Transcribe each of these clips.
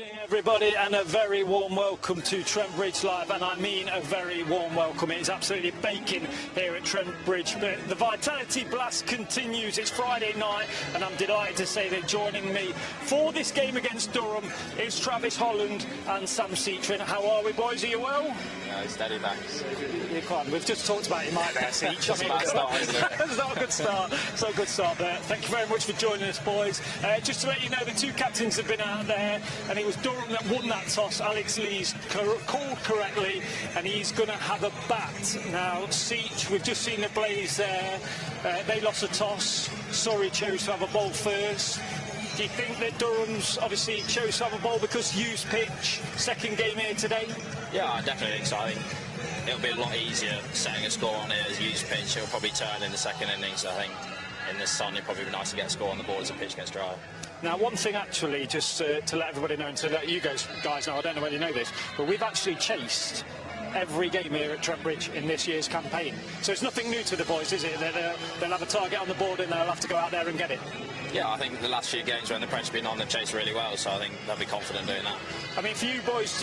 Evening everybody, and a very warm welcome to Trent Bridge Live, and I mean a very warm welcome. It is absolutely baking here at Trent Bridge, but the Vitality Blast continues. It's Friday night and I'm delighted to say that joining me for this game against Durham is Travis Holland and Sam Seatrin. How are we, boys? Are you well? Yeah, steady back. You're quite. We've just talked about your mic there, Seach. That's a bad start, isn't it? That's not a good start. So a good start there. Thank you very much for joining us, boys. Just to let you know, the two captains have been out there, and it was Durham that won that toss. Alex Lee's called correctly, and he's going to have a bat. Now, Seach, we've just seen the Blaze there. They lost a toss. Surrey chose to have a ball first. Do you think that Durham's obviously chose to have a ball because used pitch, second game here today? Yeah, I definitely think so. I think it'll be a lot easier setting a score on it as used pitch. It'll probably turn in the second innings. I think in the sun it'll probably be nice to get a score on the board as the pitch gets dry. Now, one thing actually, just to let everybody know and to let you guys know, I don't know whether you know this, but we've actually chased every game here at Trent Bridge in this year's campaign. So it's nothing new to the boys, is it? They'll have a target on the board and they'll have to go out there and get it. Yeah, I think the last few games when the pressure's been on, they've chased really well, so I think they'll be confident doing that. I mean, for you boys,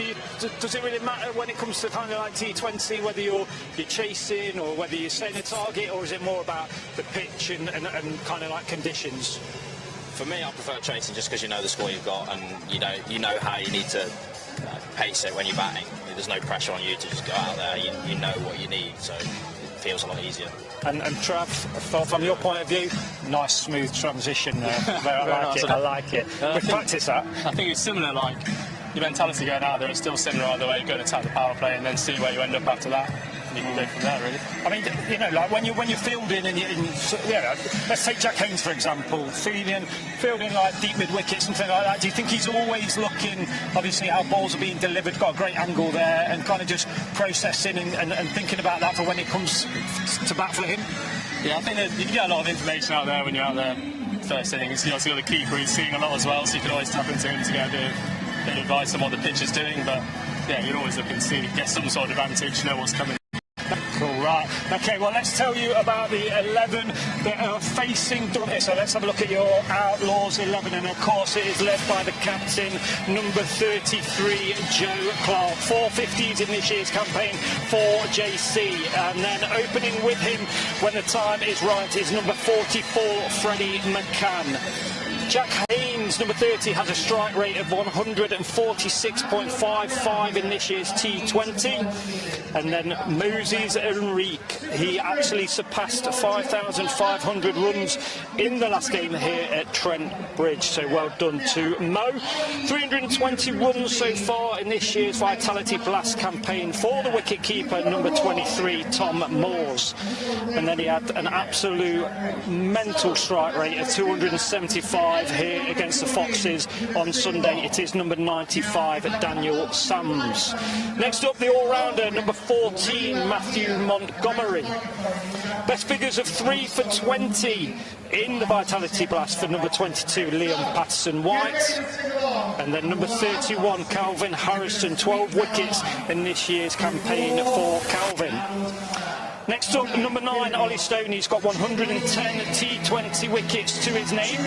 does it really matter when it comes to kind of like T20, whether you're chasing or whether you're setting a target, or is it more about the pitch and kind of like conditions? For me, I prefer chasing just because you know the score you've got and you know how you need to pace it when you're batting. There's no pressure on you to just go out there. You know what you need, so it feels a lot easier. And Trav, from your point of view, nice smooth transition there. I like it. We practice that. I think it's similar, like your mentality going out there is still similar either way. You go and attack the power play and then see where you end up after that. You can go from there, really. I mean, you know, like when you're fielding and let's take Jack Haynes for example, fielding like deep mid wicket, something like that. Do you think he's always looking, obviously, how balls are being delivered, got a great angle there, and kind of just processing and thinking about that for when it comes to bat for him? Yeah, I think that you can get a lot of information out there when you're out there first innings. You also got the keeper who's seeing a lot as well, so you can always tap into him to get a bit of advice on what the pitch is doing. But yeah, you're always looking to see get some sort of advantage, know what's coming. Cool, right. Okay, well, let's tell you about the 11 that are facing Durham. So let's have a look at your Outlaws 11, and of course it is led by the captain, number 33, Joe Clark. 450s in this year's campaign for JC, and then opening with him when the time is right is number 44, Freddie McCann. Jack Haynes, number 30, has a strike rate of 146.55 in this year's T20. And then Moses Enrique, he actually surpassed 5,500 runs in the last game here at Trent Bridge. So well done to Mo. 320 runs so far in this year's Vitality Blast campaign for the wicket-keeper, number 23, Tom Moores. And then he had an absolute mental strike rate of 275 here against the Foxes on Sunday. It is number 95, Daniel Sams. Next up, the all-rounder, number 14, Matthew Montgomery. Best figures of 3 for 20 in the Vitality Blast for number 22, Liam Patterson-White. And then number 31, Calvin Harrison, 12 wickets in this year's campaign for Calvin. Next up, number 9, Ollie Stone. He's got 110 T20 wickets to his name.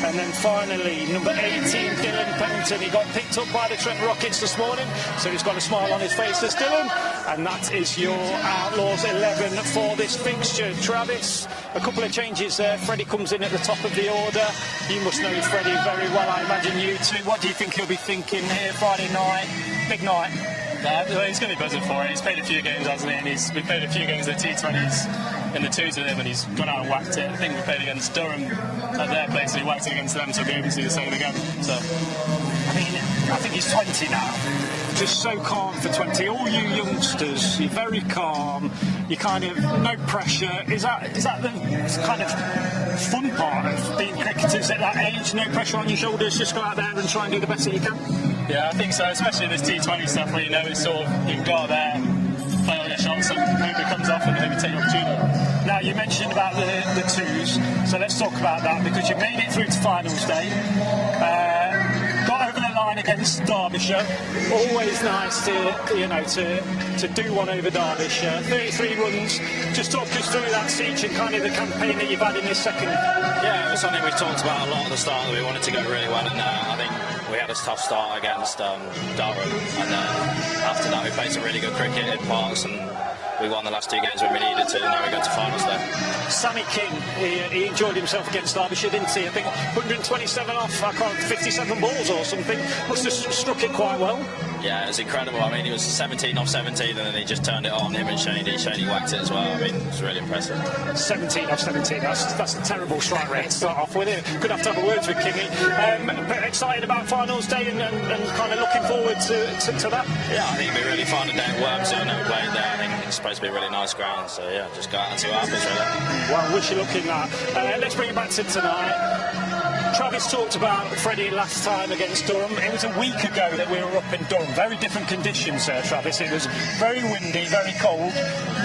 And then finally, number 18, Dylan Pennington. He got picked up by the Trent Rockets this morning, so he's got a smile on his face. There's Dylan. And that is your Outlaws 11 for this fixture. Travis, a couple of changes there. Freddie comes in at the top of the order. You must know Freddie very well, I imagine you too. What do you think he'll be thinking here Friday night? Big night. Well, he's going to be buzzing for it. He's played a few games, hasn't he? And we played a few games at T20s in the twos with him, and he's gone out and whacked it. I think we played against Durham at their place, and he whacked it against them, so we'll be able to do the same again. So, I mean, I think he's 20 now. Just so calm for 20. All you youngsters, you're very calm. You kind of no pressure. Is that the kind of fun part of being cricketers at that age? No pressure on your shoulders. Just go out there and try and do the best that you can. Yeah, I think so. Especially this T20 stuff, where you know it's sort of you've got there, play all your shots, and maybe it comes off, and maybe take the opportunity. Now, you mentioned about the twos, so let's talk about that, because you made it through to finals day. Got over the line against Derbyshire. Always nice to do one over Derbyshire. 33 runs. Just talk us through that, Seach, and kind of the campaign that you've had in this second. Yeah, it was something we talked about a lot at the start, that we wanted to go really well, and I think we had a tough start against Durham, and then after that we played some really good cricket in parts, and we won the last 2 games when we needed to, and now we got to finals there. Sammy King, he enjoyed himself against Derbyshire, didn't he? I think 127 off, 57 balls or something. Must have struck it quite well. Yeah, it was incredible. I mean, he was 17 off 17, and then he just turned it on, him and Shaney. Shaney whacked it as well. I mean, it was really impressive. 17 off 17, that's a terrible strike rate to start off with. Could have to have a word with Kingy. But excited about finals day and kind of looking forward to that? Yeah, I think it'll be really fun. A day at Worms, I've never played there. I think it's supposed to be a really nice ground, so yeah, just go out and see what happens, really. Well, wish you luck in that. Let's bring it back to tonight. Travis talked about Freddie last time against Durham. It was a week ago that we were up in Durham. Very different conditions there, Travis. It was very windy, very cold.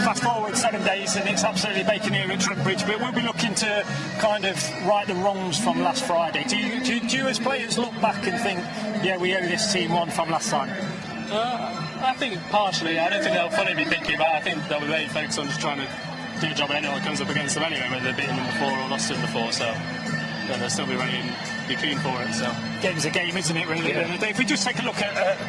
Fast forward 7 days and it's absolutely baking here at Trent Bridge. But we'll be looking to kind of right the wrongs from last Friday. Do you as players look back and think, yeah, we owe this team one from last time? I think partially. I don't think they'll fully be thinking about it. I think they'll be very focused on just trying to do a job of anyone that comes up against them anyway, whether they've beaten them before or lost to them before. So then they'll still be ready and be keen for it. So game's a game, isn't it, really? Yeah. If we just take a look at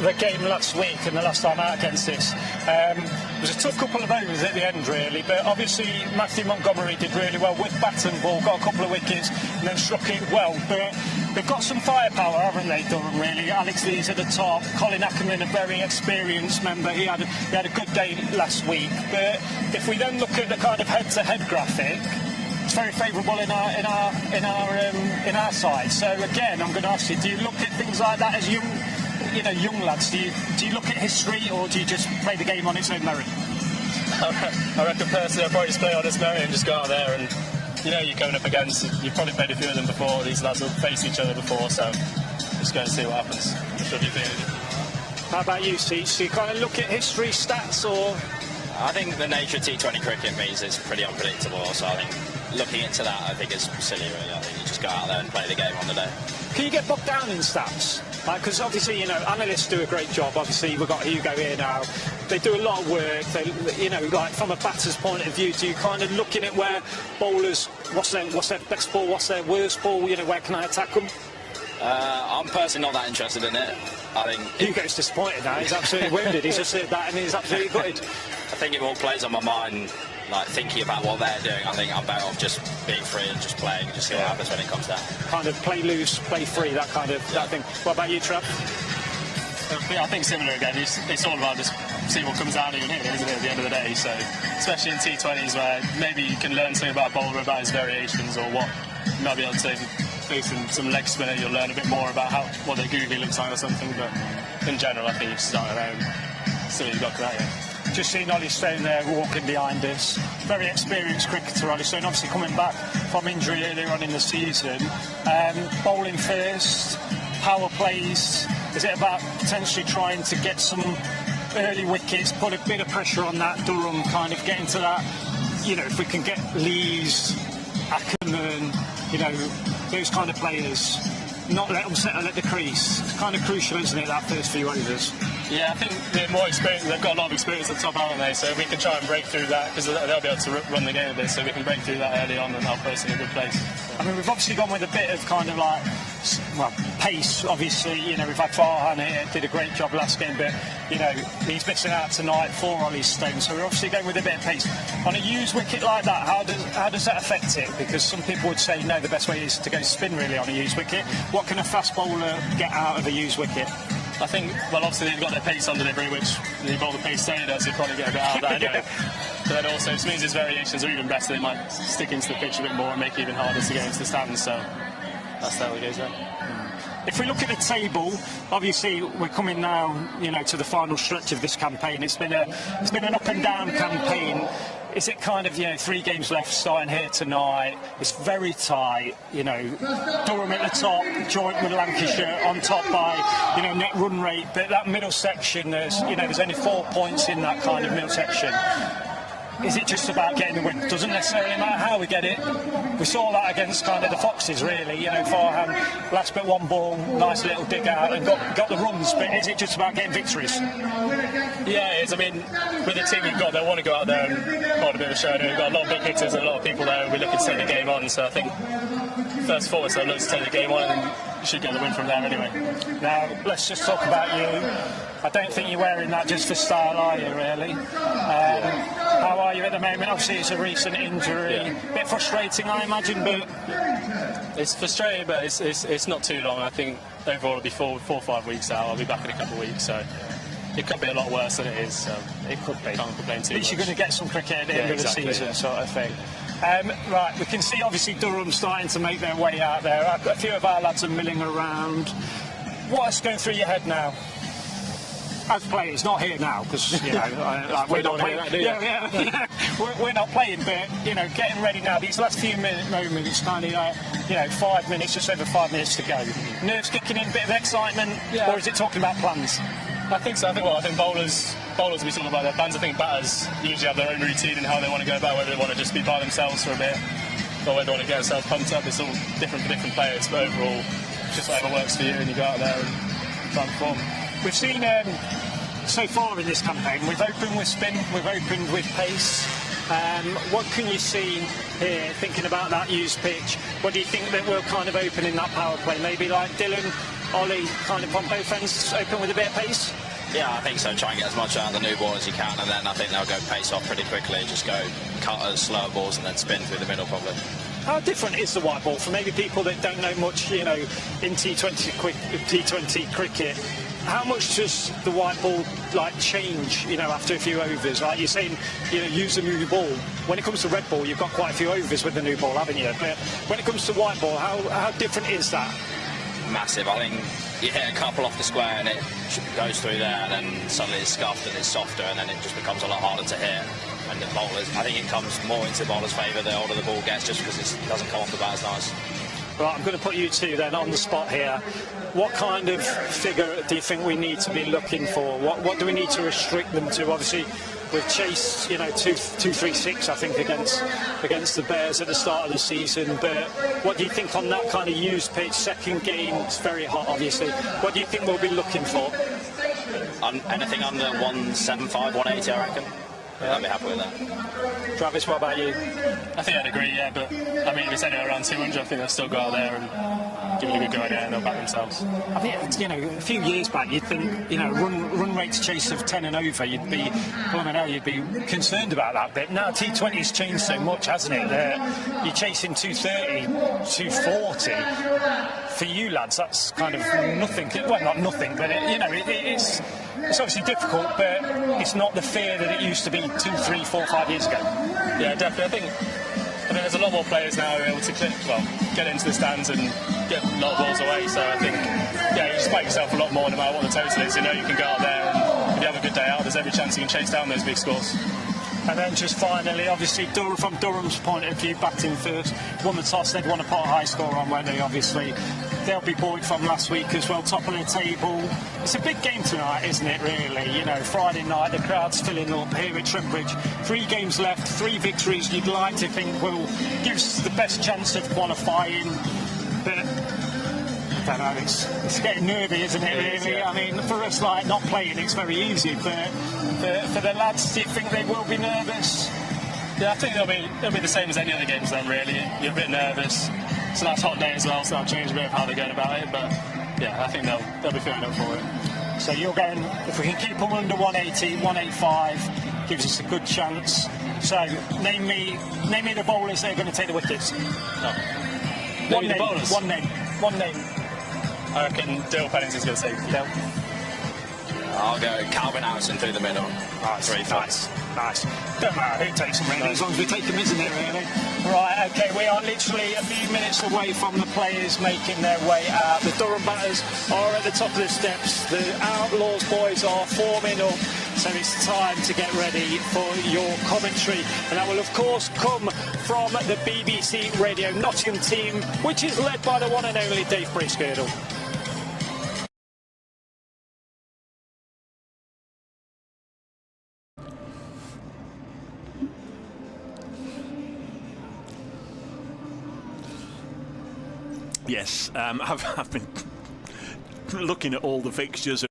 the game last week and the last time out against this, it was a tough couple of overs at the end, really, but obviously Matthew Montgomery did really well with bat and ball, got a couple of wickets and then struck it well. But they've got some firepower, haven't they, Durham, really? Alex Lee's at the top, Colin Ackerman, a very experienced member. He had a good day last week. But if we then look at the kind of head-to-head graphic, it's very favourable in our side. So again, I'm going to ask you: do you look at things like that as young lads? Do you look at history, or do you just play the game on its own merit? I reckon personally, I'll probably just play on its merit and just go out there and you're coming up against. You've probably played a few of them before. These lads have faced each other before, so just go and see what happens. Should you think? How about you, Cease? Do you kind of look at history, stats, or? I think the nature of T20 cricket means it's pretty unpredictable. So I think looking into that, I think it's silly, really. I think you just go out there and play the game on the day. Can you get bogged down in stats? Because obviously, analysts do a great job. Obviously, we've got Hugo here now. They do a lot of work. They, like from a batter's point of view, do you kind of looking at where bowlers, what's their best ball, what's their worst ball? Where can I attack them? I'm personally not that interested in it. I think Hugo's disappointed now. He's absolutely wounded. He's just said that and he's absolutely gutted. I think it all plays on my mind, like thinking about what they're doing. I think I'm better off just being free and just playing and just see what happens when it comes down. Kind of play loose, play free, that thing. What about you, Trev? I think similar again. It's all about just see what comes out of you, isn't it, at the end of the day? So, especially in T20s where maybe you can learn something about a bowler, about his variations, or what you might be able to facing some leg spinner, you'll learn a bit more about what their googly looks like or something. But in general, I think you just start around. So you've got that, yeah. Just seen Ollie Stone there walking behind us. Very experienced cricketer, Ollie Stone, obviously coming back from injury earlier on in the season. Bowling first, power plays. Is it about potentially trying to get some early wickets, put a bit of pressure on that Durham, kind of getting to that, if we can get Lees, Ackerman, those kind of players, not let them settle at the crease. It's kind of crucial, isn't it, that first few overs? Yeah, I think they're more experienced. They've got a lot of experience at the top, haven't they? So we can try and break through that, because they'll be able to run the game a bit, so we can break through that early on and help us in a good place. I mean, we've obviously gone with a bit of kind of like, pace, obviously. We've had Farhan here, did a great job last game, but, he's missing out tonight for Ollie Stone, so we're obviously going with a bit of pace. On a used wicket like that, how does that affect it? Because some people would say, no, the best way is to go spin, really, on a used wicket. What can a fast bowler get out of a used wicket? I think, obviously they've got their pace on delivery, which the bowler pace Stone does, so you probably get a bit out of that anyway. But then also, it means his variations are even better. They might stick into the pitch a bit more and make it even harder to get into the stands, so that's how it goes there. If we look at the table, obviously we're coming now, to the final stretch of this campaign. It's been an up and down campaign. Is it kind of, 3 games left starting here tonight? It's very tight, Durham at the top, joint with Lancashire on top by, net run rate. But that middle section, there's only 4 points in that kind of middle section. is it just about getting the win? Doesn't necessarily matter how we get it. We saw that against kind of the Foxes, really. You know, Farham, last bit one ball, nice little dig out, and got the runs. But is it just about getting victories? Yeah, it is. I mean, with the team we've got, they want to go out there and hold a bit of a show. We've got a lot of big hitters and a lot of people there. We're looking to take the game on. So I think first and foremost, they'll look to take the game on, and you should get the win from there anyway. Now, let's just talk about you. I don't think you're wearing that just for style, are you, really? How are you at the moment? Obviously, it's a recent injury. Yeah. A bit frustrating, I imagine, but... It's frustrating, but it's not too long. I think overall it'll be 4 or 5 weeks out. I'll be back in a couple of weeks, so it could be a lot worse than it is. So it could be. Can't complain too much. At least you're going to get some cricket at the end of the season, sort of thing. Right, we can see obviously Durham starting to make their way out there. A few of our lads are milling around. What's going through your head now? As players, not here now, because you know we're not playing. We're not playing, but you know, getting ready now. These last few moments, kind of, 5 minutes, just over 5 minutes to go. Nerves kicking in, a bit of excitement, or is it talking about plans? I think so. I think bowlers will be talking about their plans. I think batters usually have their own routine and how they want to go about, whether they want to just be by themselves for a bit or whether they want to get themselves pumped up. It's all different for different players, but overall, it's just whatever works for you, and you go out there and try and perform. We've seen so far in this campaign, we've opened with spin, we've opened with pace. What can you see here, thinking about that used pitch? What do you think that we'll kind of open in that power play? Maybe like Dylan, Ollie, kind of on both ends, open with a bit of pace? Yeah, I think so. Try and get as much out of the new ball as you can, and then I think they'll go pace off pretty quickly. Just go cutters, slower balls, and then spin through the middle probably. How different is the white ball for maybe people that don't know much, in T20 cricket? How much does the white ball change, after a few overs? Like you're saying, use a new ball. When it comes to red ball, you've got quite a few overs with the new ball, haven't you? But when it comes to white ball, how different is that? Massive. I think you hit a couple off the square and it goes through there, and then suddenly it's scuffed and it's softer, and then it just becomes a lot harder to hit. And the bowlers, I think it comes more into the bowler's favour the older the ball gets, just because it doesn't come off the bat as nice. Right, I'm going to put you two then on the spot here. What kind of figure do you think we need to be looking for? What do we need to restrict them to? Obviously, we've chased, 236, I think, against the Bears at the start of the season. But what do you think on that kind of used pitch? Second game, it's very hot, obviously. What do you think we'll be looking for? Anything under 175, 180, I reckon. Yeah, I'd be happy with that. Travis, what about you? I think I'd agree, yeah, but I mean, if it's anywhere around 200, I think they'll still go out there and give it a good go at it, and they'll back themselves. I think, a few years back, you'd think, run rates chase of 10 and over, you'd be concerned about that bit. Now T20's changed so much, hasn't it? You're chasing 230, 240. For you lads, that's kind of nothing. Well, not nothing, but it's obviously difficult, but it's not the fear that it used to be 2, 3, 4, 5 years ago. Yeah, definitely. I think there's a lot more players now who are able to get into the stands and get a lot of balls away. So I think, you just make yourself a lot more no matter what the total is. You can go out there, and if you have a good day out, there's every chance you can chase down those big scores. And then just finally, obviously, from Durham's point of view, batting first, won the toss, they'd want to put a high score on, weren't they, obviously. They'll be buoyed from last week as well, top of the table. It's a big game tonight, isn't it, really? Friday night, the crowd's filling up here at Trent Bridge. 3 games left, 3 victories you'd like to think will give us the best chance of qualifying. But I don't know, it's getting nervy, isn't it, really? Yeah. I mean, for us, not playing, it's very easy, but for the lads, do you think they will be nervous? Yeah, I think they'll be the same as any other games then, really. You're a bit nervous. It's a nice hot day as well, so that'll change a bit of how they're going about it, but yeah, I think they'll be feeling up for it. So you're going, if we can keep them under 180, 185, gives us a good chance. So name me the bowlers that are going to take the wickets. One name. One name. I reckon Dale Pennington's going to take Dale. I'll go Calvin Harrison through the middle. Nice. 3 foot. Nice. Don't matter who takes them, really, as long as we take them, isn't it, really? Right, OK, we are literally a few minutes away from the players making their way out. The Durham batters are at the top of the steps. The Outlaws boys are forming up. So it's time to get ready for your commentary. And that will, of course, come from the BBC Radio Nottingham team, which is led by the one and only Dave Bracegirdle. Yes, I've been looking at all the fixtures.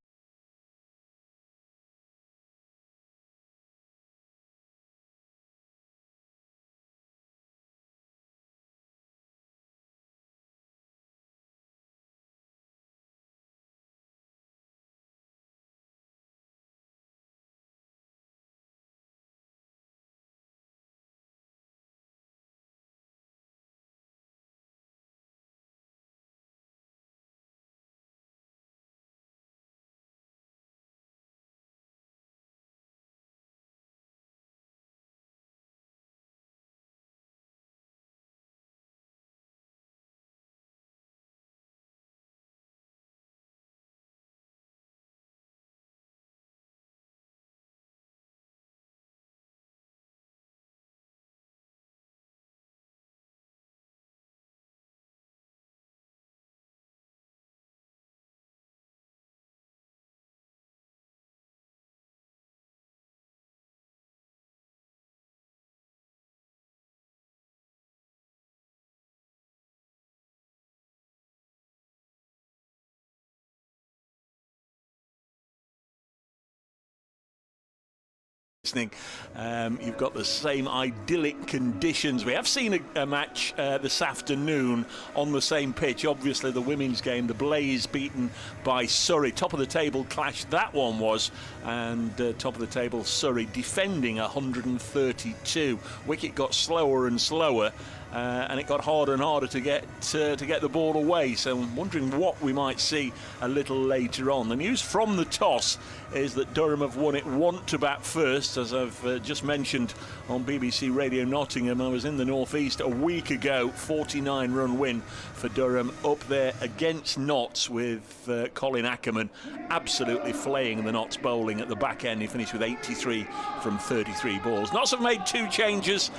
You've got the same idyllic conditions. We have seen a match this afternoon on the same pitch. Obviously the women's game, the Blaze beaten by Surrey. Top of the table clash that one was, and top of the table Surrey defending 132. Wicket got slower and slower, and it got harder and harder to get the ball away. So I'm wondering what we might see a little later on. The news from the toss is that Durham have won it, want to bat first. As I've just mentioned on BBC Radio Nottingham, I was in the northeast a week ago. 49-run win for Durham up there against Notts with Colin Ackerman absolutely flaying the Notts bowling at the back end. He finished with 83 from 33 balls. Notts have made 2 changes.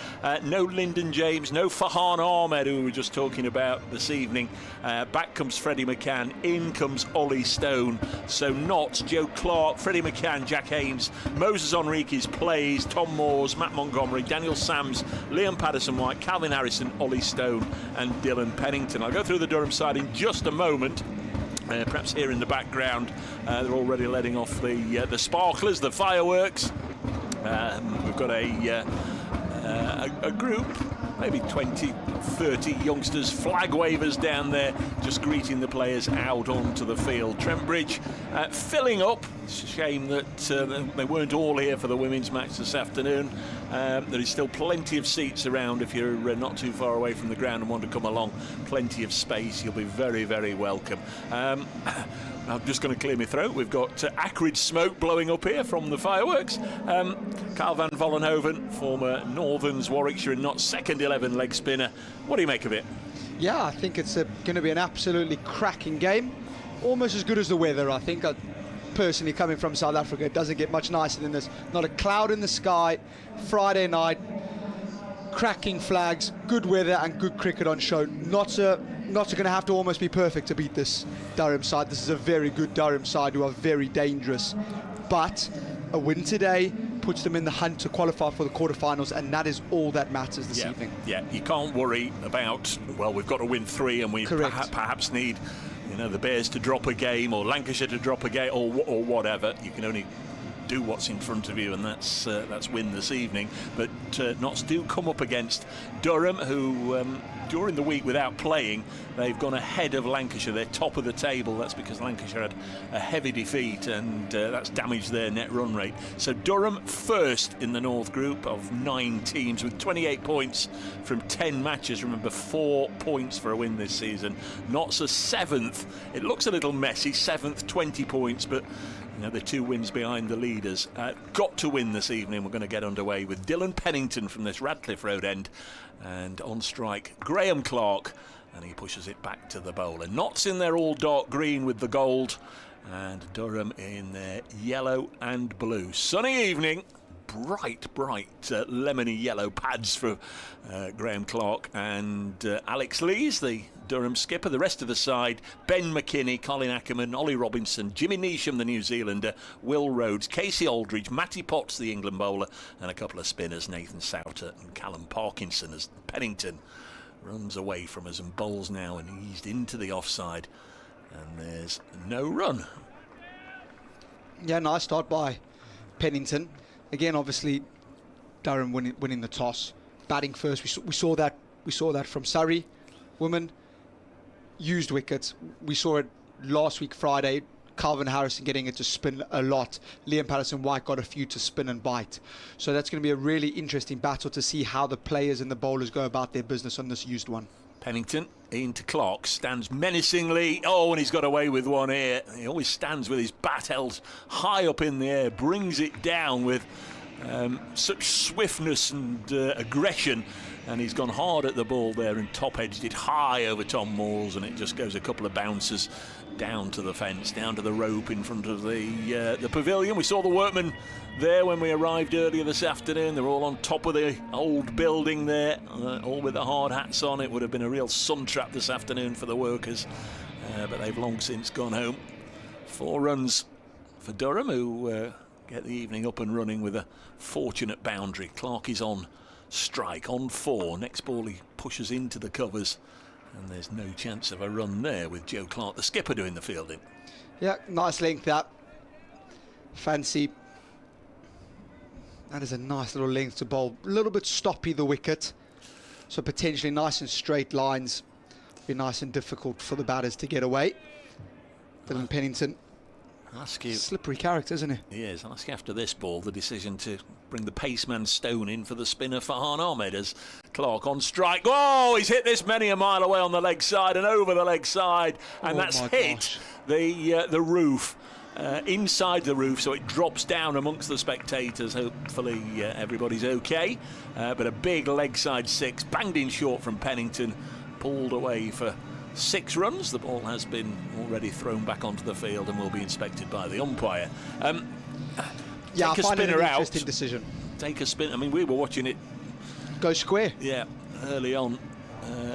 No Lyndon James, no Farhan Ahmed, who we were just talking about this evening. Back comes Freddie McCann, in comes Ollie Stone. So Notts, Joe Clark, Freddie McCann, Jack Haynes, Moses Enriquez plays, Tom Moores, Matt Montgomery, Daniel Sams, Liam Patterson-White, Calvin Harrison, Ollie Stone and Dylan Pennington. I'll go through the Durham side in just a moment. Perhaps here in the background, they're already letting off the sparklers, the fireworks. We've got a group, maybe 20, 30 youngsters, flag wavers down there, just greeting the players out onto the field. Trent Bridge filling up. It's a shame that they weren't all here for the women's match this afternoon. There is still plenty of seats around if you're not too far away from the ground and want to come along. Plenty of space. You'll be very, very welcome. I'm just going to clear my throat. We've got acrid smoke blowing up here from the fireworks. Carl van Vollenhoven, former Northerns, Warwickshire and Notts second 11 leg spinner. What do you make of it? Yeah, I think it's going to be an absolutely cracking game. Almost as good as the weather, I think. Personally, coming from South Africa, it doesn't get much nicer than this. Not a cloud in the sky, Friday night, cracking flags, good weather and good cricket on show. Notts are going to have to almost be perfect to beat this Durham side. This is a very good Durham side who are very dangerous. But a win today puts them in the hunt to qualify for the quarterfinals, and that is all that matters this evening. Yeah, you can't worry about, well, we've got to win 3 and we perhaps need, the Bears to drop a game or Lancashire to drop a game or whatever. You can only do what's in front of you, and that's win this evening. But Notts do come up against Durham, who during the week without playing, they've gone ahead of Lancashire. They're top of the table. That's because Lancashire had a heavy defeat, and that's damaged their net run rate. So Durham first in the North Group of 9 teams with 28 points from 10 matches. Remember, 4 points for a win this season. Notts are 7th. It looks a little messy, 7th, 20 points, but they're 2 wins behind the leaders. Got to win this evening. We're going to get underway with Dylan Pennington from this Radcliffe Road end, and on strike Graham Clark, and he pushes it back to the bowler. Notts in their all dark green with the gold, and Durham in their yellow and blue. Sunny evening. Bright lemony yellow pads for Graham Clark and Alex Lees, the Durham skipper. The rest of the side, Ben McKinney, Colin Ackerman, Ollie Robinson, Jimmy Neesham, the New Zealander, Will Rhodes, Casey Aldridge, Matty Potts, the England bowler, and a couple of spinners, Nathan Souter and Callum Parkinson, as Pennington runs away from us and bowls now and eased into the offside, and there's no run. Yeah, nice start by Pennington. Again, obviously, Durham winning the toss, batting first. We saw that from Surrey. Women used wickets. We saw it last week Friday. Calvin Harrison getting it to spin a lot. Liam Patterson-White got a few to spin and bite. So that's going to be a really interesting battle to see how the players and the bowlers go about their business on this used one. Pennington into Clark, stands menacingly. Oh, and he's got away with one here. He always stands with his bat held high up in the air, brings it down with such swiftness and aggression. And he's gone hard at the ball there and top-edged it high over Tom Moores, and it just goes a couple of bounces down to the fence, down to the rope in front of the pavilion. We saw the workmen there when we arrived earlier this afternoon. They're all on top of the old building there, all with the hard hats on. It would have been a real sun trap this afternoon for the workers, but they've long since gone home. 4 runs for Durham, who get the evening up and running with a fortunate boundary. Clark is on strike, on 4. Next ball he pushes into the covers, and there's no chance of a run there with Joe Clark, the skipper, doing the fielding. Yeah, nice length that. Fancy. That is a nice little length to bowl. A little bit stoppy, the wicket. So potentially nice and straight lines. Be nice and difficult for the batters to get away. Dylan Pennington. I'll ask you, slippery character, isn't he? He is. I'll ask you after this ball the decision to bring the paceman Stone in for the spinner Farhan Ahmed as Clark on strike. Oh, he's hit this many a mile away on the leg side and over the leg side, and that's hit the roof, inside the roof, so it drops down amongst the spectators. Hopefully everybody's okay, but a big leg side 6, banged in short from Pennington, pulled away for 6 runs. The ball has been already thrown back onto the field and will be inspected by the umpire. Yeah, take I a find it spinner an out. interesting decision. Take a spin. I mean, we were watching it go square. Yeah, early on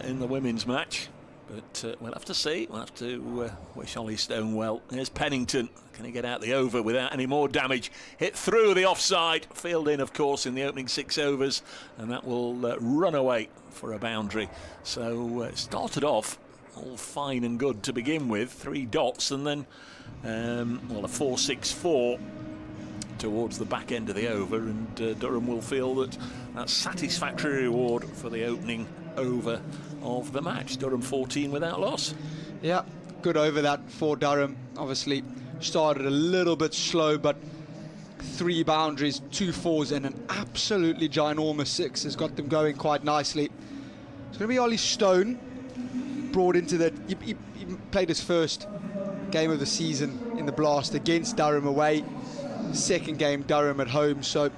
in the women's match, but we'll have to see. We'll have to wish Ollie Stone well. Here's Pennington. Can he get out the over without any more damage? Hit through the offside. Field in, of course, in the opening 6 overs, and that will run away for a boundary. So it started off all fine and good to begin with, 3 dots, and then a 4-6-4 towards the back end of the over, and Durham will feel that that's satisfactory reward for the opening over of the match. Durham 14 without loss. Yeah, good over that for Durham. Obviously started a little bit slow, but 3 boundaries, 2 fours, and an absolutely ginormous 6 has got them going quite nicely. It's going to be Ollie Stone brought into that. He played his first game of the season in the Blast against Durham away. Second game Durham at home, so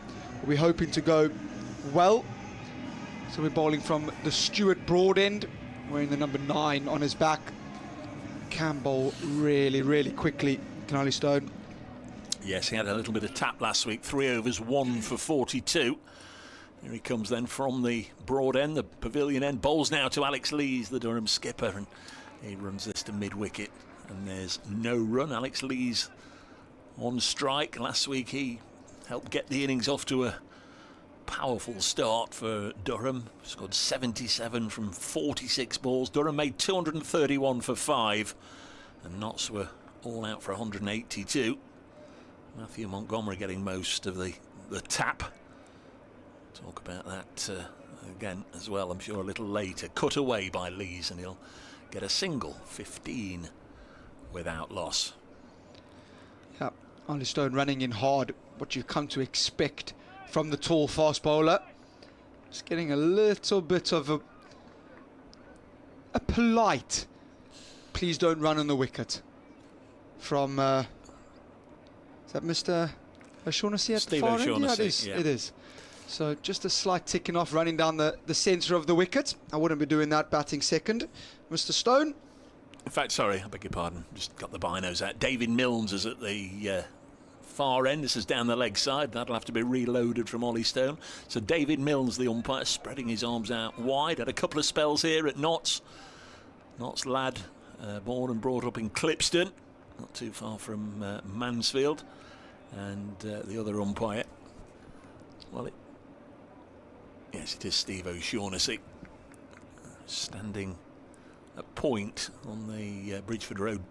we're hoping to go well. So we're bowling from the Stewart broad end, wearing the number 9 on his back. Can bowl really, really quickly, can Ollie Stone. Yes, he had a little bit of tap last week. 3 overs, 1 for 42. Here he comes then from the broad end, the pavilion end. Bowls now to Alex Lees, the Durham skipper, and he runs this to mid-wicket, and there's no run. Alex Lees on strike. Last week he helped get the innings off to a powerful start for Durham. Scored 77 from 46 balls. Durham made 231 for 5, and Notts were all out for 182. Matthew Montgomery getting most of the tap. Talk about that again as well, I'm sure, a little later. Cut away by Lees, and he'll get a single. 15 without loss. Yeah, Ollie Stone running in hard, what you've come to expect from the tall fast bowler. Just getting a little bit of a polite, please don't run on the wicket from is that Mr. O'Shaughnessy at the far end? Yeah, it is. Yeah. It is. So just a slight ticking off, running down the centre of the wicket. I wouldn't be doing that batting second. Mr. Stone. In fact, sorry, I beg your pardon, just got the binos out. David Milnes is at the far end. This is down the leg side. That'll have to be reloaded from Ollie Stone. So David Milnes, the umpire, spreading his arms out wide. Had a couple of spells here at Notts. Notts lad, born and brought up in Clipston, not too far from Mansfield. And the other umpire, well, yes, it is Steve O'Shaughnessy. standing at point on the Bridgeford Road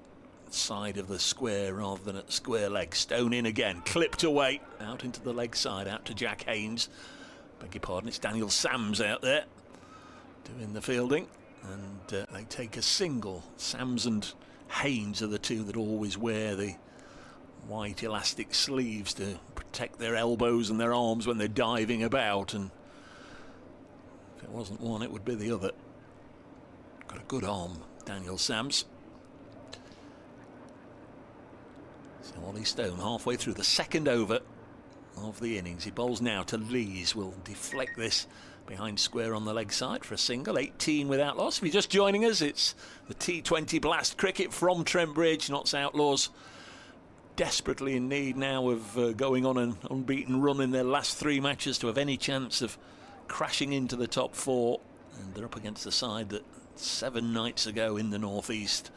side of the square rather than at square leg. Stone in again, clipped away, out into the leg side, out to Jack Haynes. Beg your pardon, it's Daniel Sams out there doing the fielding, and they take a single. Sams and Haynes are the two that always wear the white elastic sleeves to protect their elbows and their arms when they're diving about, and if it wasn't one it would be the other. Got a good arm, Daniel Sams. So Ollie Stone halfway through the second over of the innings. He bowls now to Lees, will deflect this behind square on the leg side for a single. 18 with Outlaws. If you're just joining us, it's the T20 Blast cricket from Trent Bridge. Notts Outlaws desperately in need now of going on an unbeaten run in their last 3 matches to have any chance of crashing into the top 4, and they're up against the side that 7 nights ago in the northeast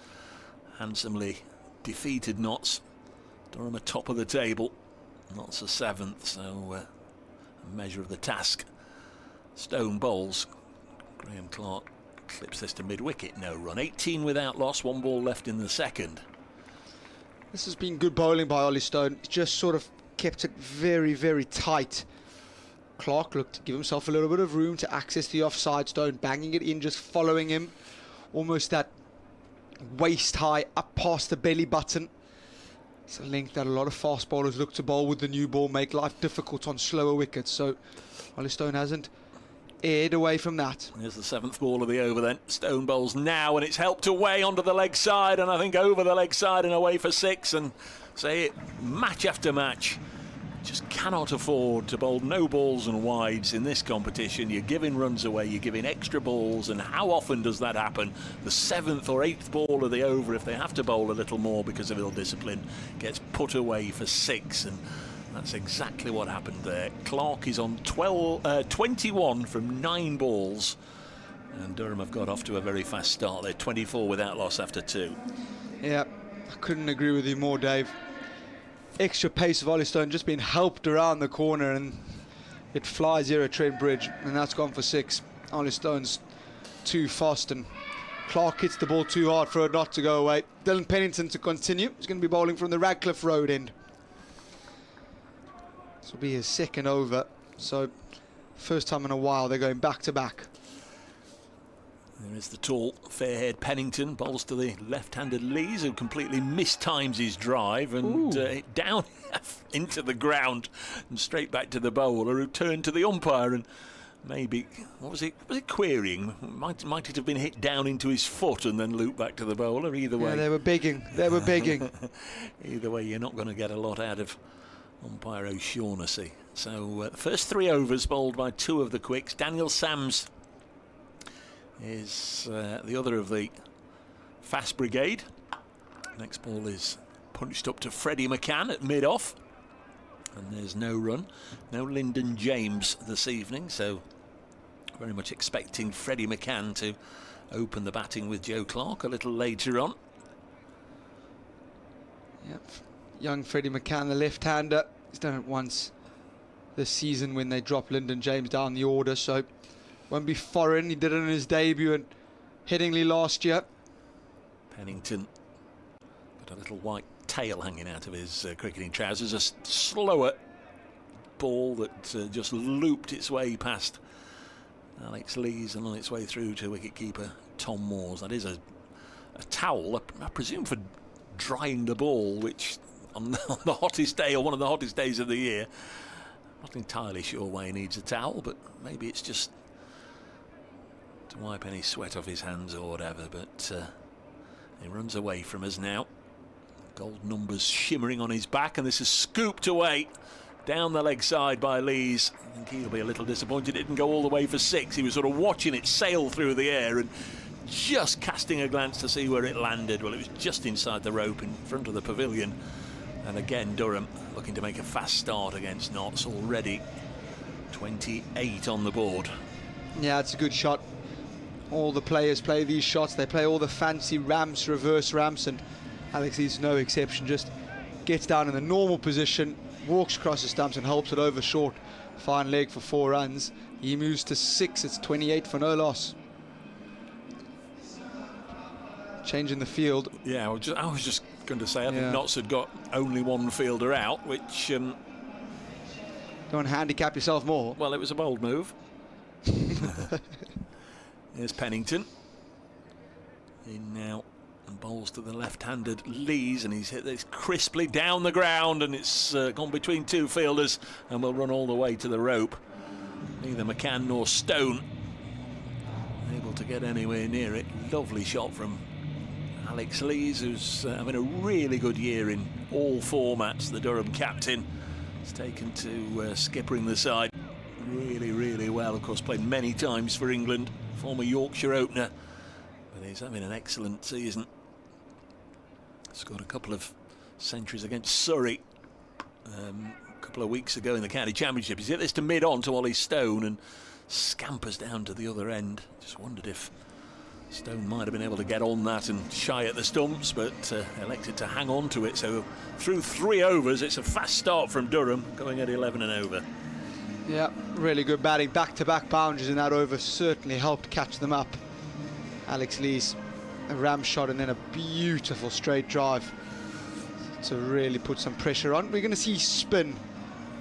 handsomely defeated Notts. Durham are top of the table, Notts are 7th, so a measure of the task. Stone bowls. Graham Clark clips this to mid-wicket, no run. 18 without loss, 1 ball left in the second. This has been good bowling by Ollie Stone. He's just sort of kept it very, very tight. Clark looked to give himself a little bit of room to access the offside. Stone banging it in, just following him. Almost that waist high up past the belly button. It's a length that a lot of fast bowlers look to bowl with the new ball, make life difficult on slower wickets. So Ollie Stone hasn't aired away from that. Here's the 7th ball of the over then. Stone bowls now, and it's helped away onto the leg side, and I think over the leg side and away for 6. And say it, match after match, just cannot afford to bowl no balls and wides in this competition. You're giving runs away, you're giving extra balls, and how often does that happen? The 7th or 8th ball of the over, if they have to bowl a little more because of ill discipline, gets put away for 6, and that's exactly what happened there. Clark is on 21 from 9 balls, and Durham have got off to a very fast start. They're 24 without loss after 2. Yeah, I couldn't agree with you more, Dave. Extra pace of Ollie Stone just being helped around the corner, and it flies here at Trent Bridge, and that's gone for 6. Ollie Stone's too fast, and Clark hits the ball too hard for it not to go away. Dylan Pennington to continue. He's going to be bowling from the Radcliffe Road end. This will be his 2nd over, so first time in a while they're going back to back. There is the tall, fair-haired Pennington, bowls to the left-handed Lees, who completely mistimes his drive and down into the ground and straight back to the bowler, who turned to the umpire and maybe, what was it querying? Might it have been hit down into his foot and then looped back to the bowler? Either way. Yeah, they were begging. They were begging. Either way, you're not going to get a lot out of umpire O'Shaughnessy. So the first 3 overs bowled by 2 of the quicks. Daniel Sams is the other of the fast brigade. Next ball is punched up to Freddie McCann at mid-off, and there's no run. No Lyndon James this evening, so very much expecting Freddie McCann to open the batting with Joe Clark a little later on. Yep, young Freddie McCann, the left-hander. He's done it once this season when they dropped Lyndon James down the order, so won't be foreign. He did it in his debut at Headingley last year. Pennington got a little white tail hanging out of his cricketing trousers. A slower ball that just looped its way past Alex Lees and on its way through to wicketkeeper Tom Moores. That is a towel, I presume, for drying the ball, which on the hottest day, or one of the hottest days of the year, not entirely sure why he needs a towel, but maybe it's just to wipe any sweat off his hands or whatever. But he runs away from us now. Gold numbers shimmering on his back, and this is scooped away down the leg side by Lees. I think he'll be a little disappointed it didn't go all the way for 6. He was sort of watching it sail through the air and just casting a glance to see where it landed. Well, it was just inside the rope in front of the pavilion. And again, Durham looking to make a fast start against Notts. Already 28 on the board. Yeah, it's a good shot. All the players play these shots. They play all the fancy ramps, reverse ramps, and Alex Lees no exception. Just gets down in the normal position, walks across the stumps and helps it over short. Fine leg for 4 runs. He moves to 6. It's 28 for no loss. changing the field. Yeah, I was just going to say, I think Notts had got only one fielder out, which... Don't handicap yourself more. Well, it was a bold move. Here's Pennington. In now and bowls to the left-handed Lees, and he's hit this crisply down the ground, and it's gone between two fielders and will run all the way to the rope. Neither McCann nor Stone able to get anywhere near it. Lovely shot from Alex Lees, who's having a really good year in all formats. The Durham captain has taken to skippering the side really, really well. Of course, played many times for England, former Yorkshire opener, but he's having an excellent season. Scored a couple of centuries against Surrey a couple of weeks ago in the county championship. He's hit this to mid-on to Ollie Stone and scampers down to the other end. Just wondered if Stone might have been able to get on that and shy at the stumps, but elected to hang on to it. So through 3 overs, it's a fast start from Durham, going at 11 and over. Yeah, really good batting. Back-to-back boundaries in that over certainly helped catch them up. Alex Lees, a ram shot and then a beautiful straight drive to really put some pressure on. We're going to see spin,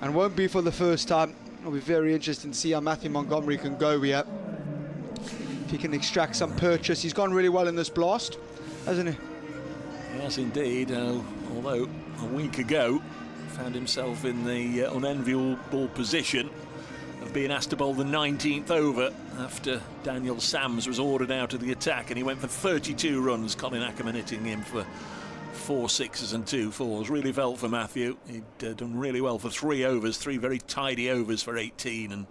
and won't be for the first time. It'll be very interesting to see how Matthew Montgomery can go here. If he can extract some purchase. He's gone really well in this blast, hasn't he? Yes, indeed. Although a week ago found himself in the unenviable position of being asked to bowl the 19th over after Daniel Sams was ordered out of the attack, and he went for 32 runs. Colin Ackerman hitting him for 4 sixes and 2 fours. Really felt for Matthew. He'd done really well for 3 overs, 3 very tidy overs for 18, and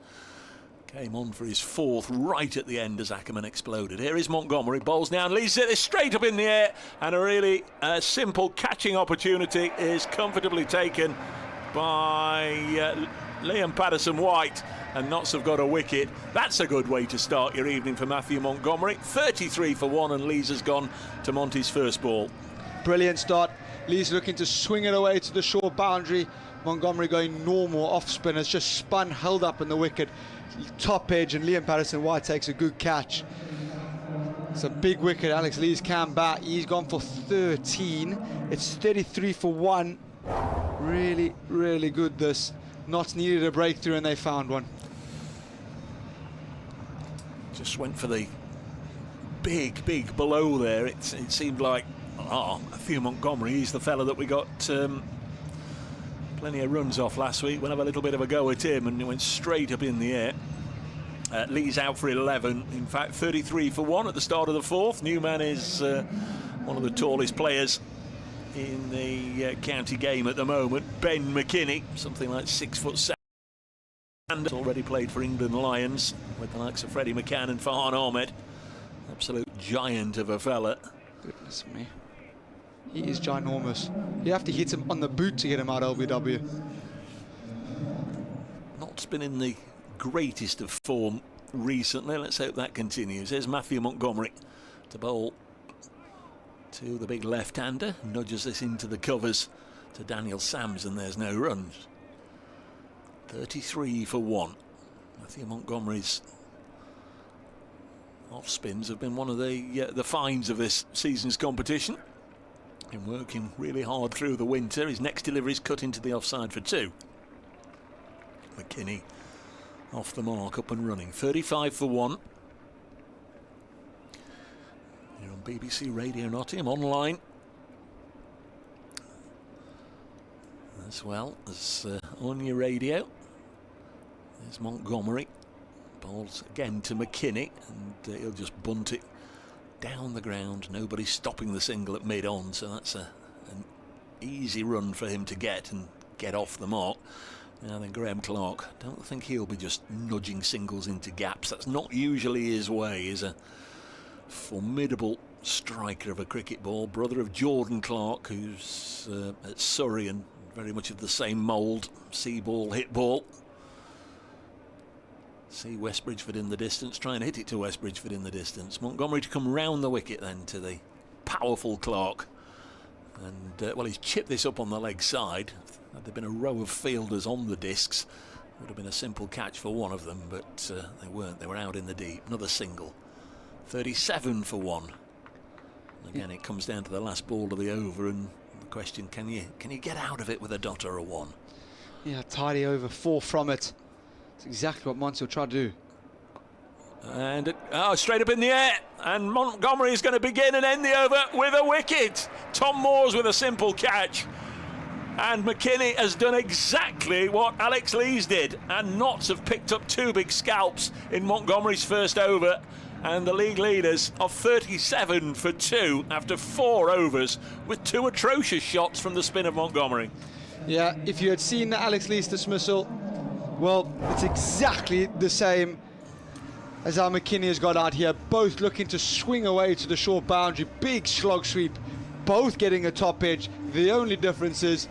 came on for his 4th right at the end as Ackerman exploded. Here is Montgomery, bowls now and leads it straight up in the air, and a really simple catching opportunity is comfortably taken by Liam Patterson-White, and Notts have got a wicket. That's a good way to start your evening for Matthew Montgomery. 33 for 1, and Lees has gone to Monty's first ball. Brilliant start. Lees looking to swing it away to the short boundary. Montgomery going normal off spin, has just spun, held up in the wicket, top edge, and Liam Patterson-White takes a good catch. It's a big wicket. Alex Lees can bat. He's gone for 13. It's 33 for 1. Really, really good this. Notts needed a breakthrough and they found one. Just went for the big below there. It seemed like, Matthew Montgomery, he's the fella that we got plenty of runs off last week. We'll have a little bit of a go at him, and it went straight up in the air. Lee's out for 11, in fact 33 for 1 at the start of the 4th. Newman is one of the tallest players in the county game at the moment. Ben McKinney, something like 6'7", and already played for England Lions with the likes of Freddie McCann and Farhan Ahmed. Absolute giant of a fella. Goodness me. He is ginormous. You have to hit him on the boot to get him out LBW. Not's been in the greatest of form recently. Let's hope that continues. There's Matthew Montgomery to bowl to the big left-hander. Nudges this into the covers to Daniel Sams, and there's no runs. 33 for 1. Matthew Montgomery's off spins have been one of the finds of this season's competition. Been working really hard through the winter. His next delivery is cut into the offside for 2. McKinney off the mark, up and running. 35 for 1. You're on BBC Radio Nottingham, online as well as on your radio. There's Montgomery. Bowls again to McKinney, and he'll just bunt it down the ground. Nobody stopping the single at mid-on, so that's an easy run for him to get and get off the mark. Now then, Graham Clark, don't think he'll be just nudging singles into gaps. That's not usually his way. He's a formidable striker of a cricket ball, brother of Jordan Clark, who's at Surrey and very much of the same mould. See ball, hit ball. See West Bridgeford in the distance, try and hit it to West Bridgeford in the distance. Montgomery to come round the wicket then to the powerful Clark. And, well, he's chipped this up on the leg side. Had there been a row of fielders on the discs, would have been a simple catch for one of them, but they weren't. They were out in the deep. Another single. 37 for 1. Again, it comes down to the last ball of the over, and the question: can you get out of it with a dot or a one? Yeah, tidy over, 4 from it. That's exactly what Monty will try to do. And straight up in the air, and Montgomery is going to begin and end the over with a wicket. Tom Moores with a simple catch, and McKinney has done exactly what Alex Lees did, and Notts have picked up 2 big scalps in Montgomery's first over, and the league leaders are 37 for 2 after 4 overs with 2 atrocious shots from the spin of Montgomery. Yeah, if you had seen the Alex Lees dismissal, well, it's exactly the same as how McKinney has got out here, both looking to swing away to the short boundary, big slog sweep, both getting a top edge. The only difference is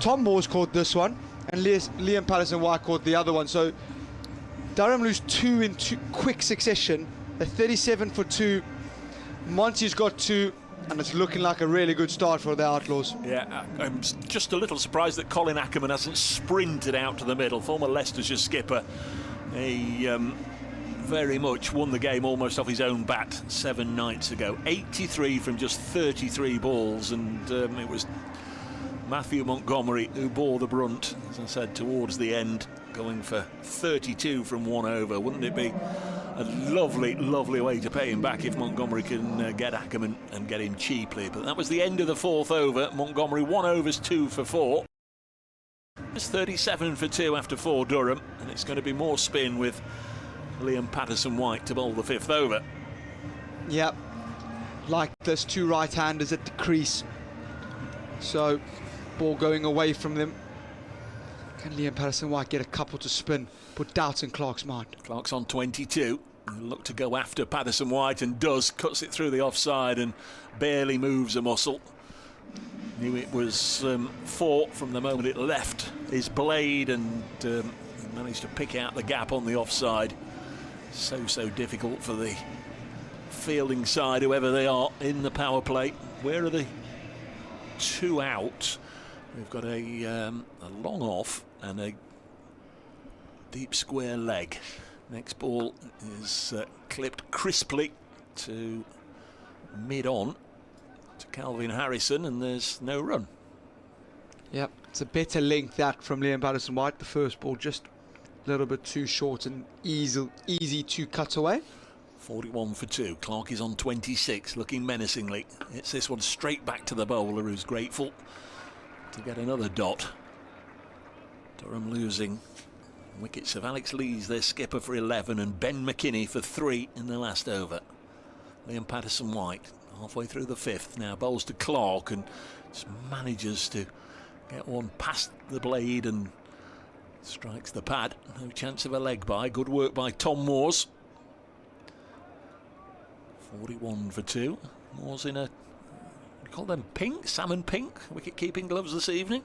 Tom Moores caught this one and Liam Patterson-White caught the other one. So Durham lose 2 in quick succession. They're 37 for 2. Monty's got 2, and it's looking like a really good start for the Outlaws. Yeah, I'm just a little surprised that Colin Ackerman hasn't sprinted out to the middle. Former Leicestershire skipper. He very much won the game almost off his own bat 7 nights ago. 83 from just 33 balls, and it was Matthew Montgomery who bore the brunt, as I said, towards the end, going for 32 from 1 over. Wouldn't it be a lovely, lovely way to pay him back if Montgomery can get Ackerman and get him cheaply? But that was the end of the 4th over. Montgomery 1 overs 2 for 4. It's 37 for 2 after 4 Durham, and it's going to be more spin with Liam Patterson-White to bowl the 5th over. Yep, like there's 2 right-handers at the crease, so ball going away from them. Can Liam Patterson-White get a couple to spin? Put doubts in Clark's mind. Clark's on 22. He'll look to go after Patterson-White, and does. Cuts it through the offside and barely moves a muscle. Knew it was 4 from the moment it left his blade, and managed to pick out the gap on the offside. So difficult for the fielding side, whoever they are, in the power play. Where are the 2 out? We've got a long off and a deep square leg. Next ball is clipped crisply to mid-on to Calvin Harrison, and there's no run. Yep, it's a better length that from Liam Patterson-White. The first ball just a little bit too short and easy to cut away. 41 for 2. Clark is on 26, looking menacingly. It's this one straight back to the bowler, who's grateful to get another dot. Durham losing wickets of Alex Lees, their skipper, for 11, and Ben McKinney for 3 in the last over. Liam Patterson-White halfway through the 5th now, bowls to Clark and just manages to get one past the blade and strikes the pad. No chance of a leg by. Good work by Tom Moores. 41 for 2. Moores in a, we call them pink, salmon pink wicket-keeping gloves this evening.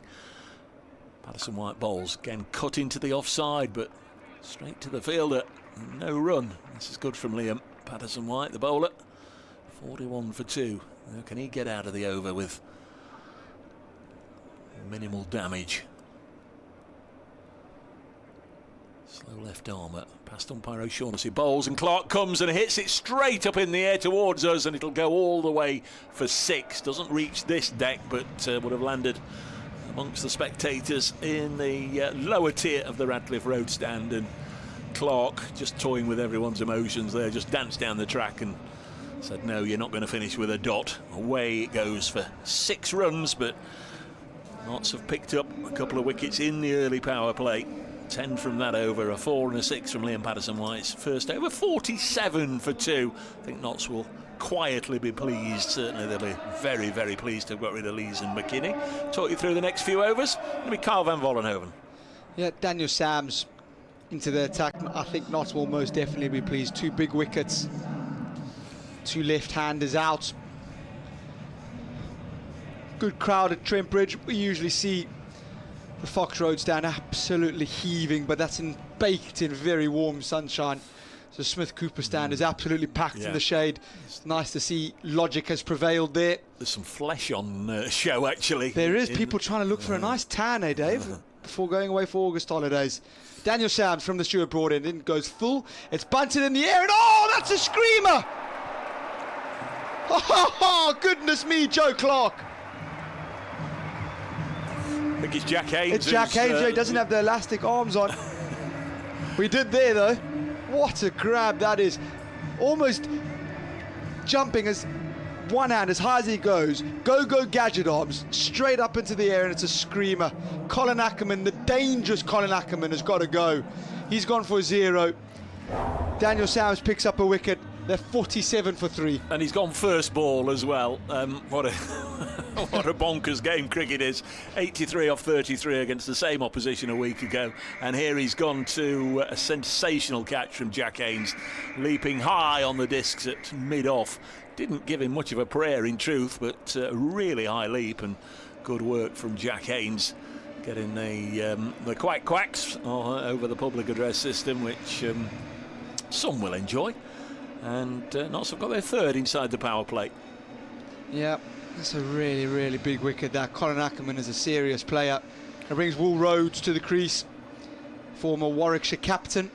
Patterson-White bowls, again cut into the offside, but straight to the fielder. No run. This is good from Liam Patterson-White, the bowler. 41 for 2. Now, can he get out of the over with minimal damage? Slow left armour, past umpire O'Shaughnessy, bowls, and Clark comes and hits it straight up in the air towards us, and it'll go all the way for 6. Doesn't reach this deck, but would have landed amongst the spectators in the lower tier of the Radcliffe Road stand. And Clark, just toying with everyone's emotions there, just danced down the track and said, no, you're not going to finish with a dot. Away it goes for 6 runs, but Notts have picked up a couple of wickets in the early power play. 10 from that over, a 4 and a 6 from Liam Patterson-White's first over. 47 for 2. I think Notts will quietly be pleased. Certainly they'll be very, very pleased to have got rid of Lees and McKinney. Talk you through the next few overs. It'll be Carl van Vollenhoven. Yeah, Daniel Sams into the attack. I think Notts will most definitely be pleased. 2 big wickets. 2 left-handers out. Good crowd at Trent Bridge. We usually see the Fox Road stand absolutely heaving, but that's baked in very warm sunshine. So Smith Cooper stand is absolutely packed in the shade. It's nice to see logic has prevailed there. There's some flesh on show, actually. There is. People trying to look for a nice tan, eh, Dave? Before going away for August holidays. Daniel Sams from the Stuart Broad end. It goes full. It's bunted in the air, and oh, that's a screamer! Oh, goodness me, Joe Clark. I think it's Jack Haynes. It's Jack Haynes. He doesn't have the elastic arms on. We did there, though. What a grab that is. Almost jumping as one hand as high as he goes. Go gadget arms straight up into the air, and it's a screamer. Colin Ackerman, the dangerous Colin Ackerman, has got to go. He's gone for a 0. Daniel Sams picks up a wicket. They're 47 for 3. And he's gone first ball as well. What a what a bonkers game cricket is. 83 off 33 against the same opposition a week ago. And here he's gone to a sensational catch from Jack Haynes, leaping high on the discs at mid-off. Didn't give him much of a prayer in truth, but a really high leap, and good work from Jack Haynes, getting the quacks over the public address system, which some will enjoy. And Notts have got their 3rd inside the power play. Yeah, that's a really, really big wicket there. Colin Ackerman is a serious player. It brings Will Rhodes to the crease, former Warwickshire captain.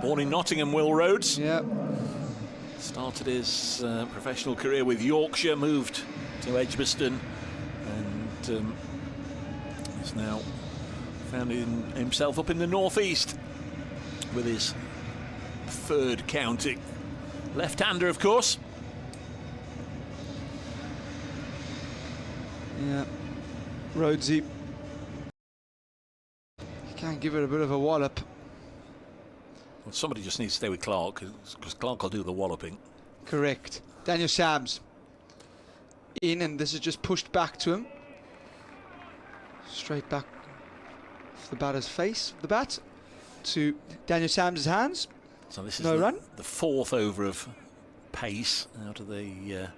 Born in Nottingham, Will Rhodes. Yeah. Started his professional career with Yorkshire, moved to Edgbaston, and has now found himself up in the northeast with his 3rd county. Left-hander, of course. Yeah, Rhodesy. You can give it a bit of a wallop. Well, somebody just needs to stay with Clark, because Clark will do the walloping. Correct. Daniel Sams in, and this is just pushed back to him. Straight back off the batter's face, the bat, to Daniel Sams' hands. So this is no run. The 4th over of pace out of the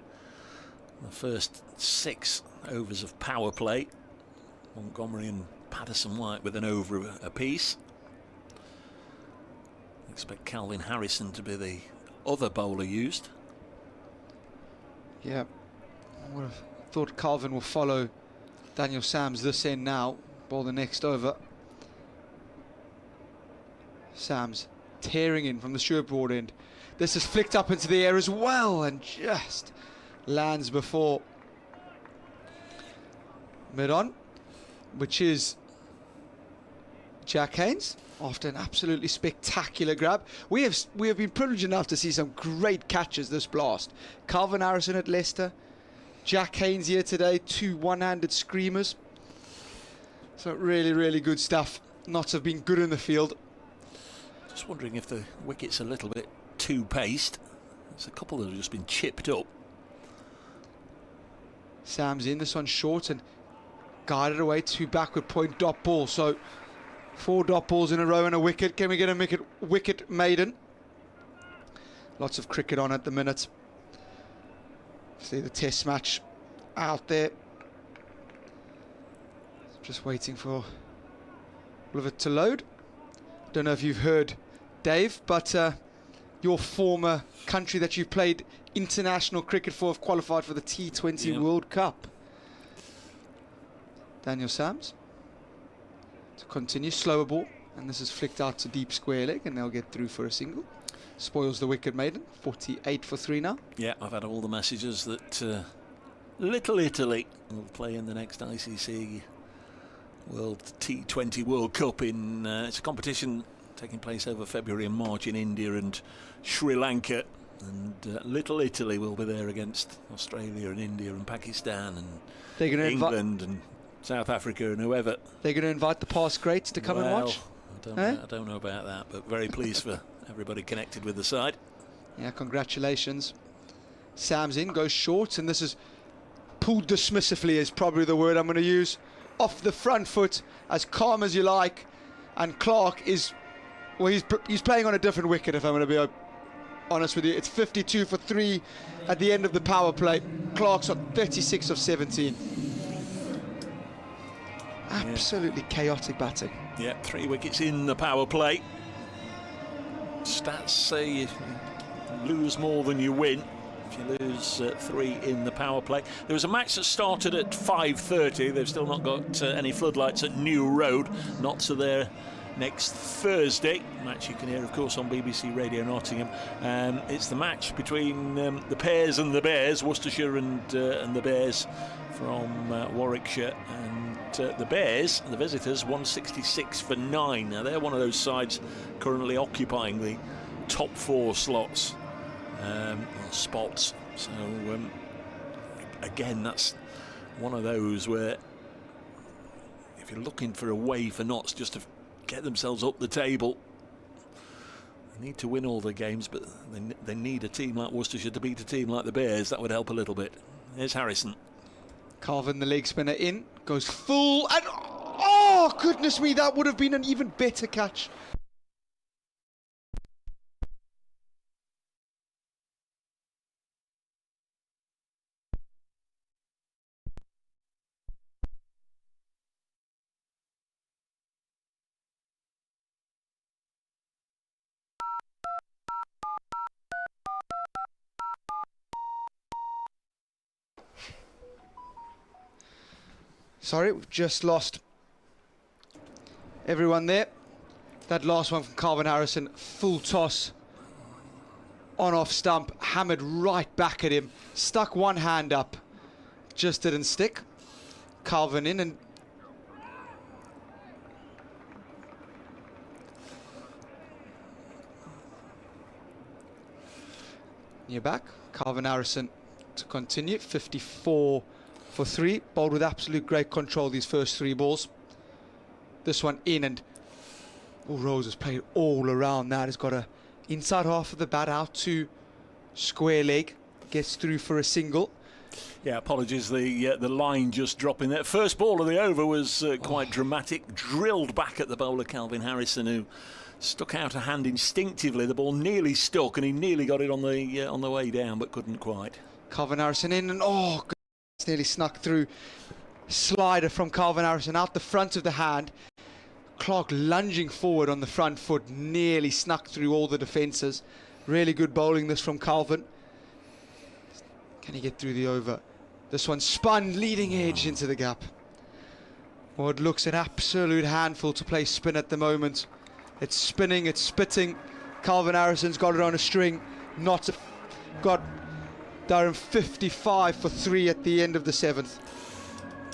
first 6 overs of power play. Montgomery and Patterson White with an over apiece. Expect Calvin Harrison to be the other bowler used. Yeah, I would have thought Calvin will follow Daniel Sams this end now, bowl the next over. Sams tearing in from the Stewart Broad end. This is flicked up into the air as well, and just lands before mid-on, which is Jack Haynes after an absolutely spectacular grab. We have been privileged enough to see some great catches this blast. Calvin Harrison at Leicester, Jack Haynes here today, 2 one-handed screamers. So really, really good stuff. Notts have been good in the field. Just wondering if the wicket's a little bit too paced. There's a couple that have just been chipped up. Sam's in, this one short and guided away, 2 backward point dot ball. So 4 dot balls in a row and a wicket. Can we get a wicket maiden? Lots of cricket on at the minute. See the test match out there. Just waiting for all of it to load. Don't know if you've heard, Dave, but your former country that you've played international cricket for have qualified for the T20 World Cup. Daniel Sams to continue, slower ball, and this is flicked out to deep square leg, and they'll get through for a single. Spoils the wicket maiden. 48 for 3 now. Yeah, I've had all the messages that Little Italy will play in the next ICC World T20 World Cup. It's a competition taking place over February and March in India and Sri Lanka, and Little Italy will be there against Australia and India and Pakistan and England and South Africa and whoever. They're going to invite the past greats to come and watch? I don't know about that, but very pleased for everybody connected with the side. Yeah, congratulations. Sam's in, goes short, and this is pulled dismissively is probably the word I'm going to use. Off the front foot, as calm as you like, and Clark is, well, he's playing on a different wicket, if I'm going to be honest with you. It's 52 for 3 at the end of the power play. Clark's on 36 of 17. Absolutely chaotic batting. Yeah, 3 wickets in the power play. Stats say you lose more than you win if you lose 3 in the power play. There was a match that started at 5:30. They've still not got any floodlights at New Road. Notts are there next Thursday. Match you can hear, of course, on BBC Radio Nottingham. It's the match between the Pears and the Bears, Worcestershire and the Bears from Warwickshire. And the Bears, the visitors, 166 for 9. Now, they're one of those sides currently occupying the top 4 slots, spots. So, again, that's one of those where if you're looking for a way for Notts just to get themselves up the table, they need to win all the games, but they need a team like Worcestershire to beat a team like the Bears. That would help a little bit. Here's Harrison. Calvin, the leg spinner, in, goes full, and oh, goodness me, that would have been an even better catch. Sorry, we've just lost everyone there. That last one from Calvin Harrison, full toss on off stump, hammered right back at him, stuck one hand up, just didn't stick. Calvin in, and you're back. Calvin Harrison to continue, 54 for 3, bowled with absolute great control these first 3 balls. This one in, and Rose has played all around that. He's got a inside half of the bat out to square leg, gets through for a single. Yeah, apologies, the line just dropping there. First ball of the over was quite dramatic, drilled back at the bowler Calvin Harrison, who stuck out a hand instinctively. The ball nearly stuck, and he nearly got it on the way down, but couldn't quite. Calvin Harrison in, and oh, it's nearly snuck through. Slider from Calvin Harrison out the front of the hand. Clark lunging forward on the front foot, nearly snuck through all the defences. Really good bowling this from Calvin. Can he get through the over? This one spun leading edge into the gap. Well, it looks an absolute handful to play spin at the moment. It's spinning, it's spitting. Calvin Harrison's got it on a string. Not got Durham 55 for 3 at the end of the 7th.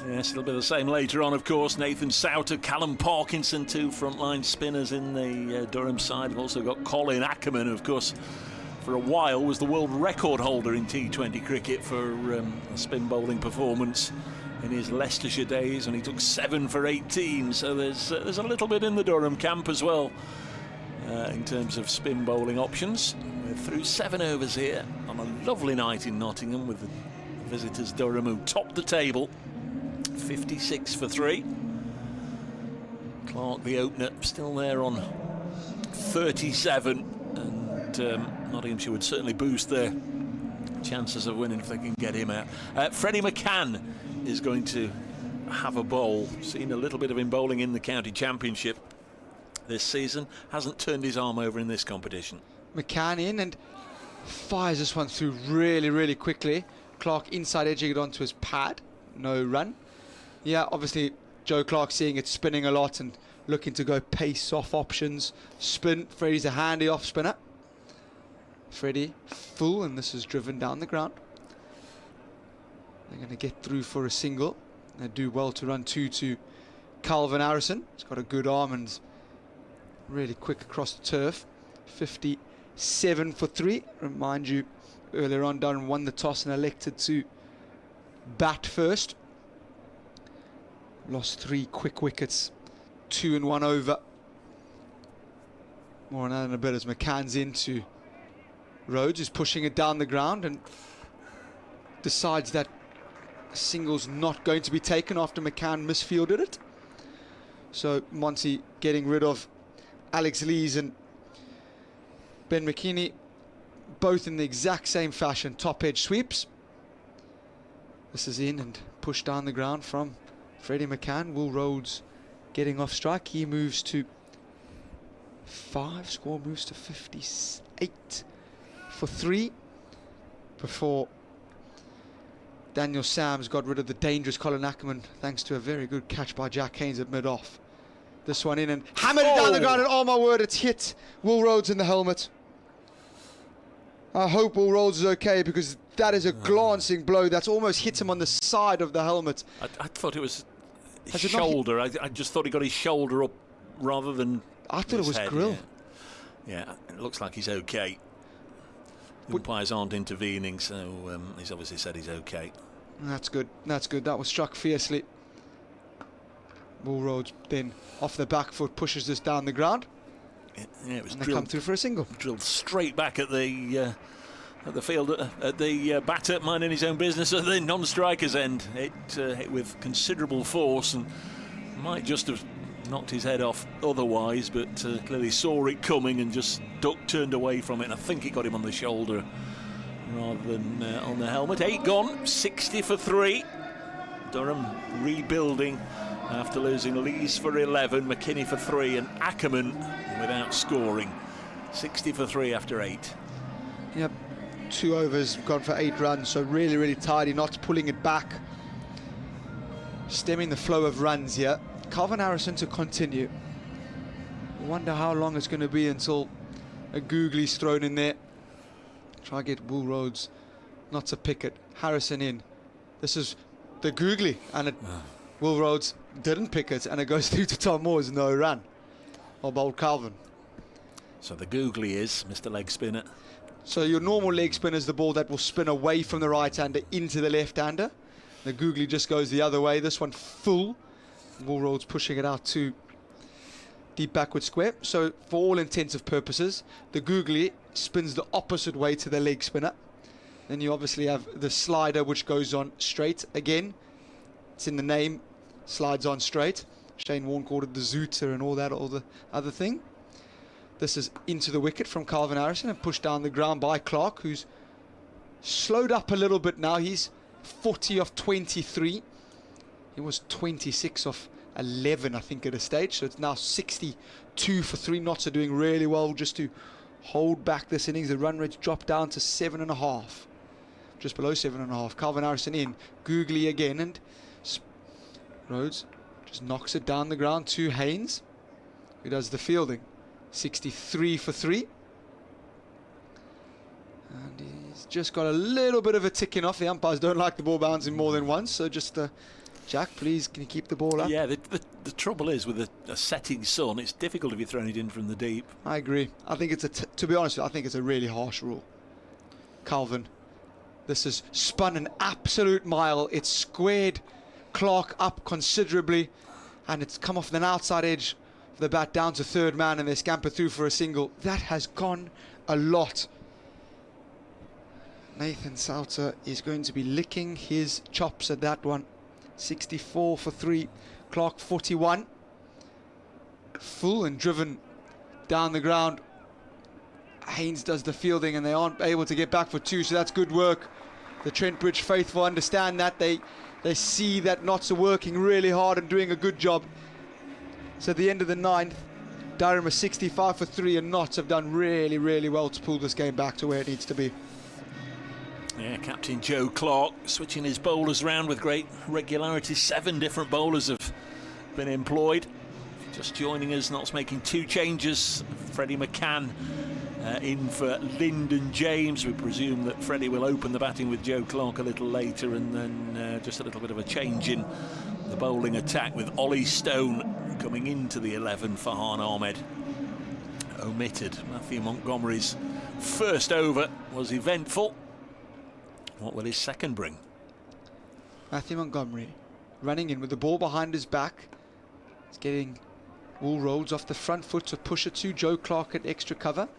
Yes, it'll be the same later on, of course. Nathan Souter, Callum Parkinson, 2 frontline spinners in the Durham side. We've also got Colin Ackerman, who, of course, for a while was the world record holder in T20 cricket for a spin bowling performance in his Leicestershire days, and he took 7 for 18. So there's a little bit in the Durham camp as well in terms of spin bowling options. We're through 7 overs here on a lovely night in Nottingham with the visitors Durham, who topped the table 56 for 3. Clark, the opener, still there on 37, and Nottinghamshire would certainly boost their chances of winning if they can get him out. Freddie McCann is going to have a bowl. Seen a little bit of him bowling in the county championship this season. Hasn't turned his arm over in this competition. McCann in and fires this one through really, really quickly. Clark inside edging it onto his pad. No run. Yeah, obviously Joe Clark seeing it spinning a lot and looking to go pace off options. Spin. Freddie's a handy off spinner. Freddie full, and this is driven down the ground. They're going to get through for a single. They do well to run 2 to Calvin Harrison. He's got a good arm and really quick across the turf. 57 for 3. Remind you, earlier on Durham won the toss and elected to bat first. Lost 3 quick wickets, 2 and 1 over. More on that in a bit as McCann's into Rhodes, who's pushing it down the ground and decides that a single's not going to be taken after McCann misfielded it. So Monty getting rid of Alex Lees and Ben McKinney, both in the exact same fashion, top edge sweeps. This is in and pushed down the ground from Freddie McCann. Will Rhodes getting off strike. He moves to 5. Score moves to 58 for 3 before Daniel Sams got rid of the dangerous Colin Ackerman thanks to a very good catch by Jack Haynes at mid-off. This one in and hammered it down the ground, and oh my word, it's hit Will Rhodes in the helmet. I hope Will Rhodes is okay, because that is a glancing blow that's almost hit him on the side of the helmet. I thought it was his shoulder. I just thought he got his shoulder up rather than I thought it was head. grill. Yeah, it looks like he's okay. The umpires aren't intervening, so he's obviously said he's okay. That's good. That's good. That was struck fiercely. Will Rhodes then off the back foot pushes this down the ground. Yeah, it was and they come through for a single. Drilled straight back at the field, at the batter, minding his own business at the non-striker's end. It hit with considerable force and might just have knocked his head off otherwise, but clearly saw it coming and just turned away from it. And I think it got him on the shoulder rather than on the helmet. 8 gone, 60 for 3. Durham rebuilding after losing Lees for 11, McKinney for 3, and Ackerman without scoring. 60 for 3 after 8. Yep, 2 overs, gone for 8 runs, so really, really tidy, not pulling it back. Stemming the flow of runs here. Calvin Harrison to continue. I wonder how long it's going to be until a googly's thrown in there. Try to get Will Rhodes not to pick it. Harrison in. This is the googly, and Will Rhodes didn't pick it, and it goes through to Tom Moore's no run. Or bowled Calvin. So the googly is Mr. Leg Spinner. So your normal leg spinner is the ball that will spin away from the right-hander into the left-hander. The googly just goes the other way. This one full. Will Rhodes pushing it out to deep backward square. So for all intents and purposes, the googly spins the opposite way to the leg spinner. Then you obviously have the slider, which goes on straight. Again, it's in the name, slides on straight. Shane Warne called it the zooter and all the other thing. This is into the wicket from Calvin Harrison and pushed down the ground by Clark, who's slowed up a little bit now. He's 40 off 23. He was 26 off 11, I think, at a stage. So it's now 62 for 3. Knots are doing really well just to hold back this innings. The run rate dropped down to 7.5. Just below 7.5. Calvin Harrison in. Googly again. And Rhodes just knocks it down the ground to Haynes, who does the fielding. 63 for 3. And he's just got a little bit of a ticking off. The umpires don't like the ball bouncing more than once. So just... Jack, please, can you keep the ball up? Yeah, the trouble is with a setting sun, it's difficult if you're throwing it in from the deep. I agree. I think it's to be honest, I think it's a really harsh rule. Calvin, this has spun an absolute mile. It's squared Clark up considerably, and it's come off the outside edge of the bat down to third man, and they scamper through for a single. That has gone a lot. Nathan Souter is going to be licking his chops at that one. 64 for 3. Clark 41. Full and driven down the ground. Haynes does the fielding, and they aren't able to get back for 2, so that's good work. The Trent Bridge faithful understand that. They see that Notts are working really hard and doing a good job. So at the end of the 9th, Durham are 65 for 3, and Notts have done really, really well to pull this game back to where it needs to be. Yeah, Captain Joe Clark switching his bowlers around with great regularity. 7 different bowlers have been employed. Just joining us, Notts making 2 changes. Freddie McCann in for Lyndon James. We presume that Freddie will open the batting with Joe Clark a little later, and then just a little bit of a change in the bowling attack with Ollie Stone coming into the 11. Farhan Ahmed omitted. Matthew Montgomery's first over was eventful. What will his second bring? Matthew Montgomery running in with the ball behind his back. He's getting Will Rhodes off the front foot to push it to Joe Clark at extra cover.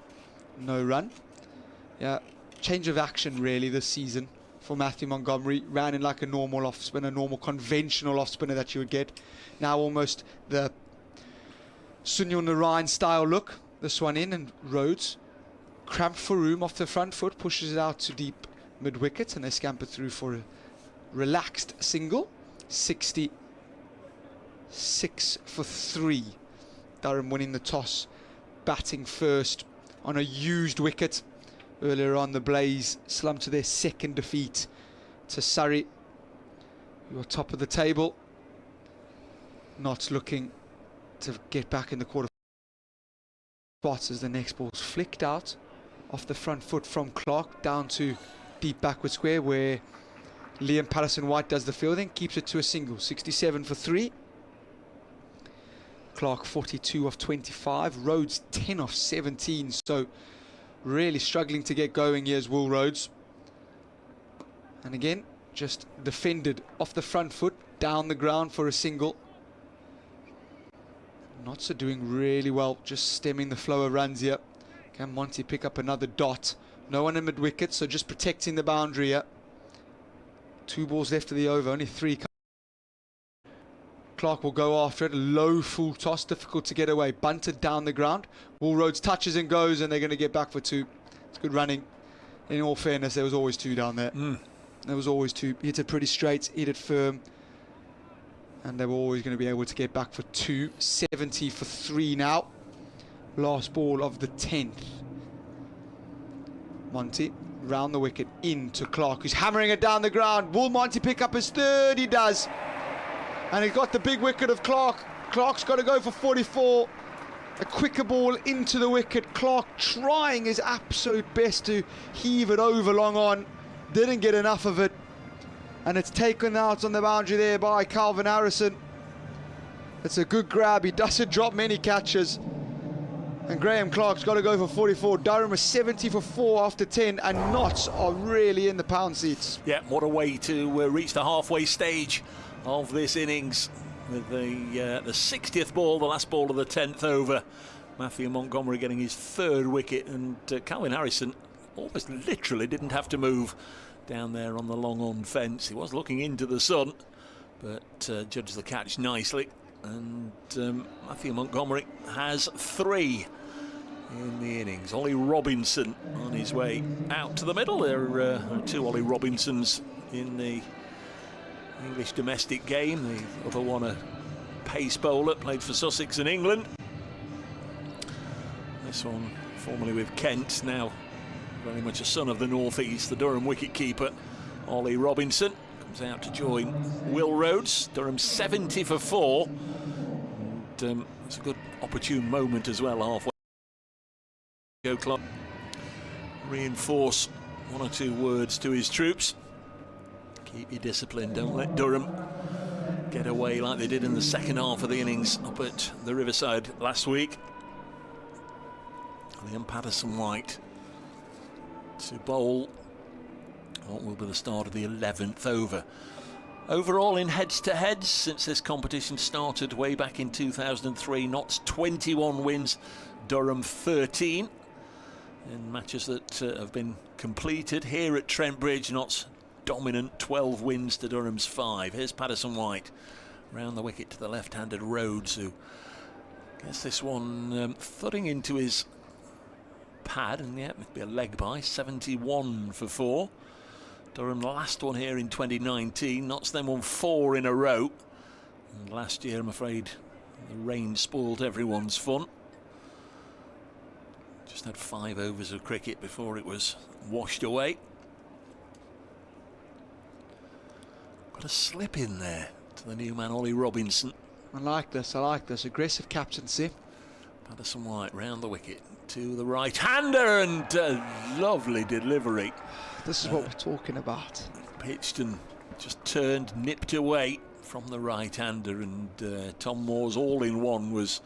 No run. Yeah, change of action really this season for Matthew Montgomery. Ran in like a normal off spinner, normal conventional off spinner that you would get. Now almost the Sunil Narayan style look. This one in, and Rhodes cramped for room off the front foot, pushes it out to deep mid-wicket, and they scamper through for a relaxed single. 66 for 3. Durham winning the toss, batting first on a used wicket. Earlier on, the Blaze slumped to their second defeat to Surrey, who are top of the table. Not looking to get back in the quarter spots as the next ball's flicked out off the front foot from Clark down to deep backward square, where Liam Patterson-White does the fielding, keeps it to a single. 67 for 3. Clark 42 off 25. Rhodes 10 off 17. So really struggling to get going here is Will Rhodes. And again, just defended off the front foot, down the ground for a single. Notts doing really well, just stemming the flow of runs here. Can Monty pick up another dot? No one in mid-wicket, so just protecting the boundary here. 2 balls left of the over, only 3. Clark will go after it. Low full toss, difficult to get away. Bunted down the ground. Will Rhodes touches and goes, and they're going to get back for 2. It's good running. In all fairness, there was always 2 down there. There was always 2. Hit it pretty straight, hit it firm. And they were always going to be able to get back for 2. 70 for 3 now. Last ball of the 10th. Monty round the wicket into Clark, who's hammering it down the ground. Will Monty pick up his 3rd? He does. And he got the big wicket of Clark. Clark's got to go for 44. A quicker ball into the wicket. Clark trying his absolute best to heave it over long on. Didn't get enough of it. And it's taken out on the boundary there by Calvin Harrison. It's a good grab. He doesn't drop many catches. And Graham Clark's got to go for 44. Durham is 70 for 4 after 10, and Notts are really in the pound seats. Yeah, what a way to reach the halfway stage of this innings with the 60th ball, the last ball of the 10th over. Matthew Montgomery getting his 3rd wicket, and Calvin Harrison almost literally didn't have to move down there on the long-on fence. He was looking into the sun, but judged the catch nicely. And Matthew Montgomery has 3 in the innings. Ollie Robinson on his way out to the middle. There are 2 Ollie Robinsons in the English domestic game. The other one a pace bowler, played for Sussex and England. This one formerly with Kent, now very much a son of the North East, the Durham wicket-keeper, Ollie Robinson. Comes out to join Will Rhodes. Durham 70 for 4. And it's a good opportune moment as well, halfway. Joe Clark reinforce 1 or 2 words to his troops. Keep your discipline, don't let Durham get away like they did in the second half of the innings up at the Riverside last week. Liam Patterson-White to bowl what will be the start of the 11th over. Overall in heads-to-heads since this competition started way back in 2003, Notts 21 wins, Durham 13. In matches that have been completed here at Trent Bridge, Notts dominant, 12 wins to Durham's 5. Here's Patterson-White round the wicket to the left-handed Rhodes, who gets this one thudding into his pad, and yeah, it'd be a leg by. 71 for 4. Durham the last one here in 2019. Notts then won 4 in a row. And last year, I'm afraid, the rain spoiled everyone's fun. Just had 5 overs of cricket before it was washed away. Got a slip in there to the new man, Ollie Robinson. I like this. Aggressive captaincy. Patterson-White round the wicket to the right-hander, and lovely delivery. This is what we're talking about. Pitched and just turned, nipped away from the right-hander, and Tom Moore's all-in-one was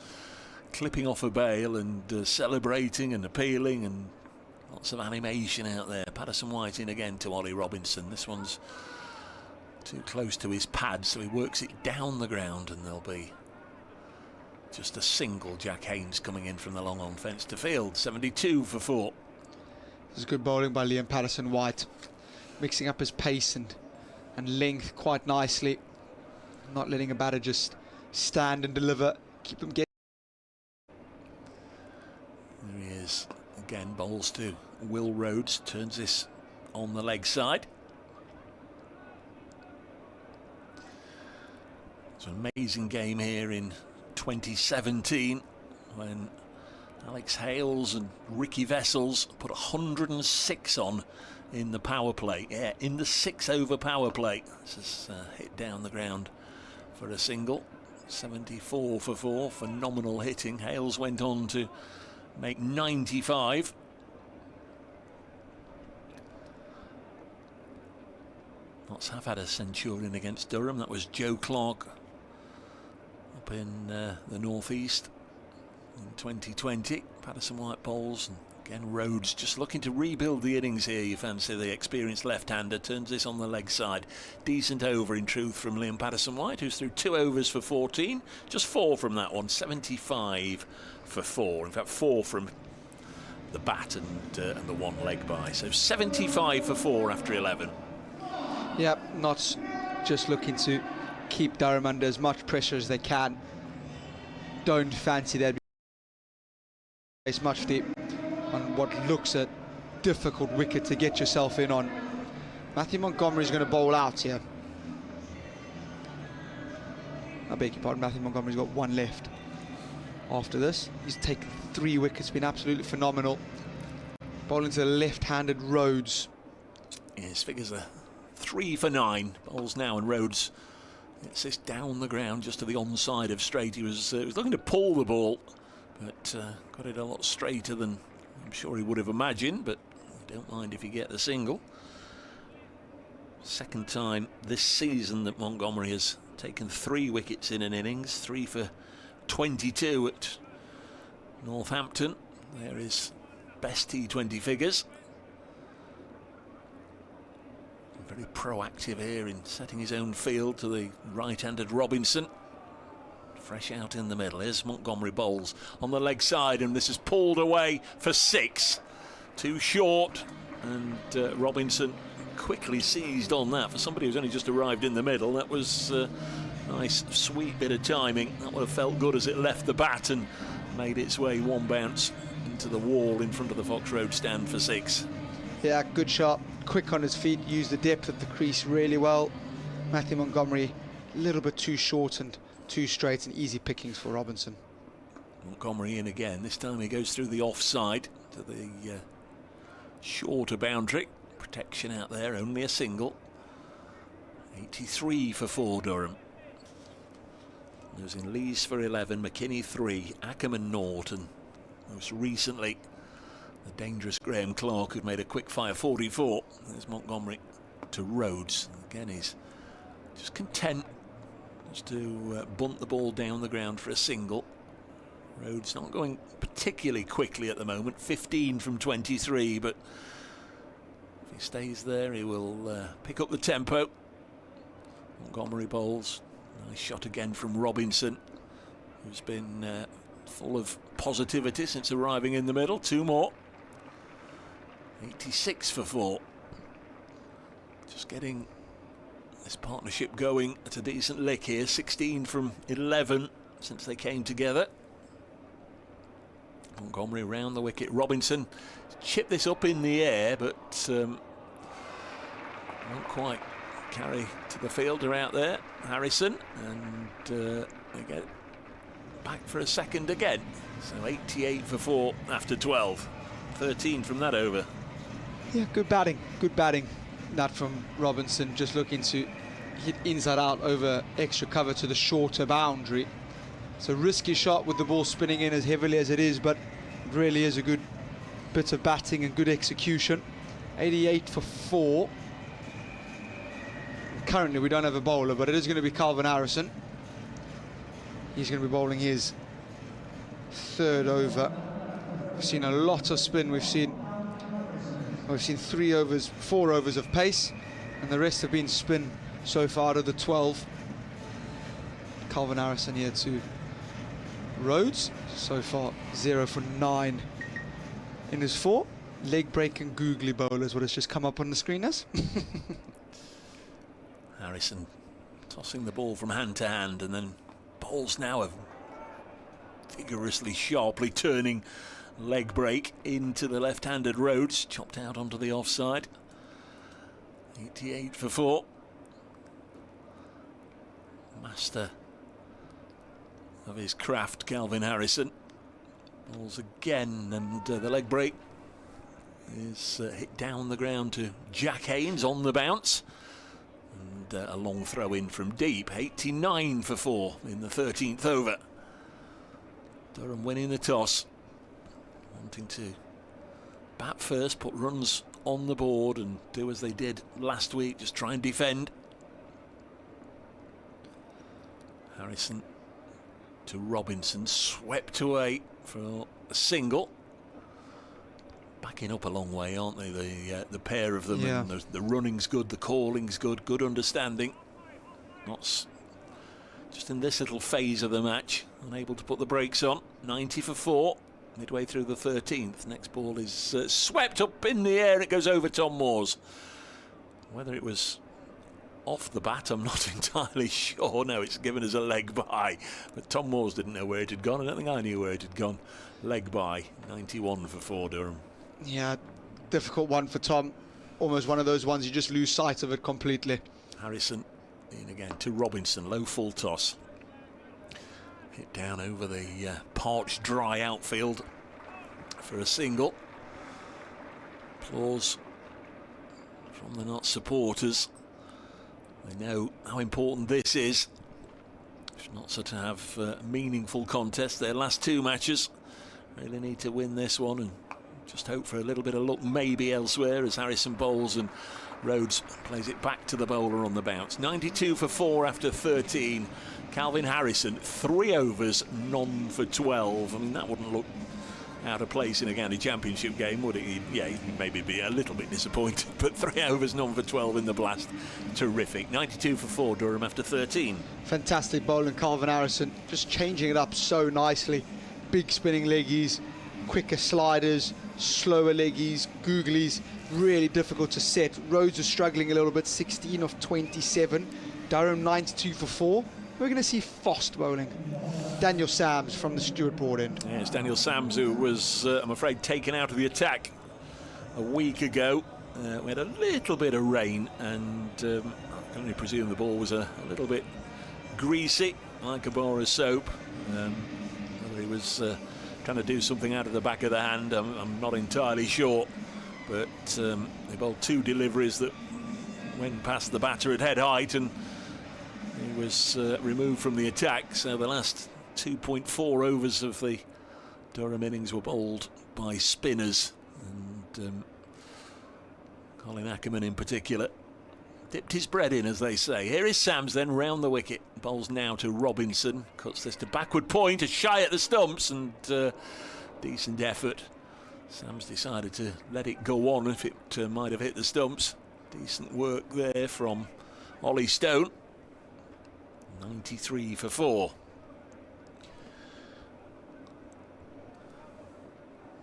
clipping off a bail and celebrating and appealing, and lots of animation out there. Patterson-White in again to Ollie Robinson. This one's too close to his pad, so he works it down the ground, and there'll be just a single. Jack Haynes coming in from the long-on fence to field. 72 for 4. This is good bowling by Liam Patterson-White, mixing up his pace and length quite nicely, not letting a batter just stand and deliver, keep him getting. There he is again, bowls to Will Rhodes, turns this on the leg side. It's an amazing game here in 2017 when Alex Hales and Ricky Vessels put 106 on in the power play. Yeah, in the 6-over power play. This is hit down the ground for a single. 74 for 4, phenomenal hitting. Hales went on to make 95. Notts have had a centurion against Durham. That was Joe Clark up in the northeast in 2020. Patterson White bowls, and again Rhodes just looking to rebuild the innings here. You fancy the experienced left-hander turns this on the leg side. Decent over in truth from Liam Patterson White, who's through 2 overs for 14, just 4 from that one. 75 for 4, in fact 4 from the bat and the 1 leg by, so 75 for 4 after 11. Yep, Notts just looking to keep Durham under as much pressure as they can. Don't fancy that as much on what looks a difficult wicket to get yourself in on. Matthew Montgomery's going to bowl out here. I beg your pardon, Matthew Montgomery's got 1 left after this. He's taken 3 wickets, been absolutely phenomenal. Bowling to the left-handed Rhodes. His figures are 3 for 9. Bowls now, and Rhodes gets this down the ground just to the onside of straight. He was looking to pull the ball, but got it a lot straighter than I'm sure he would have imagined, but I don't mind if you get the single. Second time this season that Montgomery has taken 3 wickets in an innings, 3 for 22 at Northampton. There is best T20 figures. Very proactive here in setting his own field to the right-handed Robinson. Fresh out in the middle. Here's Montgomery bowls on the leg side, and this is pulled away for 6. Too short, and Robinson quickly seized on that. For somebody who's only just arrived in the middle, that was a nice, sweet bit of timing. That would have felt good as it left the bat and made its way 1 bounce into the wall in front of the Fox Road stand for 6. Yeah, good shot, quick on his feet, used the depth of the crease really well. Matthew Montgomery a little bit too short and too straight, and easy pickings for Robinson. Montgomery in again. This time he goes through the offside to the shorter boundary. Protection out there, only a single. 83 for 4 Durham. Losing Lees for 11, McKinney 3, Ackerman Norton. Most recently the dangerous Graham Clark, who'd made a quick fire 44. There's Montgomery to Rhodes. Again, he's just content just to bunt the ball down the ground for a single. Rhodes not going particularly quickly at the moment, 15 from 23, but if he stays there he will pick up the tempo. Montgomery bowls. Nice shot again from Robinson, who's been full of positivity since arriving in the middle. 2 more. 86 for 4. Just getting this partnership going at a decent lick here. 16 from 11 since they came together. Montgomery round the wicket. Robinson chipped this up in the air, but won't quite carry to the fielder out there, Harrison, and they get back for a second again. So 88 for 4 after 12. 13 from that over. Yeah, good batting, good batting. That from Robinson, just looking to hit inside out over extra cover to the shorter boundary. It's a risky shot with the ball spinning in as heavily as it is, but it really is a good bit of batting and good execution. 88 for 4. Currently we don't have a bowler, but it is going to be Calvin Harrison. He's going to be bowling his 3rd over. We've seen a lot of spin. We've seen 3 overs, 4 overs of pace, and the rest have been spin so far out of the 12. Calvin Harrison here to Rhodes. So far 0 for 9 in his 4. Leg break and googly bowl is what has just come up on the screen as. Harrison tossing the ball from hand to hand, and then bowls now a vigorously, sharply turning leg break into the left-handed Rhodes, chopped out onto the offside. 88 for 4. Master of his craft, Calvin Harrison. Balls again, and the leg break is hit down the ground to Jack Haynes on the bounce. and a long throw in from deep. 89 for 4 in the 13th over. Durham winning the toss, wanting to bat first, put runs on the board and do as they did last week, just try and defend. Harrison to Robinson, swept away for a single. Backing up a long way, aren't they, the pair of them? Yeah. And the running's good, the calling's good, good understanding. Not just in this little phase of the match, unable to put the brakes on. 90 for 4, midway through the 13th. Next ball is swept up in the air. It goes over Tom Moore's. Whether it was off the bat, I'm not entirely sure. No, it's given as a leg by. But Tom Moore's didn't know where it had gone. I don't think I knew where it had gone. Leg by. 91 for 4, Durham. Yeah, difficult one for Tom. Almost one of those ones you just lose sight of it completely. Harrison in again to Robinson. Low full toss. Hit down over the parched dry outfield for a single. Applause from the Notts supporters. They know how important this is. Notts to have meaningful contests. Their last 2 matches. Really need to win this one and just hope for a little bit of luck maybe elsewhere as Harrison bowls and Rhodes plays it back to the bowler on the bounce. 92 for 4 after 13. Calvin Harrison, 3 overs, none for 12. I mean, that wouldn't look out of place in a county championship game, would it? He'd maybe be a little bit disappointed, but 3 overs, none for 12 in the blast. Terrific. 92 for 4, Durham after 13. Fantastic bowling, Calvin Harrison, just changing it up so nicely. Big spinning leggies, quicker sliders, slower leggies, googlies, really difficult to set. Rhodes was struggling a little bit, 16 of 27. Durham 92 for 4. We're going to see Fost bowling. Daniel Sams from the Stewart Broad end. Yes, Daniel Sams, who was, I'm afraid, taken out of the attack a week ago. We had a little bit of rain, and I can only presume the ball was a little bit greasy, like a bar of soap. Whether he was trying to do something out of the back of the hand, I'm not entirely sure. But they bowled 2 deliveries that went past the batter at head height, and he was removed from the attack. So the last 2.4 overs of the Durham innings were bowled by spinners, and Colin Ackerman in particular dipped his bread in, as they say. Here is Sams then round the wicket. Bowls now to Robinson. Cuts this to backward point, a shy at the stumps, and decent effort. Sams decided to let it go on if it might have hit the stumps. Decent work there from Ollie Stone. 93 for 4.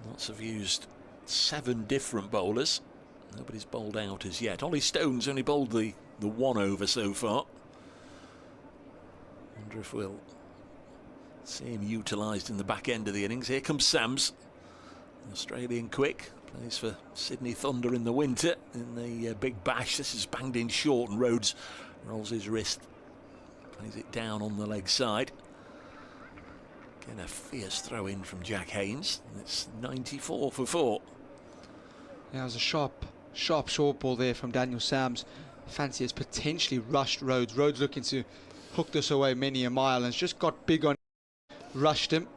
Lots have used 7 different bowlers. Nobody's bowled out as yet. Ollie Stone's only bowled the 1 over so far. Wonder if we'll see him utilised in the back end of the innings. Here comes Sams. Australian quick. Plays for Sydney Thunder in the winter in the Big Bash. This is banged in short, and Rhodes rolls his wrist. Plays it down on the leg side. Again, a fierce throw in from Jack Haynes. It's 94 for 4. Yeah, it was a sharp short ball there from Daniel Sams. Fancy has potentially rushed Rhodes. Rhodes looking to hook this away many a mile, and has just got big on, rushed him.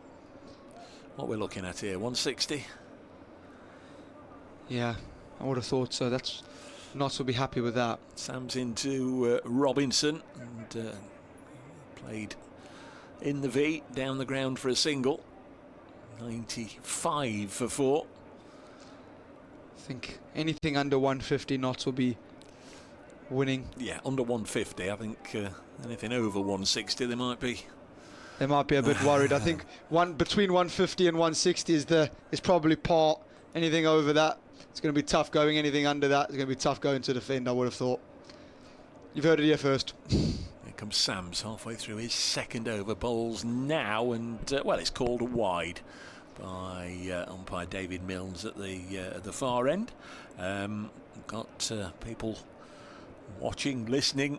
What we're looking at here, 160. Yeah, I would have thought so. That's Notts will be happy with that. Sams into Robinson, and played in the V, down the ground for a single. 95 for 4. I think anything under 150, Notts will be winning. Yeah, under 150. I think anything over 160, they might be a bit worried. I think between 150 and 160 is probably par. Anything over that, it's going to be tough going. Anything under that, it's going to be tough going to defend, I would have thought. You've heard it here first. Here comes Sams halfway through his 2nd over. Bowls now, and well, it's called a wide by umpire David Milnes at the far end. Got people watching, listening,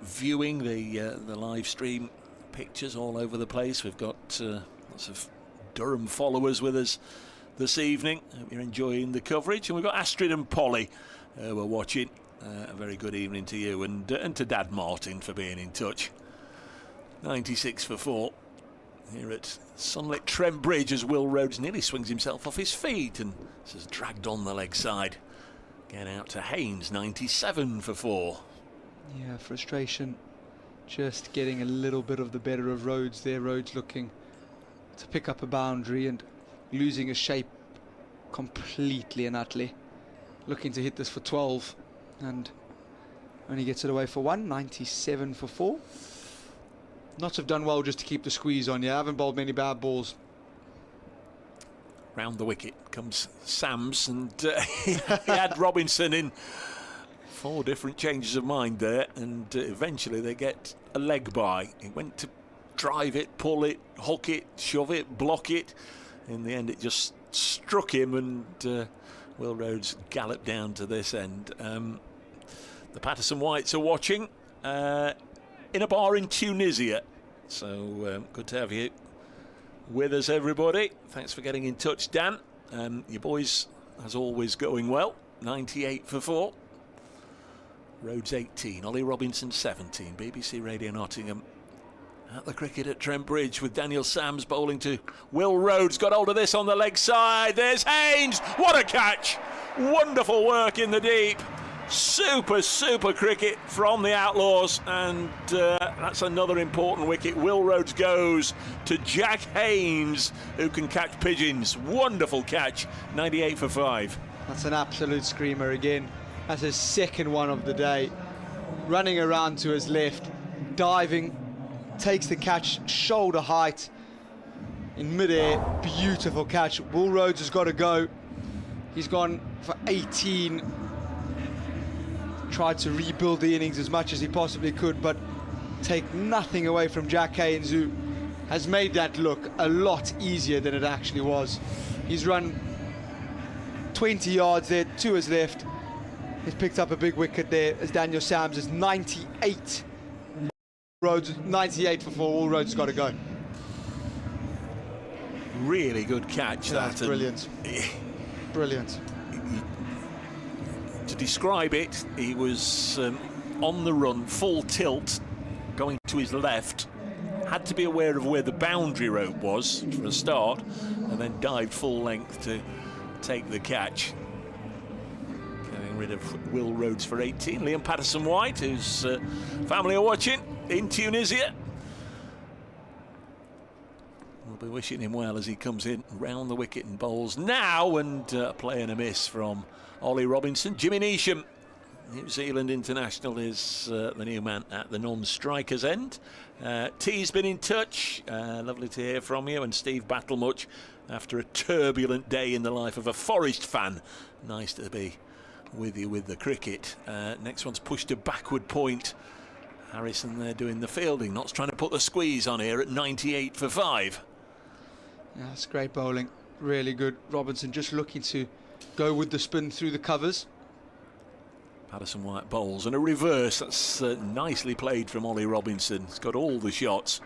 viewing the live stream pictures all over the place. We've got lots of Durham followers with us this evening. Hope you're enjoying the coverage. And we've got Astrid and Polly who are watching a very good evening to you and to Dad Martin for being in touch. 96 for 4 here at sunlit Trent Bridge as Will Rhodes nearly swings himself off his feet and has dragged on the leg side. Again out to Haynes, 97 for 4. Yeah, frustration just getting a little bit of the better of Rhodes there. Rhodes looking to pick up a boundary and losing his shape completely and utterly. Looking to hit this for 12 and only gets it away for 1, 97 for 4. Notts have done well just to keep the squeeze on. Yeah, haven't bowled many bad balls. Round the wicket comes Sams, and he had Robinson in 4 different changes of mind there, and eventually they get a leg by. He went to drive it, pull it, hook it, shove it, block it. In the end it just struck him, and Will Rhodes galloped down to this end. The Patterson Whites are watching in a bar in Tunisia, so good to have you with us, everybody. Thanks for getting in touch, Dan. Your boys, as always, going well. 98 for 4. Rhodes 18, Ollie Robinson 17. BBC Radio Nottingham at the cricket at Trent Bridge with Daniel Sams bowling to Will Rhodes. Got hold of this on the leg side. There's Haynes. What a catch! Wonderful work in the deep. Super cricket from the Outlaws, and that's another important wicket. Will Rhodes goes to Jack Haynes, who can catch pigeons. Wonderful catch, 98 for 5. That's an absolute screamer again. That's his second one of the day. Running around to his left, diving, takes the catch shoulder height in midair. Beautiful catch. Will Rhodes has got to go. He's gone for 18. Tried to rebuild the innings as much as he possibly could, but take nothing away from Jack Haynes, who has made that look a lot easier than it actually was. He's run 20 yards there to his left. He's picked up a big wicket there as Daniel Sams is 98. Rhodes 98 for 4. All Rhodes has got to go. Really good catch. That's brilliant. Brilliant. To describe it, he was on the run, full tilt, going to his left, had to be aware of where the boundary rope was for a start, and then dived full length to take the catch. Getting rid of Will Rhodes for 18. Liam Patterson White, whose family are watching in Tunisia. We'll be wishing him well as he comes in round the wicket and bowls now, and a play and a miss from Ollie Robinson. Jimmy Neesham, New Zealand international, is the new man at the non-strikers end. T's been in touch. Lovely to hear from you. And Steve Battlemuch, after a turbulent day in the life of a Forest fan. Nice to be with you with the cricket. Next one's pushed to backward point. Harrison there doing the fielding. Not's trying to put the squeeze on here at 98 for 5. Yeah, that's great bowling. Really good. Robinson just looking to go with the spin through the covers. Patterson White bowls and a reverse. That's nicely played from Ollie Robinson. He's got all the shots.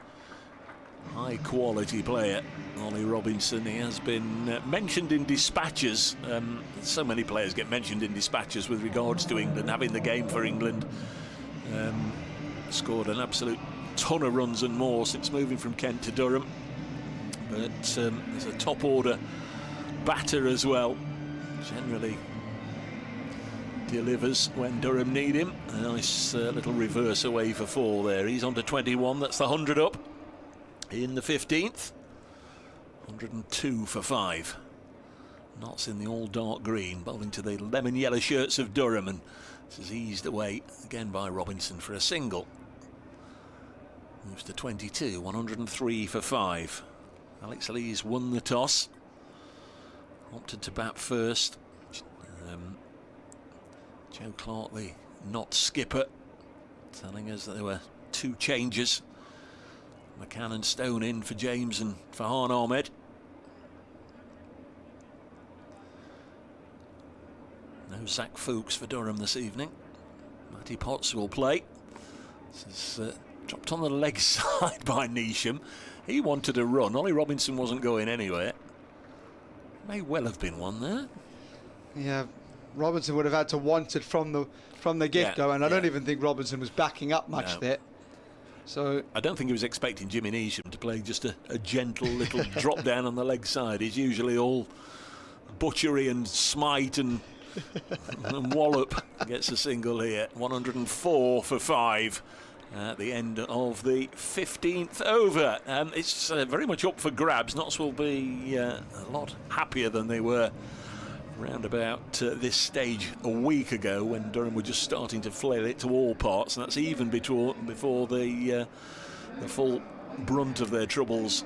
High quality player, Ollie Robinson. He has been mentioned in dispatches. So many players get mentioned in dispatches with regards to England, having the game for England. Scored an absolute ton of runs and more since moving from Kent to Durham. But there's a top order batter as well. Generally delivers when Durham need him. A nice little reverse away for 4 there. He's on to 21. That's the 100 up in the 15th. 102 for 5. Notts in the all dark green, bowling to the lemon yellow shirts of Durham, and this is eased away again by Robinson for a single. Moves to 22. 103 for 5. Alex Lees won the toss. Opted to bat first. Joe Clark, the Notts skipper, telling us that there were 2 changes. McCann and Stone in for James and Farhan Ahmed. No Zach Fuchs for Durham this evening. Matty Potts will play. This is dropped on the leg side by Neesham. He wanted a run. Ollie Robinson wasn't going anywhere. May well have been one there. Yeah, Robinson would have had to want it from the get-go, and I don't even think Robinson was backing up much there. So I don't think he was expecting Jimmy Neesham to play just a gentle little drop down on the leg side. He's usually all butchery and smite and wallop. Gets a single here. 104 for 5 at the end of the 15th over. It's very much up for grabs. Notts will be a lot happier than they were round about this stage a week ago, when Durham were just starting to flail it to all parts, and that's even before the full brunt of their troubles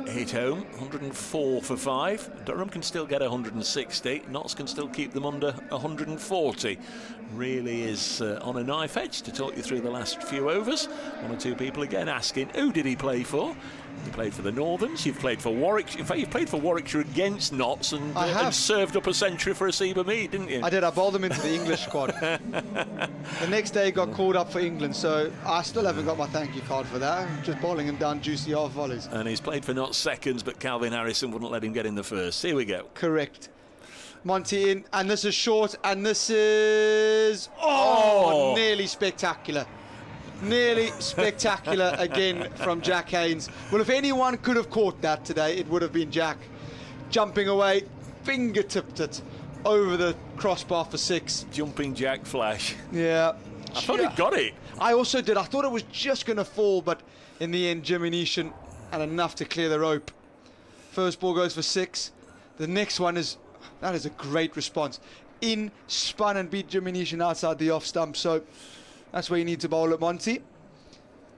hit home. 104 for 5. Durham can still get 160. Notts can still keep them under 140. Really is on a knife edge to talk you through the last few overs. One or two people again asking, who did he play for? He played for the Northerns. You've played for Warwickshire. In fact, you've played for Warwickshire against Notts and served up a century for Asiba Mead, didn't you? I did. I bowled him into the English squad. The next day, he got called up for England, so I still haven't got my thank you card for that. I'm just bowling him down juicy half volleys. And he's played for Notts seconds, but Calvin Harrison wouldn't let him get in the first. Here we go. Correct. Monty in, and this is short, and this is nearly spectacular. Nearly spectacular again from Jack Haynes. Well, if anyone could have caught that today, it would have been Jack. Jumping away, finger-tipped it over the crossbar for 6. Jumping Jack flash. Yeah. I thought he got it. I also did. I thought it was just going to fall, but in the end, Jimmy Neesham had enough to clear the rope. First ball goes for 6. The next one that is a great response. In, spun and beat Jimmy Neesham outside the off stump. So that's where you need to bowl at Monty.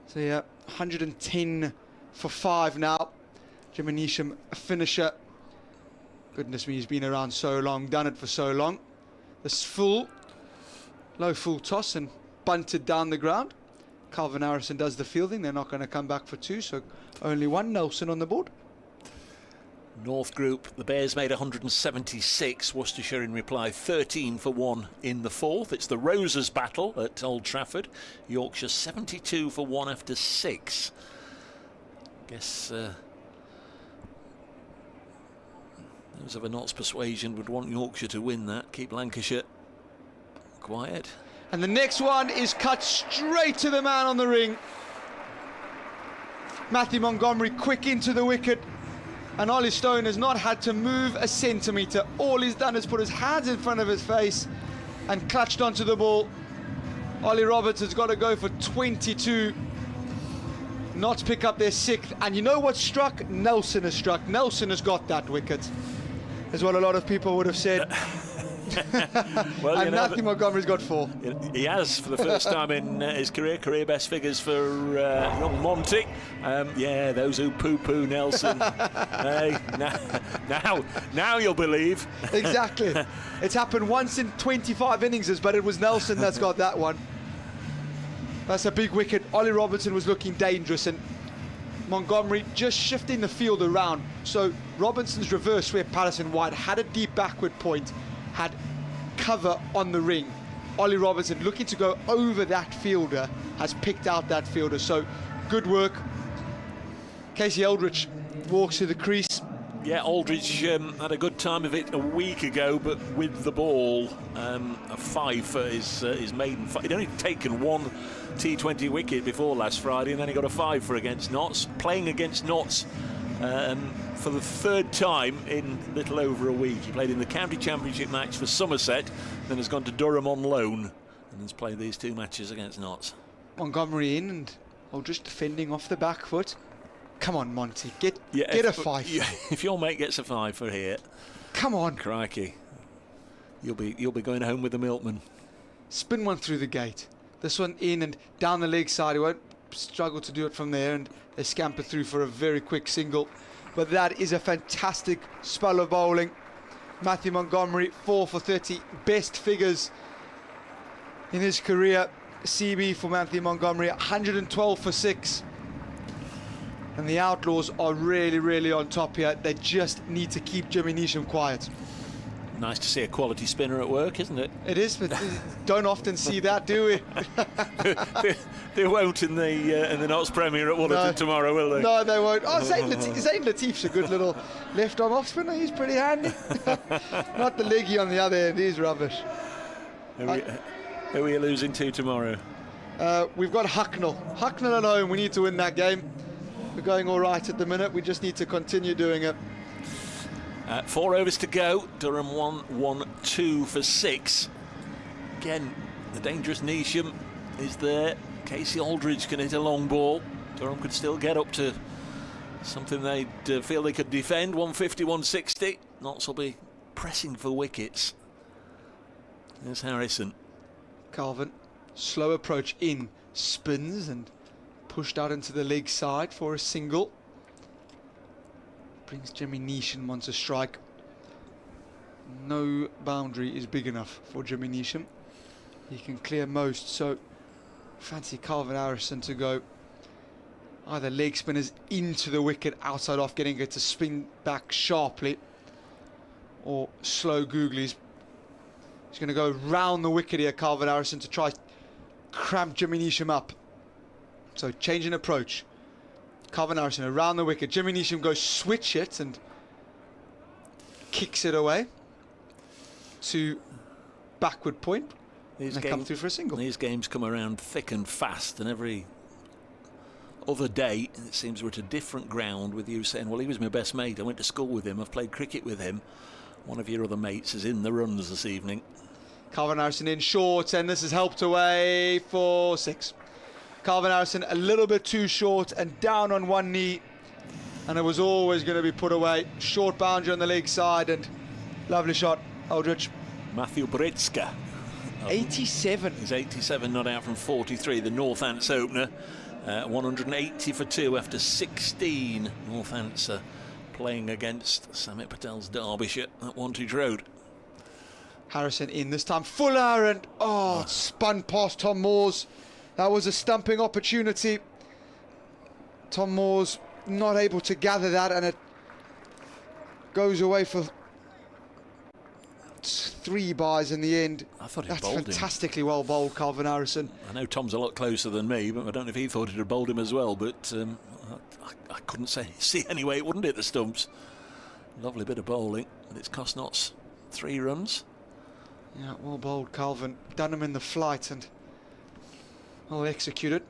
So yeah, 110 for 5 now. Jimmy Neesham, a finisher. Goodness me, he's been around so long, done it for so long. This low full toss and bunted down the ground. Calvin Harrison does the fielding. They're not going to come back for 2, so only 1. Nelson on the board. North Group, the Bears made 176. Worcestershire in reply 13 for 1 in the 4th. It's the Roses battle at Old Trafford. Yorkshire 72 for 1 after 6. Guess those of a Notts persuasion would want Yorkshire to win that. Keep Lancashire quiet. And the next one is cut straight to the man on the ring. Matthew Montgomery quick into the wicket. And Ollie Stone has not had to move a centimetre. All he's done is put his hands in front of his face and clutched onto the ball. Ollie Roberts has got to go for 22. Notts pick up their 6th. And you know what struck? Nelson has struck. Nelson has got that wicket, is what a lot of people would have said. Well, and Matthew Montgomery's got 4. He has, for the first time in his career best figures for young Monty. Yeah, those who poo-poo Nelson. Hey, now you'll believe. Exactly. It's happened once in 25 innings, but it was Nelson that's got that one. That's a big wicket. Ollie Robertson was looking dangerous, and Montgomery just shifting the field around. So Robinson's reverse sweep Patterson wide had a deep backward point, had cover on the ring. Ollie Robertson looking to go over that fielder, has picked out that fielder. So good work. Casey Aldrich walks to the crease. Yeah, Aldridge had a good time of it a week ago, but with the ball, a 5 for his maiden. He'd only taken 1 T20 wicket before last Friday, and then he got a 5 for against Notts. Playing against Notts for the 3rd time in little over a week. He played in the county championship match for Somerset, then has gone to Durham on loan, and has played these 2 matches against Notts. Montgomery in, and Aldrich defending off the back foot. Come on, Monty, get a 5. If your mate gets a 5 for here, come on, crikey, you'll be going home with the milkman. Spin one through the gate. This one in and down the leg side. He won't struggle to do it from there, and they scamper through for a very quick single. But that is a fantastic spell of bowling. Matthew Montgomery, 4 for 30, best figures in his career. CB for Matthew Montgomery, 112 for 6. And the Outlaws are really, really on top here. They just need to keep Jimmy Neesham quiet. Nice to see a quality spinner at work, isn't it? It is, but don't often see that, do we? They won't in the Notts Premier at Woollerton tomorrow, will they? No, they won't. Oh, Zayn Latif's a good little left-arm off spinner. He's pretty handy. Not the leggy on the other end. He's rubbish. Who are we losing to tomorrow? We've got Hucknall. Hucknall at home. We need to win that game. We're going all right at the minute. We just need to continue doing it. 4 overs to go. Durham 1-1-2 for 6. Again, the dangerous Nottingham is there. Casey Aldridge can hit a long ball. Durham could still get up to something they'd feel they could defend. 150, 160. Notts will be pressing for wickets. There's Harrison. Calvin, slow approach in, spins and pushed out into the leg side for a single. Brings Jimmy Neesham onto strike. No boundary is big enough for Jimmy Neesham. He can clear most, so fancy Calvin Harrison to go either leg spinners into the wicket, outside off, getting it to spin back sharply, or slow googlies. He's going to go round the wicket here, Calvin Harrison, to try cramp Jimmy Neesham up. So changing approach. Calvin Harrison around the wicket. Jimmy Neesham goes switch it and kicks it away to backward point. And they come through for a single. These games come around thick and fast, and every other day it seems we're at a different ground, with you saying, well, he was my best mate, I went to school with him, I've played cricket with him. One of your other mates is in the runs this evening. Calvin Harrison in short, and this is helped away for 6. Calvin Harrison a little bit too short and down on one knee, and it was always going to be put away. Short boundary on the leg side, and lovely shot, Aldridge. Matthew Britska. 87. He's 87, not out from 43. The Northants opener, 180 for 2 after 16. Northants playing against Samit Patel's Derbyshire at Wantage Road. Harrison in this time, Fuller, and it spun past Tom Moores. That was a stumping opportunity. Tom Moores not able to gather that, and it goes away for 3 byes in the end. I thought he That's bowled fantastically well bowled, Calvin Harrison. I know Tom's a lot closer than me, but I don't know if he thought he'd have bowled him as well, but I couldn't see any way it wouldn't hit the stumps. Lovely bit of bowling, and it's cost Notts 3 runs. Yeah, well bowled, Calvin. Done him in the flight and well executed.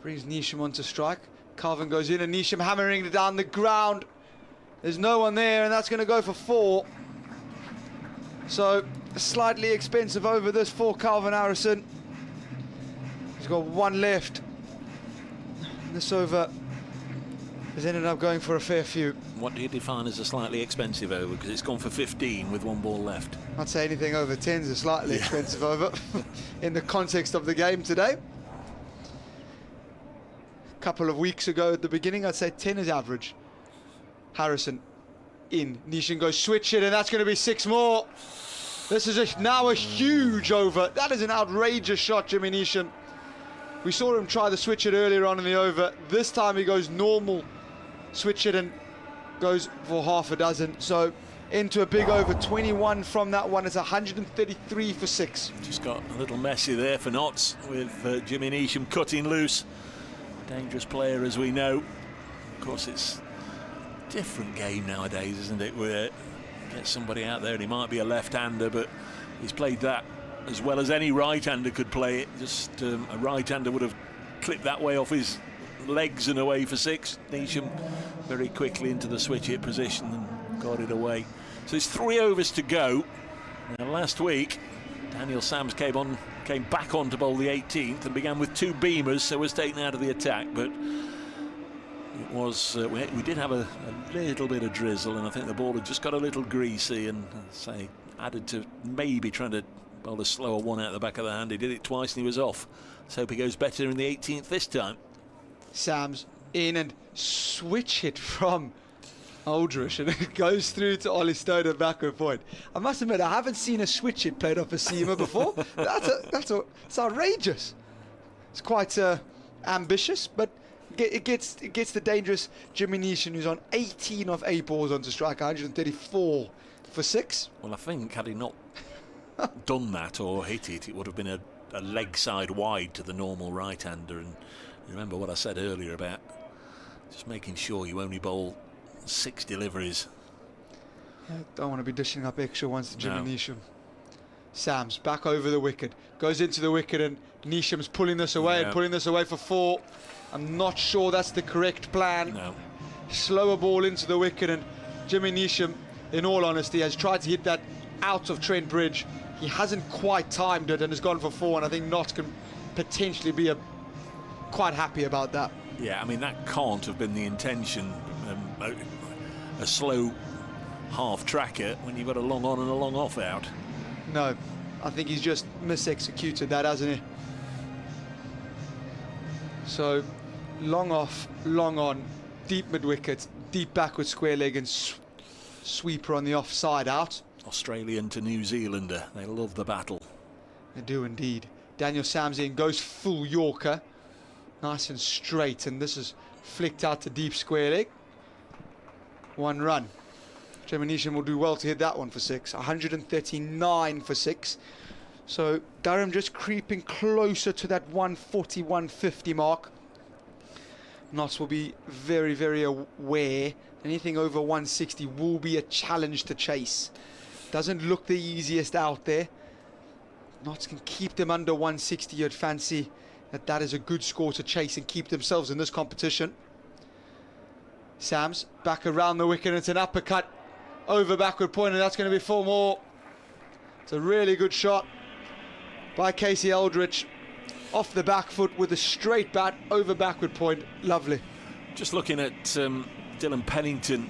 Brings Neesham onto strike. Calvin goes in and Neesham hammering it down the ground. There's no one there, and that's going to go for 4. So a slightly expensive over this for Calvin Harrison. He's got 1 left. This over has ended up going for a fair few. What do you define as a slightly expensive over? Because it's gone for 15 with 1 ball left. I'd say anything over 10 is a slightly expensive over in the context of the game today. A couple of weeks ago at the beginning, I'd say 10 is average. Harrison in. Neesham goes switch it, and that's going to be 6 more. This is now a huge over. That is an outrageous shot, Jimmy Neesham. We saw him try the switch it earlier on in the over. This time he goes normal switch it and goes for half a dozen. So into a big over, 21 from that one. It's 133 for 6. Just got a little messy there for Notts with Jimmy Neesham cutting loose. Dangerous player, as we know. Of course, it's a different game nowadays, isn't it? Where get somebody out there, and he might be a left-hander, but he's played that as well as any right-hander could play it. Just a right-hander would have clipped that way off his legs and away for 6. Neesham very quickly into the switch hit position and got it away. So it's 3 overs to go. Now, last week Daniel Sams came back on to bowl the 18th and began with 2 beamers, so was taken out of the attack, but it was we did have a little bit of drizzle, and I think the ball had just got a little greasy, and say added to maybe trying to bowl a slower one out the back of the hand. He did it twice and he was off. Let's hope he goes better in the 18th this time. Sams in and switch it from Aldridge, and it goes through to Ollie Stone at backward point. I must admit, I haven't seen a switch hit played off a seamer before. It's outrageous. It's quite ambitious, but it gets the dangerous Jimmy Neesham, who's on 18 of 8 balls onto strike, 134 for 6. Well, I think had he not done that or hit it, it would have been a leg side wide to the normal right-hander. And remember what I said earlier about just making sure you only bowl 6 deliveries. Yeah, don't want to be dishing up extra ones to Jimmy No. Neesham. Sam's back over the wicket, goes into the wicket, and Neesham's pulling this away and pulling this away for 4. I'm not sure that's the correct plan. No. Slower ball into the wicket, and Jimmy Neesham, in all honesty, has tried to hit that out of Trent Bridge. He hasn't quite timed it and has gone for 4, and I think Notts can potentially be quite happy about that. Yeah, I mean, that can't have been the intention. A slow half tracker when you've got a long on and a long off out. No, I think he's just mis-executed that, hasn't he? So, long off, long on, deep mid-wicket, deep backward square leg, and sweeper on the offside out. Australian to New Zealander, they love the battle. They do indeed. Daniel Sams in, goes full Yorker, nice and straight, and this is flicked out to deep square leg. 1 run. Jimmy Neesham will do well to hit that one for 6. 139 for 6. So Durham just creeping closer to that 140, 150 mark. Notts will be very, very aware. Anything over 160 will be a challenge to chase. Doesn't look the easiest out there. Notts can keep them under 160. You'd fancy that is a good score to chase and keep themselves in this competition. Sams back around the wicket, and it's an uppercut over backward point, and that's going to be 4 more. It's a really good shot by Casey Aldrich, off the back foot with a straight bat over backward point. Lovely. Just looking at Dylan Pennington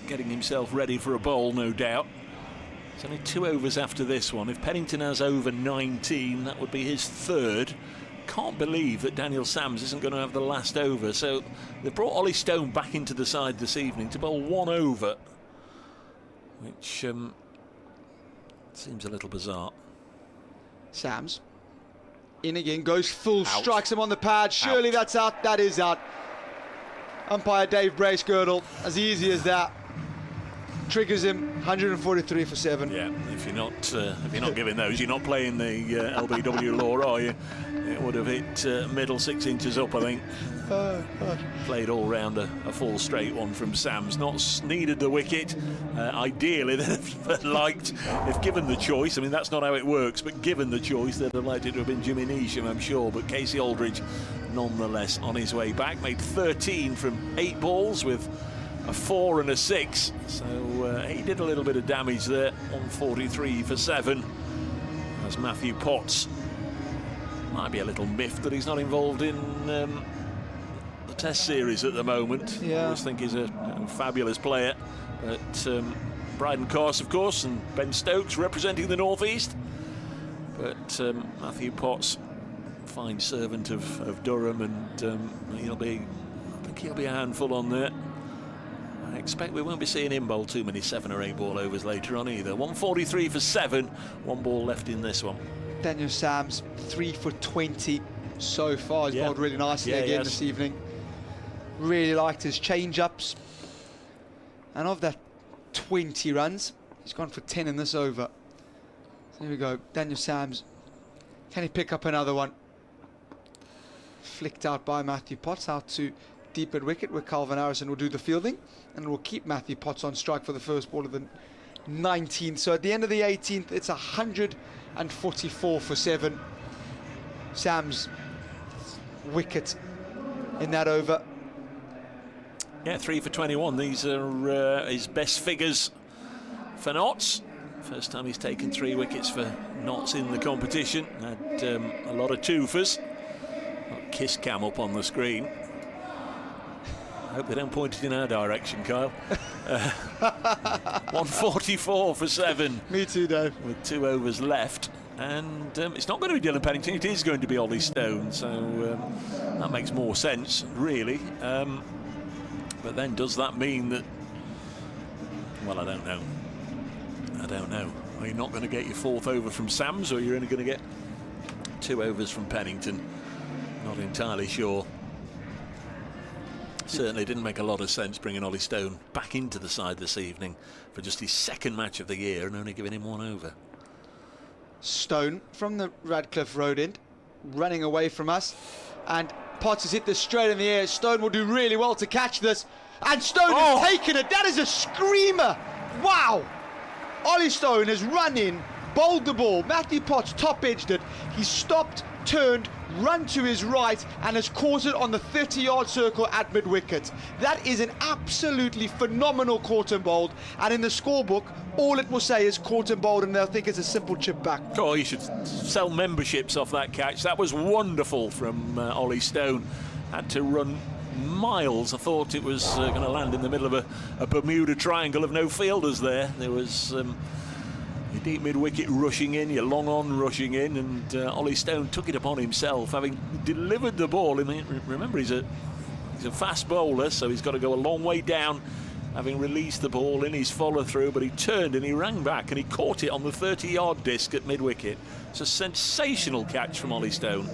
getting himself ready for a bowl, no doubt. It's only 2 overs after this one. If Pennington has over 19, that would be his 3rd. Can't believe that Daniel Sams isn't going to have the last over. So they brought Ollie Stone back into the side this evening to bowl 1 over, which seems a little bizarre. Sams in again, goes full, Out. strikes him on the pad. Surely that's out. That is out. Umpire Dave Bracegirdle, as easy as that, triggers him. 143 for 7. Yeah, if you're not giving those, you're not playing the LBW law, are you? It would have hit middle 6 inches up, I think. Played all round a full straight one from Sams. Not needed the wicket. Ideally, they'd have liked, if given the choice. I mean, that's not how it works, but given the choice, they'd have liked it to have been Jimmy Neesham, I'm sure. But Casey Aldridge, nonetheless, on his way back, made 13 from 8 balls with a 4 and a 6. So he did a little bit of damage there. 143 for 7. As Matthew Potts might be a little miffed that he's not involved in the Test series at the moment. Yeah. I always think he's a fabulous player. But Bryden Carse, of course, and Ben Stokes representing the North East. But Matthew Potts, fine servant of Durham, and I think he'll be a handful on there. I expect we won't be seeing him bowl too many 7 or 8 ball overs later on either. 143 for 7, 1 ball left in this one. Daniel Sams 3 for 20 so far. He's bowled really nicely again this evening. Really liked his change-ups. And of that 20 runs, he's gone for 10 in this over. So here we go. Daniel Sams. Can he pick up another one? Flicked out by Matthew Potts out to deep at wicket, where Calvin Harrison will do the fielding, and will keep Matthew Potts on strike for the first ball of the 19th. So at the end of the 18th, it's 144 for 7. Sam's wicket in that over. Yeah, 3 for 21. These are his best figures for Notts. First time he's taken 3 wickets for Notts in the competition. Had a lot of twofers. Got Kiss Cam up on the screen. I hope they don't point it in our direction, Kyle. 144 for 7. Me too, Dave. With 2 overs left. And it's not going to be Dylan Pennington, it is going to be Ollie Stone. So that makes more sense, really. But then does that mean that... Well, I don't know. I don't know. Are you not going to get your 4th over from Sams, or you're only going to get 2 overs from Pennington? Not entirely sure. Certainly didn't make a lot of sense bringing Ollie Stone back into the side this evening for just his second match of the year and only giving him one over. Stone from the Radcliffe Road end, running away from us, and Potts has hit this straight in the air. Stone will do really well to catch this, and Stone has taken it. That is a screamer. Wow. Ollie Stone has run in, bowled the ball. Matthew Potts top-edged it. He stopped, turned, run to his right, and has caught it on the 30-yard circle at mid-wicket. That is an absolutely phenomenal caught and bowled, and in the scorebook, all it will say is caught and bowled, and they'll think it's a simple chip back. Oh, you should sell memberships off that catch. That was wonderful from Ollie Stone. Had to run miles. I thought it was going to land in the middle of a Bermuda Triangle of no fielders there. There was your deep mid-wicket rushing in, your long-on rushing in, and Ollie Stone took it upon himself, having delivered the ball. I mean, remember, he's a fast bowler, so he's got to go a long way down, having released the ball in his follow-through, but he turned and he rang back and he caught it on the 30-yard disc at mid-wicket. It's a sensational catch from Ollie Stone.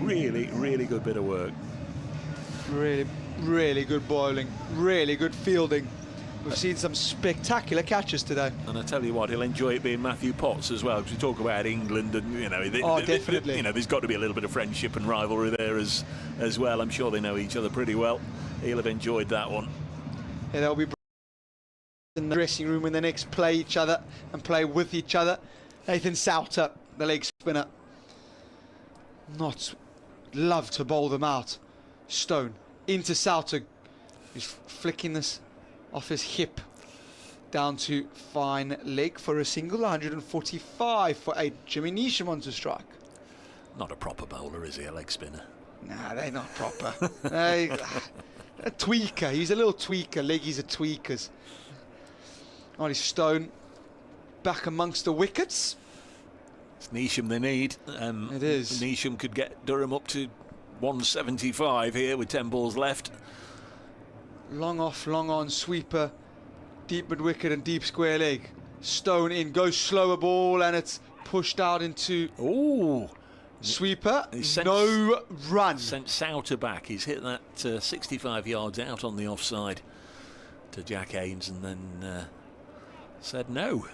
Really, really good bit of work. Really, really good bowling, really good fielding. We've seen some spectacular catches today. And I tell you what, he'll enjoy it being Matthew Potts as well, because we talk about England and, you know, definitely. You know, there's got to be a little bit of friendship and rivalry there as well. I'm sure they know each other pretty well. He'll have enjoyed that one. Yeah, they'll be in the dressing room when they next play each other and play with each other. Nathan Souter, the leg spinner, not love to bowl them out. Stone into Souter, who's flicking this off his hip down to fine leg for a single. 145 for 8. Jimmy Neesham on to strike. Not a proper bowler, is he, a leg spinner? Nah, they're not proper. A tweaker. He's a little tweaker. Leggies are tweakers. Ollie Stone back amongst the wickets. It's Neesham they need. It is. Neesham could get Durham up to 175 here with 10 balls left. Long off, long on, sweeper, deep mid-wicket and deep square leg. Stone in, goes slower ball, and it's pushed out into... Ooh! Sweeper, no run. Sent Souter back. He's hit that 65 yards out on the offside to Jack Haynes, and then said no.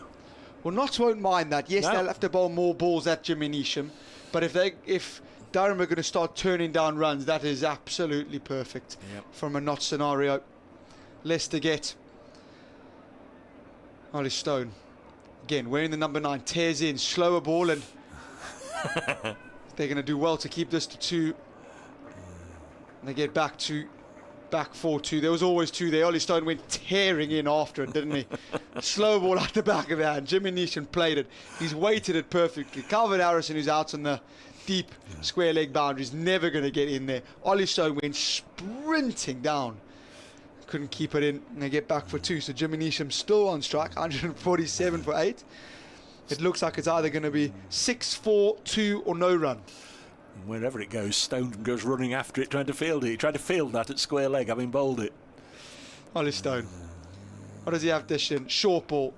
Well, Notts won't mind that. Yes, they'll have to bowl more balls at Jimmy Neesham, but if Durham are going to start turning down runs, that is absolutely perfect from a Notts scenario. Leicester get Ollie Stone again wearing the number 9, tears in, slower ball, and they're going to do well to keep this to 2. And they get back 4-2. There was always 2 there. Ollie Stone went tearing in after it, didn't he? Slow ball at the back of the hand. Jimmy Neesham played it. He's weighted it perfectly. Calvin Harrison, who's out on the deep square leg boundary, is never going to get in there. Ollie Stone went sprinting down. Couldn't keep it in, and they get back for 2. So Jimmy Neesham still on strike, 147 for 8. It looks like it's either going to be 6, 4, 2 or no run. Wherever it goes, Stone goes running after it, trying to field it. He tried to field that at square leg, having bowled it. Ollie Stone. What does he have this in? Short ball.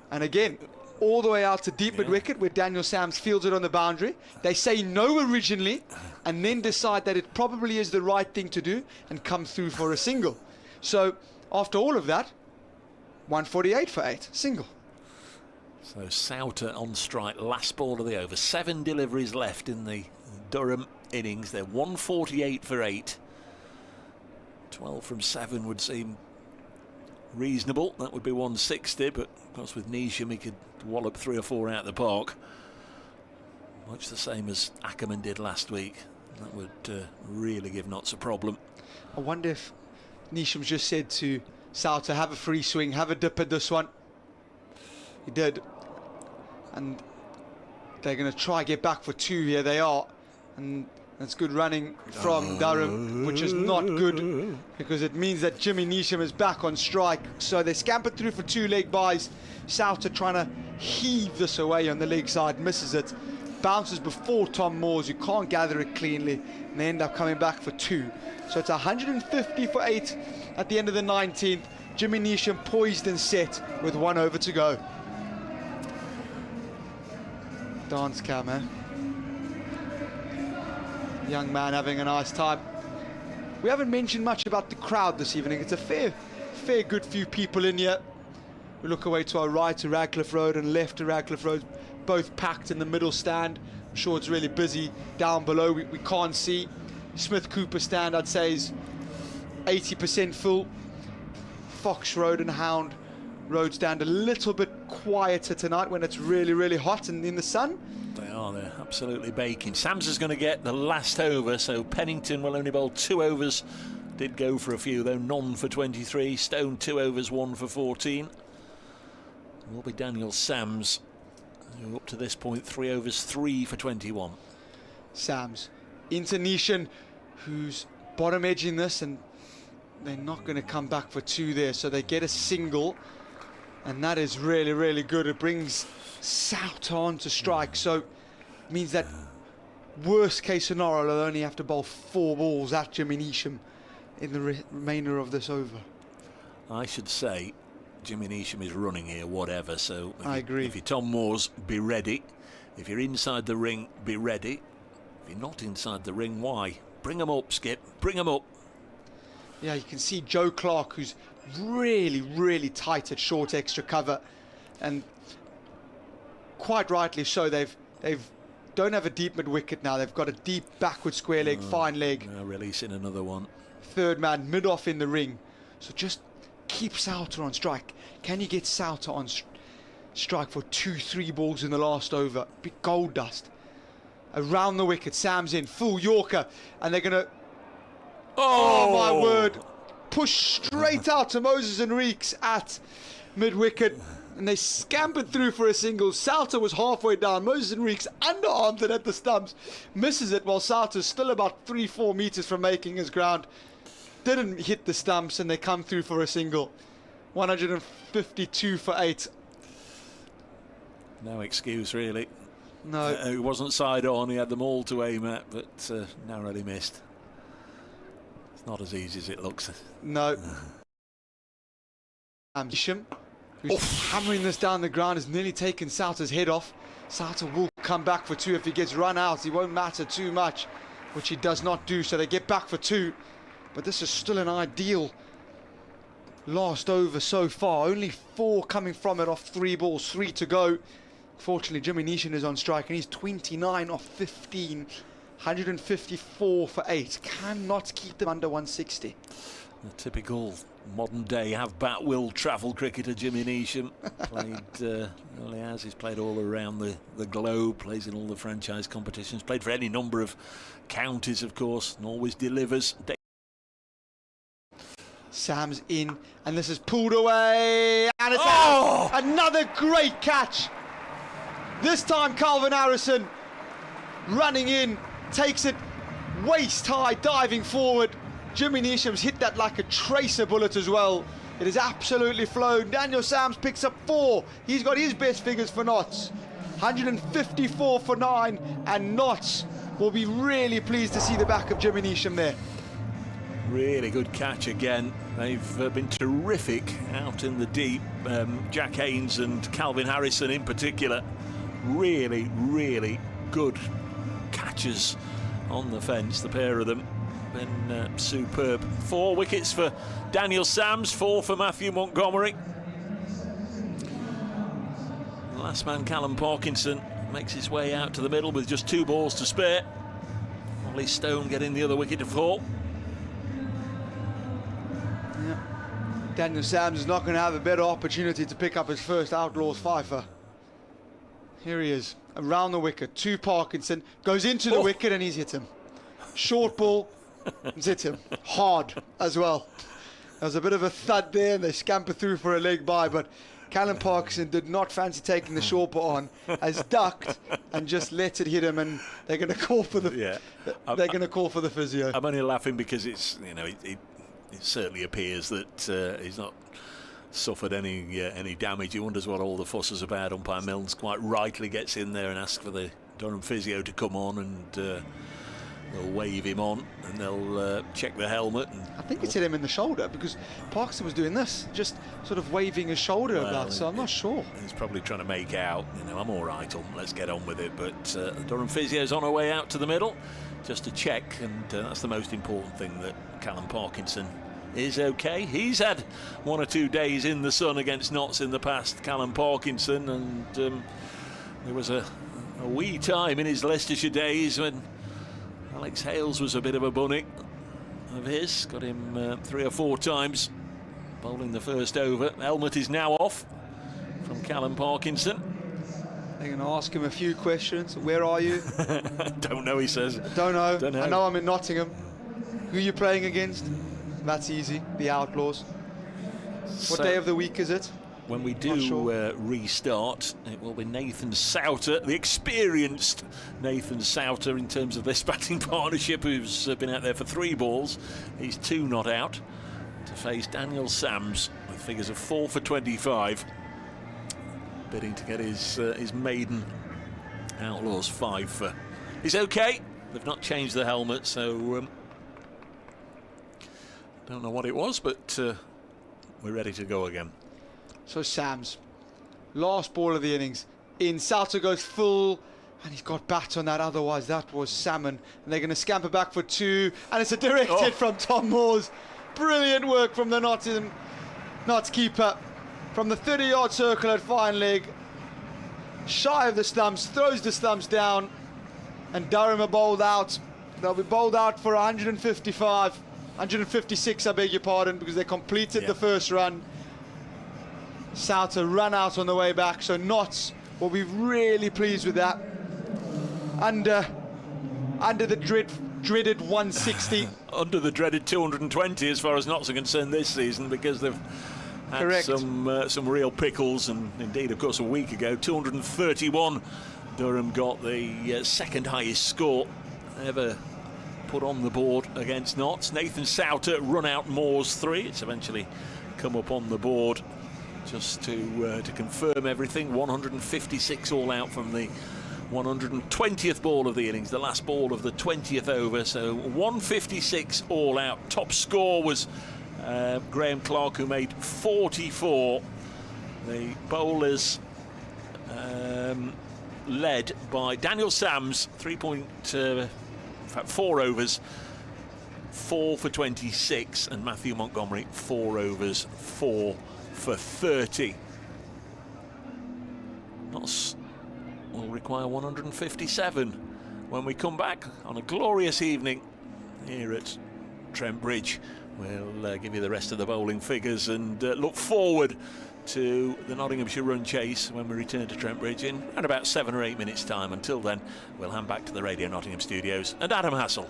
And again, all the way out to deep mid-wicket where Daniel Sams fields it on the boundary. They say no originally and then decide that it probably is the right thing to do and come through for a single. So after all of that, 148 for 8, single. So Souter on strike, last ball of the over. 7 deliveries left in the Durham innings. They're 148 for 8. 12 from 7 would seem reasonable. That would be 160, but of course with Neesham he could wallop 3 or 4 out the park. Much the same as Ackerman did last week. That would really give Notts a problem. I wonder if Neesham's just said to Souter, have a free swing, have a dip at this one. He did. And they're going to try get back for 2 here. They are. And that's good running from Durham, which is not good because it means that Jimmy Neesham is back on strike. So they scampered through for 2 leg byes. Souter trying to heave this away on the leg side, misses it. Bounces before Tom Moores, who can't gather it cleanly, and they end up coming back for 2. So it's 150 for 8 at the end of the 19th. Jimmy Neesham poised and set with 1 over to go. Dance cam, eh? Young man having a nice time. We haven't mentioned much about the crowd this evening. It's a fair good few people in here. We look away to our right to Radcliffe Road and left to Radcliffe Road, both packed in the middle stand. I'm sure it's really busy down below. We can't see. Smith Cooper stand, I'd say, is 80% full. Fox Road and Hound Road stand a little bit quieter tonight when it's really hot and in the sun. They're absolutely baking. Sams is going to get the last over, so Pennington will only bowl 2 overs. Did go for a few though, none for 23. Stone 2 overs, 1 for 14. It will be Daniel Sams, who up to this point 3 overs, 3 for 21. Sams into Nishan, who's bottom edging this, and they're not going to come back for 2 there, so they get a single, and that is really good. It brings Souter on to strike, so it means that worst case scenario they'll only have to bowl 4 balls at Jimmy Neesham in the remainder of this over. I should say Jimmy Neesham is running here, whatever, so I agree. If you're Tom Moores, be ready. If you're inside the ring, be ready. If you're not inside the ring, why? Bring them up, Skip, bring them up. Yeah, you can see Joe Clark, who's really tight at short extra cover, and quite rightly so. They've don't have a deep mid wicket now. They've got a deep backward square leg, fine leg. Releasing another one. Third man mid off in the ring, so just keep Souter on strike. Can you get Souter on strike for 2-3 balls in the last over? Big gold dust around the wicket. Sam's in full Yorker, and they're gonna oh my word, push straight out to Moses Enriques at mid wicket, and they scampered through for a single. Souter was halfway down. Moses Enriques underarmed it at the stumps, misses it, while Souter's still about 3-4 meters from making his ground. Didn't hit the stumps, and they come through for a single. 152 for 8. No excuse really. No, it wasn't side on. He had them all to aim at, but narrowly missed. It's not as easy as it looks. No. Isham, who's hammering this down the ground, has nearly taken Souter's head off. Souter will come back for 2 if he gets run out. He won't matter too much, which he does not do, so they get back for 2. But this is still an ideal last over so far. Only 4 coming from it off 3 balls, 3 to go. Fortunately, Jimmy Neesham is on strike, and he's 29 off 15. 154 for 8. Cannot keep them under 160. The typical modern day have bat will travel cricketer Jimmy Neesham. Played he's played all around the globe, plays in all the franchise competitions, played for any number of counties, of course, and always delivers. Sam's in, and this is pulled away, and it's out. Another great catch. This time Calvin Harrison running in, takes it waist high, diving forward. Jimmy Neesham's hit that like a tracer bullet as well. It is absolutely flown. Daniel Sams picks up 4. He's got his best figures for Notts. 154 for 9, and Notts will be really pleased to see the back of Jimmy Neesham there. Really good catch again. They've been terrific out in the deep. Jack Haynes and Calvin Harrison in particular. Really good catches on the fence, the pair of them. Been superb. 4 wickets for Daniel Sams, 4 for Matthew Montgomery. The last man, Callum Parkinson, makes his way out to the middle with just 2 balls to spare. Ollie Stone getting the other wicket to fall. Daniel Sams is not going to have a better opportunity to pick up his first Outlaws fifer. Here he is, around the wicket, to Parkinson, goes into the wicket, and he's hit him. Short ball, he's hit him. Hard as well. There was a bit of a thud there, and they scamper through for a leg by, but Callum Parkinson did not fancy taking the short ball on, has ducked and just let it hit him, and they're going to call for the they're going to call for the physio. I'm only laughing because it's, you know, it certainly appears that he's not suffered any damage. He wonders what all the fuss is about. Umpire Milnes quite rightly gets in there and asks for the Durham physio to come on, and they'll wave him on, and they'll check the helmet. And I think it's hit him in the shoulder, because Parkinson was doing this, just sort of waving his shoulder about, so I'm not sure. He's probably trying to make out, you know, I'm all right, let's get on with it. But Durham physio's on her way out to the middle. just to check, and that's the most important thing, that Callum Parkinson is okay. He's had 1 or 2 days in the sun against Notts in the past, Callum Parkinson, and there was a wee time in his Leicestershire days when Alex Hales was a bit of a bunny of his, got him 3 or 4 times bowling the first over. Helmet is now off from Callum Parkinson. They're going to ask him a few questions. Where are you? Don't know, he says. Don't know. Don't know. I know I'm in Nottingham. Who are you playing against? That's easy. The Outlaws. What day of the week is it? When we do restart, it will be Nathan Souter, the experienced Nathan Souter in terms of this batting partnership, who's been out there for 3 balls. He's 2 not out, to face Daniel Sams with figures of 4 for 25, bidding to get his maiden Outlaws 5 for. He's okay. They've not changed the helmet, so don't know what it was, but we're ready to go again. So Sams, last ball of the innings, in. Souter goes full, and he's got bat on that, otherwise that was salmon. And they're going to scamper back for 2, and it's a direct hit from Tom Moores. Brilliant work from the Notts keeper. From the 30-yard circle at fine leg, shy of the stumps, throws the stumps down, and Durham are bowled out. They'll be bowled out for 156, I beg your pardon, because they completed the first run. Souter ran out on the way back, so Notts will be really pleased with that. Under the dreaded 160. Under the dreaded 220 as far as Notts are concerned this season, because they've had some real pickles, and indeed, of course, a week ago, 231. Durham got the second highest score ever put on the board against Notts. Nathan Souter run out Moore's 3. It's eventually come up on the board. Just to confirm everything, 156 all out from the 120th ball of the innings, the last ball of the 20th over. So 156 all out. Top score was Graham Clark, who made 44. The bowlers led by Daniel Sams, 4 overs, 4 for 26, and Matthew Montgomery, 4 overs, 4 for 30. Notts will require 157 when we come back on a glorious evening here at Trent Bridge. We'll give you the rest of the bowling figures and look forward to the Nottinghamshire run chase when we return to Trent Bridge in around about 7 or 8 minutes time. Until then, we'll hand back to the Radio Nottingham studios and Adam Hassel.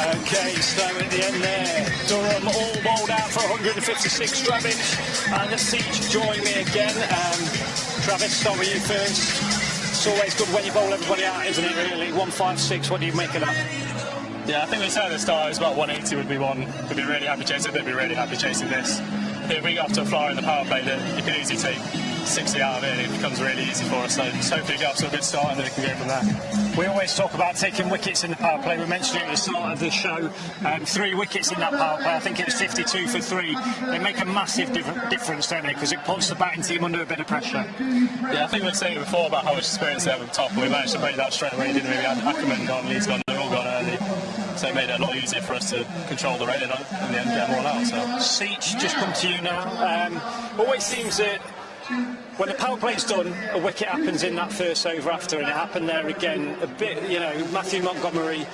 Okay, so at the end there, Durham all bowled out for 156. Travis and the Siege join me again. Travis, start with you first. It's always good when you bowl everybody out, isn't it, really? 156, what do you make of that? Yeah, I think we said at the start it was about 180 would be one. We'd be really happy chasing it, they'd be really happy chasing this. If we got off to a flyer in the power play, then you can easily take 60 out of it, and it becomes really easy for us. So just hopefully get off to a good start and then we can go from there. We always talk about taking wickets in the power play. We mentioned it at the start of the show. 3 wickets in that power play. I think it was 52 for 3. They make a massive difference, don't they? Because it puts the batting team under a bit of pressure. Yeah, I think we were saying before about how much experience they have at the top, and we managed to break that straight away, didn't we? We had Ackerman gone, Leeds gone, they've all gone early. So it made it a lot easier for us to control the rating and in the end get them all out. So. Siege, just come to you now. Always seems that when the power play's done, a wicket happens in that first over after, and it happened there again. A bit, Matthew Montgomery,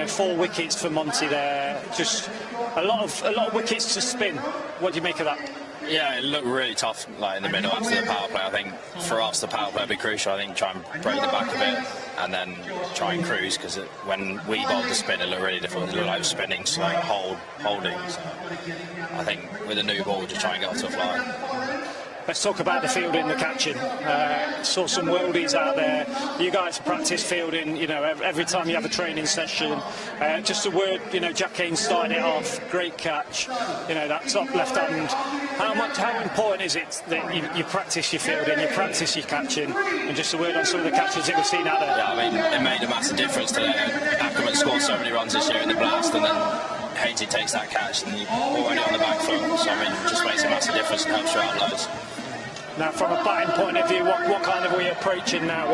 4 wickets for Monty there. Just a lot of wickets to spin. What do you make of that? Yeah, it looked really tough like in the middle after the power play. I think for us the power play would be crucial. I think try and break the back a bit and then try and cruise, because when we bowled the spin it looked really difficult. It looked like spinning, so holding. So I think with the new ball, just try and get off to a fly. Let's talk about the fielding, the catching. Saw some worldies out there. You guys practice fielding, you know, every time you have a training session. Just a word, you know, Jack Haynes started it off. Great catch. You know, that top left hand. How important is it that you practice your fielding, you practice your catching, and just a word on some of the catches that we've seen out there? Yeah, I mean, it made a massive difference today. Ackerman scored so many runs this year in the blast, and then Hainsey takes that catch and he's already on the back foot. So I mean, it just makes a massive difference and helps your Outlaws. Now, from a batting point of view, what kind of are we approaching now?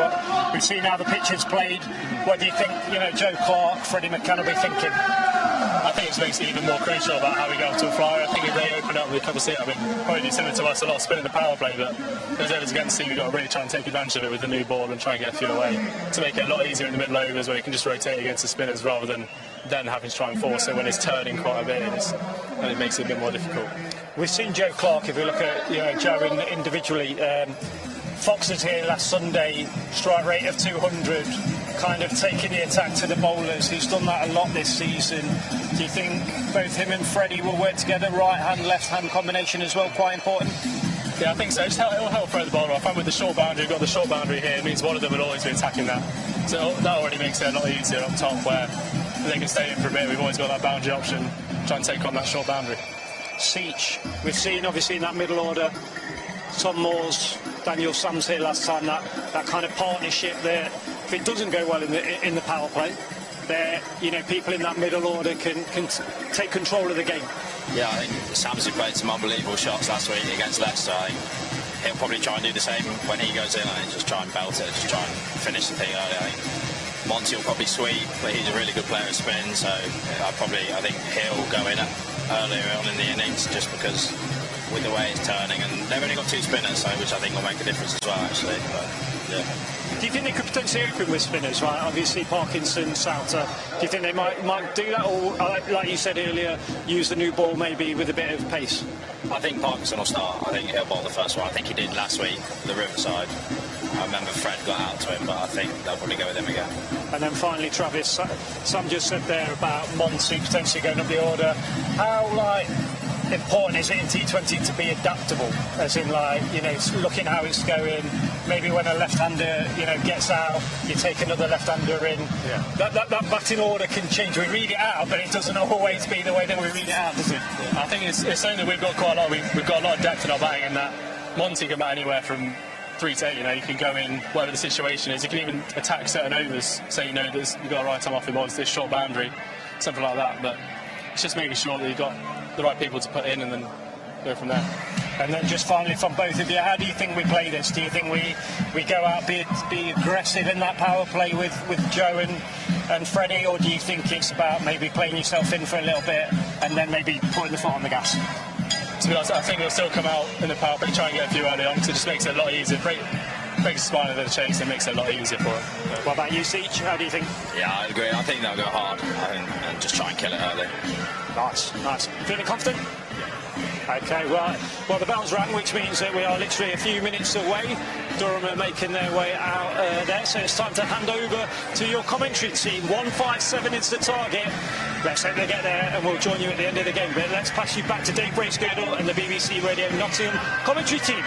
We've seen how the pitch is played. What do you think, you know, Joe Clark, Freddie McCann will be thinking? I think it makes it even more crucial about how we go to a flyer. I think if they open up with a couple of seat, I mean, probably similar to us, a lot of spin in the power play, but as ever against team, we've got to really try and take advantage of it with the new ball and try and get a few away to make it a lot easier in the middle overs where you can just rotate against the spinners rather than then having to try and force it when it's turning quite a bit, and it makes it a bit more difficult. We've seen Joe Clark, if we look at, you know, Joe individually. Fox was here last Sunday, strike rate of 200, kind of taking the attack to the bowlers. He's done that a lot this season. Do you think both him and Freddie will work together, right hand, left hand combination as well, quite important? Yeah, I think so. It'll help throw the bowler off. And with the short boundary, we've got the short boundary here. It means one of them will always be attacking that. So that already makes it a lot easier up top where they can stay in for a bit. We've always got that boundary option, try and take on that short boundary. Seach, we've seen obviously in that middle order, Tom Moores, Daniel Sams here last time, that kind of partnership there. If it doesn't go well in the power play, there, you know, people in that middle order can take control of the game. Yeah, I think Sams played some unbelievable shots last week against Leicester. I think he'll probably try and do the same when he goes in. I think just try and belt it, just try and finish the thing early. I think Monty will probably sweep, but he's a really good player at spin, so I think he'll go in earlier on in the innings just because with the way it's turning, and they've only got two spinners, so which I think will make a difference as well, actually. But, yeah. Do you think they could potentially open with spinners, right? Obviously Parkinson, Souter. Do you think they might do that, or like you said earlier, use the new ball maybe with a bit of pace? I think Parkinson will start. I think he'll bowl the first one. I think he did last week, the Riverside. I remember Fred got out to him, but I think they'll probably go with him again. And then finally, Travis, Sam just said there about Monty potentially going up the order. How, important is it in T20 to be adaptable? As in, you know, looking how it's going, maybe when a left-hander, you know, gets out, you take another left-hander in. Yeah. That batting order can change. We read it out, but it doesn't always be the way that we read it out, does it? Yeah. I think it's something that we've got quite a lot. We've got a lot of depth in our batting, and that Monty can bat anywhere from 3 to 8. You know, you can go in whatever the situation is. You can even attack certain overs. Say, you know, you've got a right time off him, or it's this short boundary, something like that. But it's just making sure that you've got the right people to put in and then go from there. And then just finally from both of you, how do you think we play this? Do you think we go out, be aggressive in that power play with Joe and Freddie, or do you think it's about maybe playing yourself in for a little bit and then maybe putting the foot on the gas? To be honest, I think we'll still come out in the power play, try and get a few early on, because it just makes it a lot easier. Breaks the spine of the chase and makes it a lot easier for him. What about you, Seach? How do you think? Yeah, I agree. I think they'll go hard and just try and kill it early. Nice. Feeling confident? Okay, well, the bell's rang, which means that we are literally a few minutes away. Durham are making their way out there, so it's time to hand over to your commentary team. 157 is the target. Let's hope they get there, and we'll join you at the end of the game. But let's pass you back to Dave Bracegirdle and the BBC Radio Nottingham commentary team.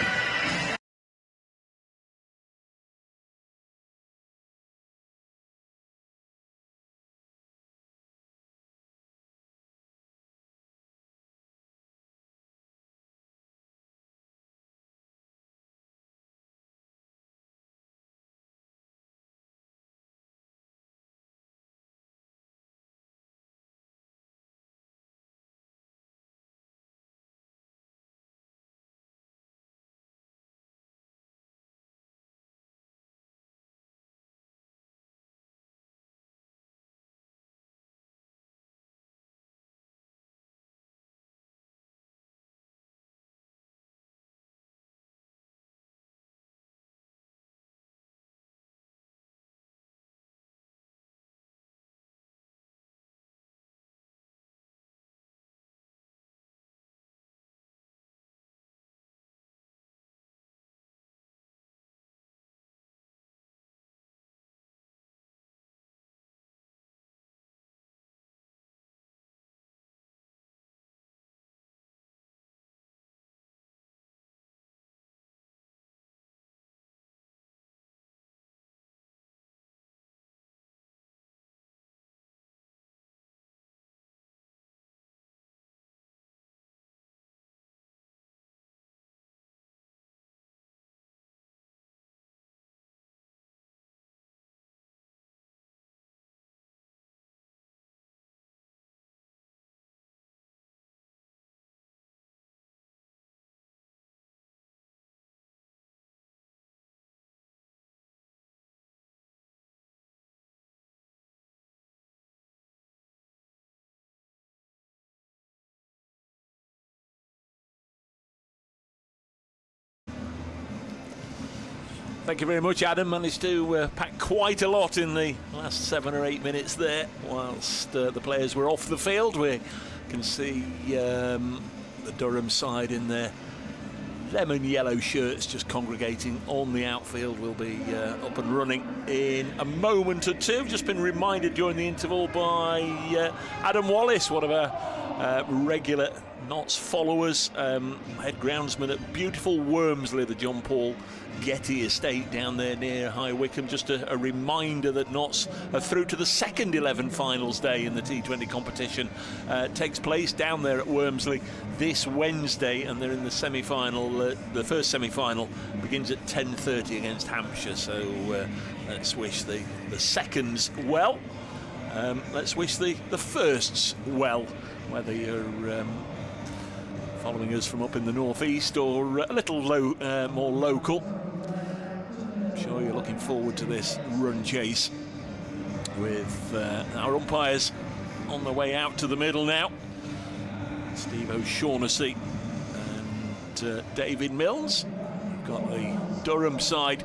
Thank you very much, Adam. Managed to pack quite a lot in the last 7 or 8 minutes there, whilst the players were off the field. We can see the Durham side in their lemon yellow shirts just congregating on the outfield. Will be up and running in a moment or two. Just been reminded during the interval by Adam Wallace, one of our regular Notts followers, head groundsman at beautiful Wormsley, the John Paul Getty estate down there near High Wycombe. Just a reminder that Notts are through to the second 11 finals day in the T20 competition. Takes place down there at Wormsley this Wednesday, and they're in the semi-final. The first semi-final begins at 10:30 against Hampshire, so let's wish the seconds well. Let's wish the firsts well, whether you're following us from up in the northeast or a little more local. I'm sure you're looking forward to this run chase with our umpires on the way out to the middle now. Steve O'Shaughnessy and David Mills. We've got the Durham side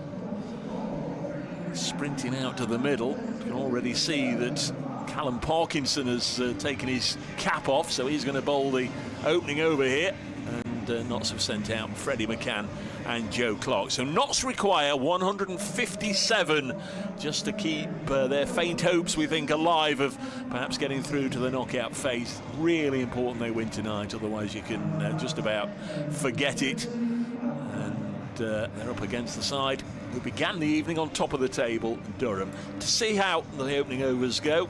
sprinting out to the middle. You can already see that Callum Parkinson has taken his cap off, so he's going to bowl the opening over here, and Notts have sent out Freddie McCann and Joe Clark. So Notts require 157 just to keep their faint hopes, we think, alive of perhaps getting through to the knockout phase. Really important they win tonight, otherwise you can just about forget it. And they're up against the side who began the evening on top of the table, Durham. To see how the opening overs go,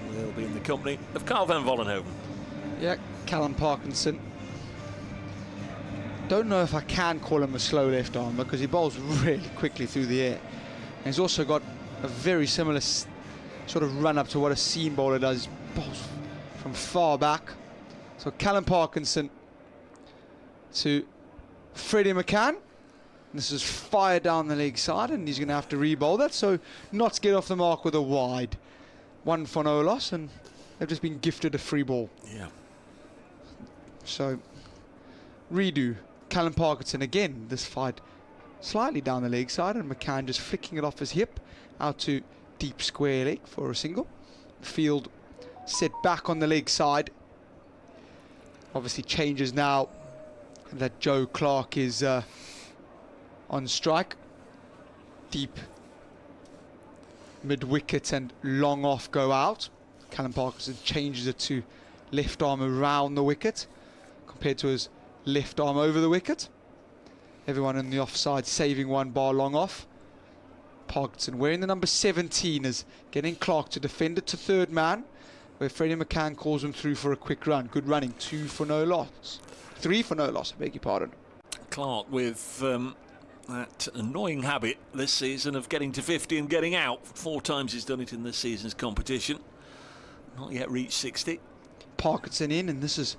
we'll be in the company of Carl van Vollenhoven. Yeah, Callum Parkinson. Don't know if I can call him a slow left arm because he bowls really quickly through the air. And he's also got a very similar sort of run up to what a seam bowler does. Bowls from far back. So Callum Parkinson to Freddie McCann. This is fired down the leg side, and he's going to have to re-bowl that. So Notts get off the mark with a wide. 1 for no loss, and they've just been gifted a free ball. Yeah. So redo. Callum Parkinson again, this fight slightly down the leg side, and McCann just flicking it off his hip out to deep square leg for a single. Field set back on the leg side. Obviously changes now that Joe Clark is on strike. Deep mid-wicket and long off go out. Callum Parkinson changes it to left arm around the wicket compared to his left arm over the wicket. Everyone on the offside saving 1 bar long off. Parkinson wearing the number 17 is getting Clark to defend it to third man, where Freddie McCann calls him through for a quick run. Good running. 2 for no loss. 3 for no loss, I beg your pardon. Clark with that annoying habit this season of getting to 50 and getting out. 4 times he's done it in this season's competition. Not yet reached 60. Parkinson in, and this is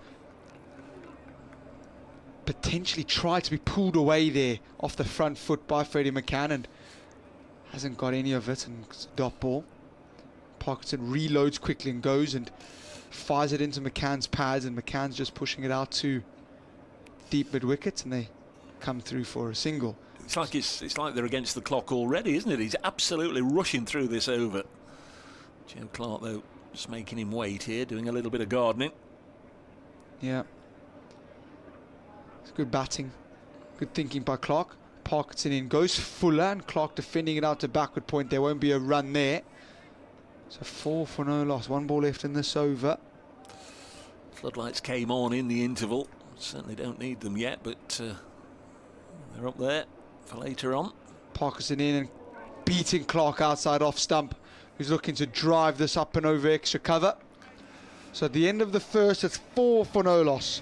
potentially tried to be pulled away there off the front foot by Freddie McCann, and hasn't got any of it, and it's a dot ball. Parkinson reloads quickly and goes and fires it into McCann's pads, and McCann's just pushing it out to deep mid-wicket, and they come through for a single. It's like they're against the clock already, isn't it? He's absolutely rushing through this over. Joe Clark, though, just making him wait here, doing a little bit of gardening. Yeah. It's good batting. Good thinking by Clark. Parkinson in, goes Fuller, and Clark defending it out to backward point. There won't be a run there. So 4 for no loss. 1 ball left in this over. Floodlights came on in the interval. Certainly don't need them yet, but they're up there for later on. Parkinson in and beating Clark outside off stump, who's looking to drive this up and over extra cover. So at the end of the first, it's 4 for no loss.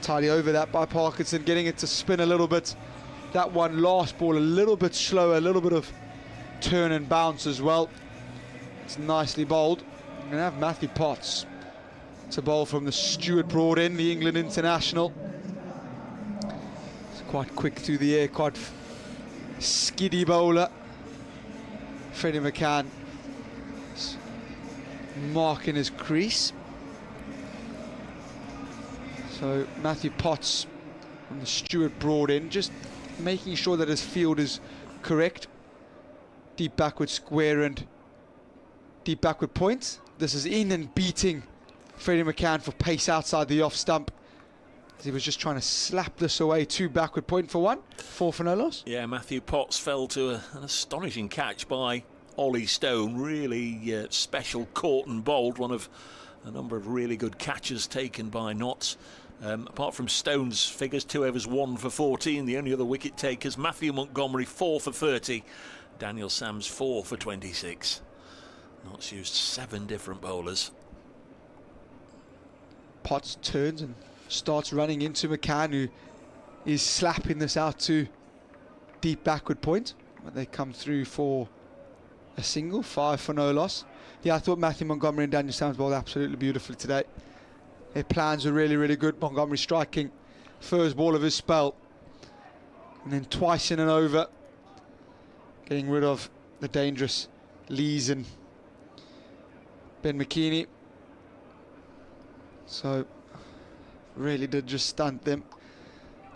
Tidy over that by Parkinson, getting it to spin a little bit. That one last ball a little bit slower, a little bit of turn and bounce as well. It's nicely bowled. We're going to have Matthew Potts to bowl from the Stuart Broad end, the England international. It's quite quick through the air, quite skiddy bowler. Freddie McCann marking his crease. So Matthew Potts on the Stuart Broad end, just making sure that his field is correct. Deep backward square and deep backward point. This is in and beating Freddie McCann for pace outside the off stump. He was just trying to slap this away. 2 backward point for 1. 4 for no loss. Yeah, Matthew Potts fell to an astonishing catch by Ollie Stone. Really special caught and bowled. One of a number of really good catches taken by Notts. Apart from Stone's figures, 2 overs, 1 for 14. The only other wicket takers, Matthew Montgomery 4 for 30. Daniel Sams 4 for 26. Notts used 7 different bowlers. Potts turns and starts running into McCann, who is slapping this out to deep backward point. But they come through for a single. 5 for no loss. Yeah, I thought Matthew Montgomery and Daniel Sams bowled absolutely beautifully today. Their plans were really, really good. Montgomery striking first ball of his spell, and then twice in and over, getting rid of the dangerous Lees and Ben McKeaney. So really did just stunt them.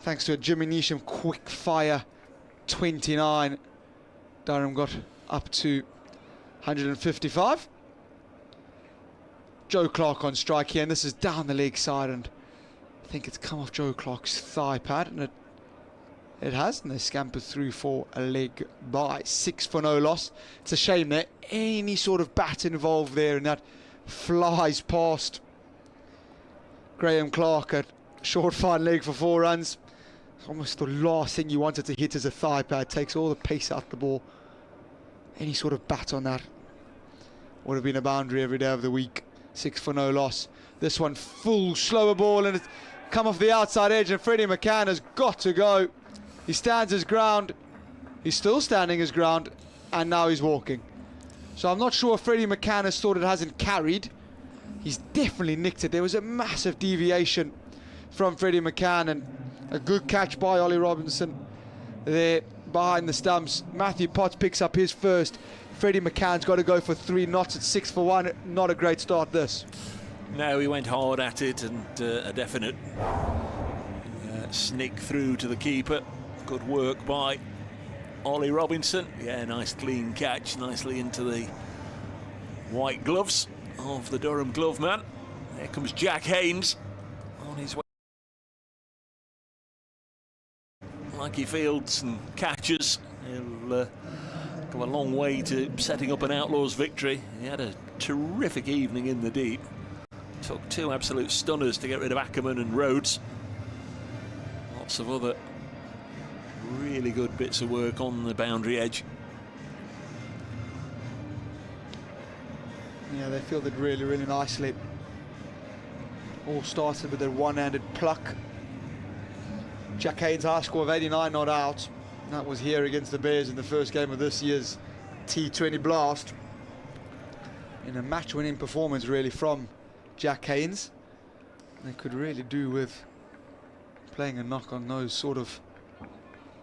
Thanks to a Jimmy Neesham quick fire 29, Durham got up to 155. Joe Clark on strike here, and this is down the leg side, and I think it's come off Joe Clark's thigh pad, and it has, and they scamper through for a leg by. 6 for no loss. It's a shame that any sort of bat involved there, and that flies past Graham Clark at short fine leg for 4 runs. It's almost the last thing you wanted to hit as a thigh pad. Takes all the pace out the ball. Any sort of bat on that would have been a boundary every day of the week. 6 for no loss. This one full slower ball, and it's come off the outside edge, and Freddie McCann has got to go. He stands his ground. He's still standing his ground, and now he's walking. So I'm not sure if Freddie McCann has thought it hasn't carried. He's definitely nicked it. There was a massive deviation from Freddie McCann, and a good catch by Ollie Robinson there behind the stumps. Matthew Potts picks up his first. Freddie McCann's got to go for 3 knots at 6 for 1. Not a great start, this. No, he went hard at it, and a definite sneak through to the keeper. Good work by Ollie Robinson. Yeah, nice clean catch, nicely into the white gloves of the Durham glove man. There comes Jack Haynes on his way. Like he fields and catches, he'll go a long way to setting up an Outlaws victory. He had a terrific evening in the deep. Took 2 absolute stunners to get rid of Ackerman and Rhodes. Lots of other really good bits of work on the boundary edge. Yeah, they fielded really, really nicely. All started with a one-handed pluck. Jack Haynes' high score of 89 not out. That was here against the Bears in the first game of this year's T20 Blast. In a match-winning performance, really, from Jack Haynes. They could really do with playing a knock on those sort of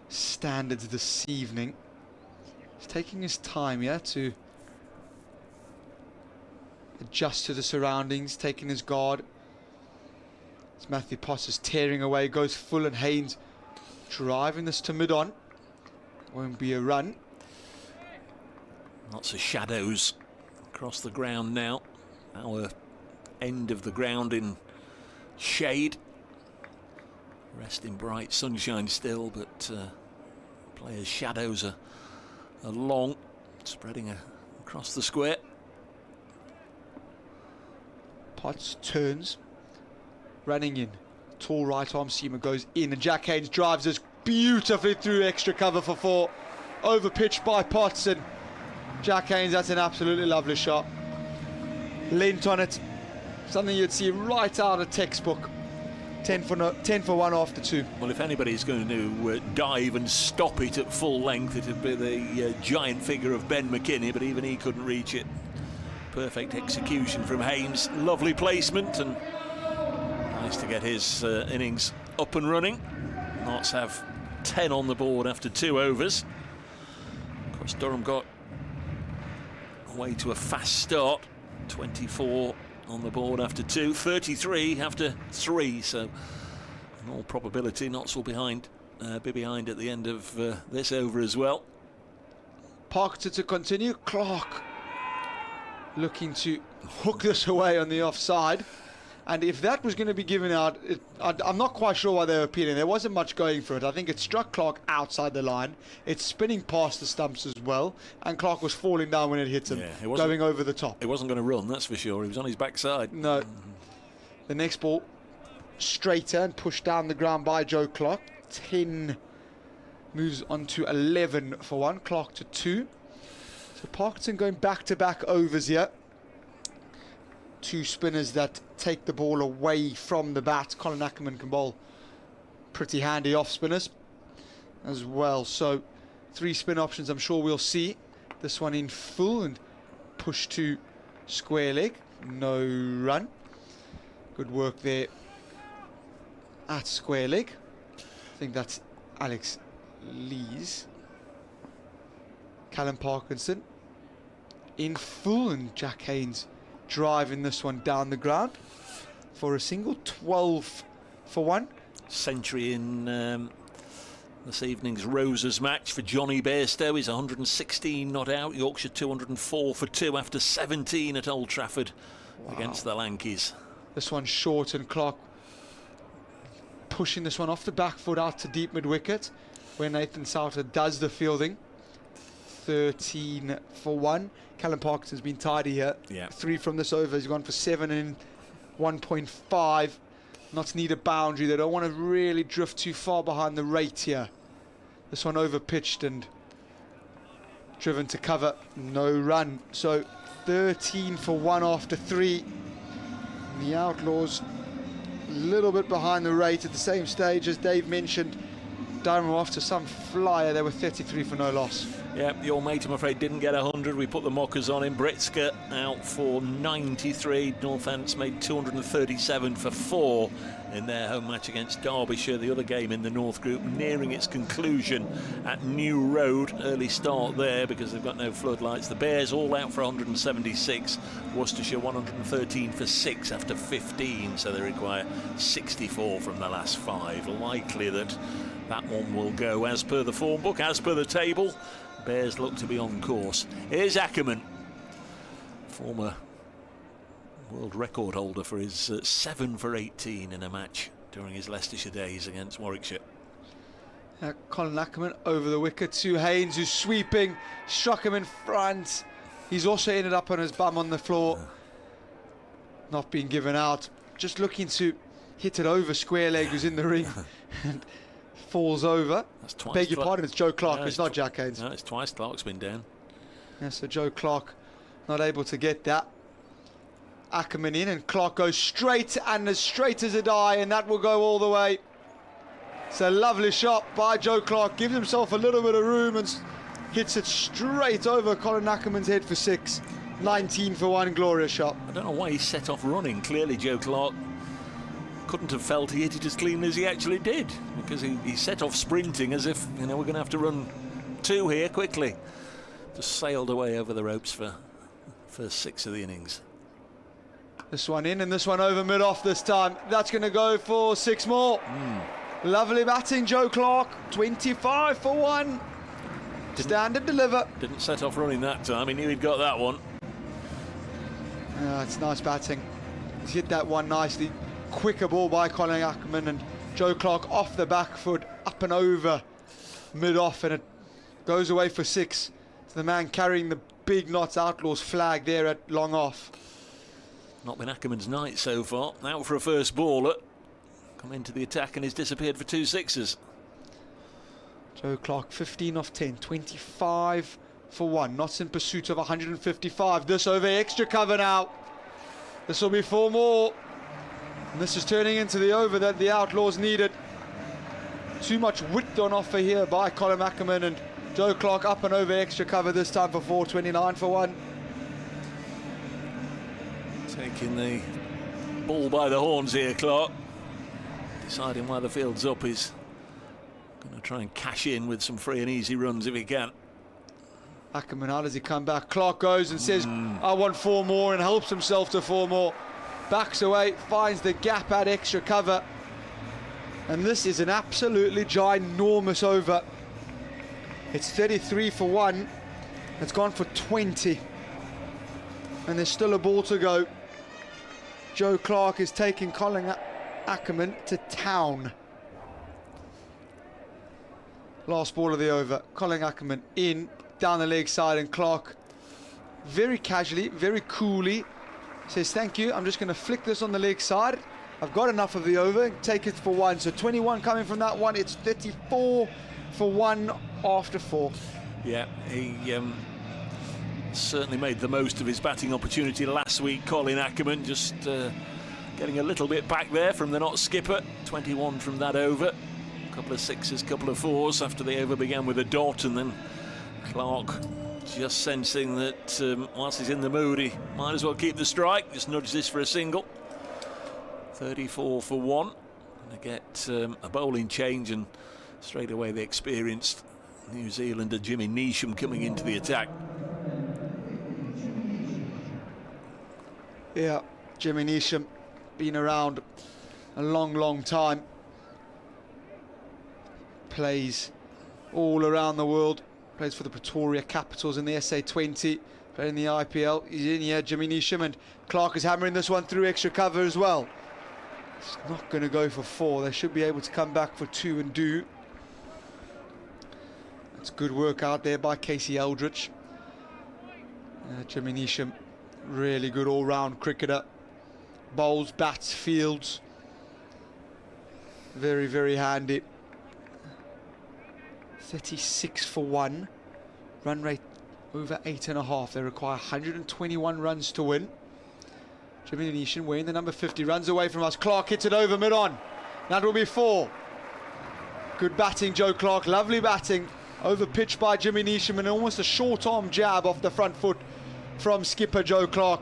standards this evening. He's taking his time here to adjust to the surroundings, taking his guard. As Matthew Potts is tearing away, goes full, and Haynes driving this to mid-on. Won't be a run. Lots of shadows across the ground now. Our end of the ground in shade. Rest in bright sunshine still, but players' shadows are long, spreading across the square. Potts turns, running in. Tall right arm seamer goes in, and Jack Haynes drives this beautifully through extra cover for 4. Over pitched by Potts, and Jack Haynes, that's an absolutely lovely shot. Lent on it, something you'd see right out of textbook. 10 for 1 after 2. Well, if anybody's going to dive and stop it at full length, it'd be the giant figure of Ben McKinney, but even he couldn't reach it. Perfect execution from Haynes. Lovely placement, and nice to get his innings up and running. Notts have 10 on the board after 2 overs. Of course, Durham got away to a fast start. 24 on the board after 2, 33 after 3, so in all probability Notts will behind be behind at the end of this over as well. Parker to continue. Clark looking to hook this away on the offside. And if that was going to be given out, I'm not quite sure why they were appealing. There wasn't much going for it. I think it struck Clark outside the line. It's spinning past the stumps as well. And Clark was falling down when it hit him, going over the top. It wasn't going to run, that's for sure. He was on his backside. No. The next ball, straighter and pushed down the ground by Joe Clark. 10 moves on to 11 for 1. Clark to 2. So Parkinson going back-to-back overs here. 2 spinners that take the ball away from the bat. Colin Ackerman can bowl pretty handy off spinners as well. So 3 spin options I'm sure we'll see. This one in full and push to square leg. No run. Good work there at square leg. I think that's Alex Lees. Callum Parkinson in full and Jack Haynes driving this one down the ground for a single. 12 for 1. Century in this evening's Roses match for Johnny Bairstow. He's 116 not out. Yorkshire 204 for 2 after 17 at Old Trafford against the Lankies. This one short and Clark pushing this one off the back foot out to deep mid wicket where Nathan Souter does the fielding. 13 for 1. Callum Parkinson's been tidy here. 3 from this over. He's gone for 7 in 1.5. Not need a boundary. They don't want to really drift too far behind the rate here. This one over pitched and driven to cover. No run. So 13 for 1 after 3. The Outlaws a little bit behind the rate at the same stage as Dave mentioned. Durham after some flyer. They were 33 for no loss. Yeah, your mate, I'm afraid, didn't get 100. We put the mockers on him. Britska out for 93. Northants made 237 for 4 in their home match against Derbyshire. The other game in the North Group nearing its conclusion at New Road. Early start there because they've got no floodlights. The Bears all out for 176. Worcestershire 113 for 6 after 15. So they require 64 from the last 5. Likely that one will go as per the form book, as per the table. Bears look to be on course. Here's Ackerman, former world record holder for his 7 for 18 in a match during his Leicestershire days against Warwickshire. Colin Ackerman over the wicket to Haynes, who's sweeping, struck him in front. He's also ended up on his bum on the floor, not being given out. Just looking to hit it over square leg, who's in the ring. And falls over. That's twice. Beg your pardon, it's Joe Clark. It's not Jack Haynes. No, it's twice Clark's been down. Yeah, so Joe Clark not able to get that. Ackerman in and Clark goes straight and as straight as a die, and that will go all the way. It's a lovely shot by Joe Clark. Gives himself a little bit of room and hits it straight over Colin Ackerman's head for 6. 19 for 1, glorious shot. I don't know why he set off running. Clearly Joe Clark couldn't have felt he hit it as clean as he actually did, because he set off sprinting as if, we're going to have to run 2 here quickly. Just sailed away over the ropes for first 6 of the innings. This one in and this one over mid-off this time. That's going to go for 6 more. Lovely batting, Joe Clark. 25 for 1. Stand and deliver. Didn't set off running that time. He knew he'd got that one. Yeah, it's nice batting. He's hit that one nicely. Quicker ball by Colin Ackerman and Joe Clark off the back foot, up and over mid-off, and it goes away for 6. It's the man carrying the big Notts Outlaws flag there at long off. Not been Ackerman's night so far. Out for a first baller. Come into the attack and he's disappeared for 2 sixes. Joe Clark 15 off 10, 25 for 1. Notts in pursuit of 155. This over extra cover now. This will be 4 more. And this is turning into the over that the Outlaws needed. Too much width on offer here by Colin Ackerman, and Joe Clark up and over extra cover this time for 4, 29 for 1. Taking the ball by the horns here, Clark. Deciding why the field's up. He's going to try and cash in with some free and easy runs if he can. Ackerman, how does he come back? Clark goes and says, I want 4 more, and helps himself to 4 more. Backs away, finds the gap at extra cover. And this is an absolutely ginormous over. It's 33 for 1. It's gone for 20. And there's still a ball to go. Joe Clark is taking Colin Ackerman to town. Last ball of the over. Colin Ackerman in, down the leg side, and Clark very casually, very coolly says, thank you, I'm just going to flick this on the leg side. I've got enough of the over, take it for 1. So 21 coming from that one. It's 34 for 1 after 4. Yeah, he certainly made the most of his batting opportunity last week. Colin Ackerman just getting a little bit back there from the not skipper. 21 from that over. A couple of sixes, couple of fours after the over began with a dot, and then Clark just sensing that whilst he's in the mood, he might as well keep the strike. Just nudge this for a single. 34 for 1. Going to get a bowling change, and straight away the experienced New Zealander Jimmy Neesham coming into the attack. Yeah, Jimmy Neesham, been around a long time. Plays all around the world. Plays for the Pretoria Capitals in the SA20. Played in the IPL. He's in here, Jimmy Neesham, and Clark is hammering this one through extra cover as well. It's not going to go for 4. They should be able to come back for 2 and do. That's good work out there by Casey Eldridge. Jimmy Neesham, really good all-round cricketer. Bowls, bats, fields. Very, very handy. 36 for 1. Run rate over 8.5. They require 121 runs to win. Jimmy Neesham wearing the number 50. Runs away from us. Clark hits it over mid-on. That will be 4. Good batting, Joe Clark. Lovely batting. Over pitch by Jimmy Neesham, and almost a short-arm jab off the front foot from skipper Joe Clark.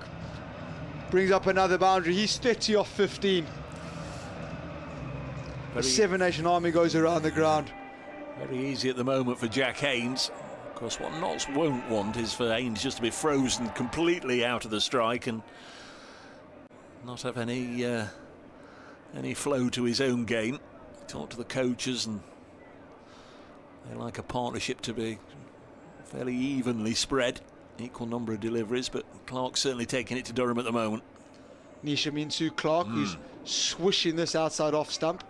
Brings up another boundary. He's 30 off 15. The Seven Nation Army goes around the ground. Very easy at the moment for Jack Haynes. Of course, what Notts won't want is for Haynes just to be frozen completely out of the strike and not have any flow to his own game. Talk to the coaches, and they like a partnership to be fairly evenly spread, equal number of deliveries, but Clark's certainly taking it to Durham at the moment. Neesham into Clark, who's swishing this outside off stump.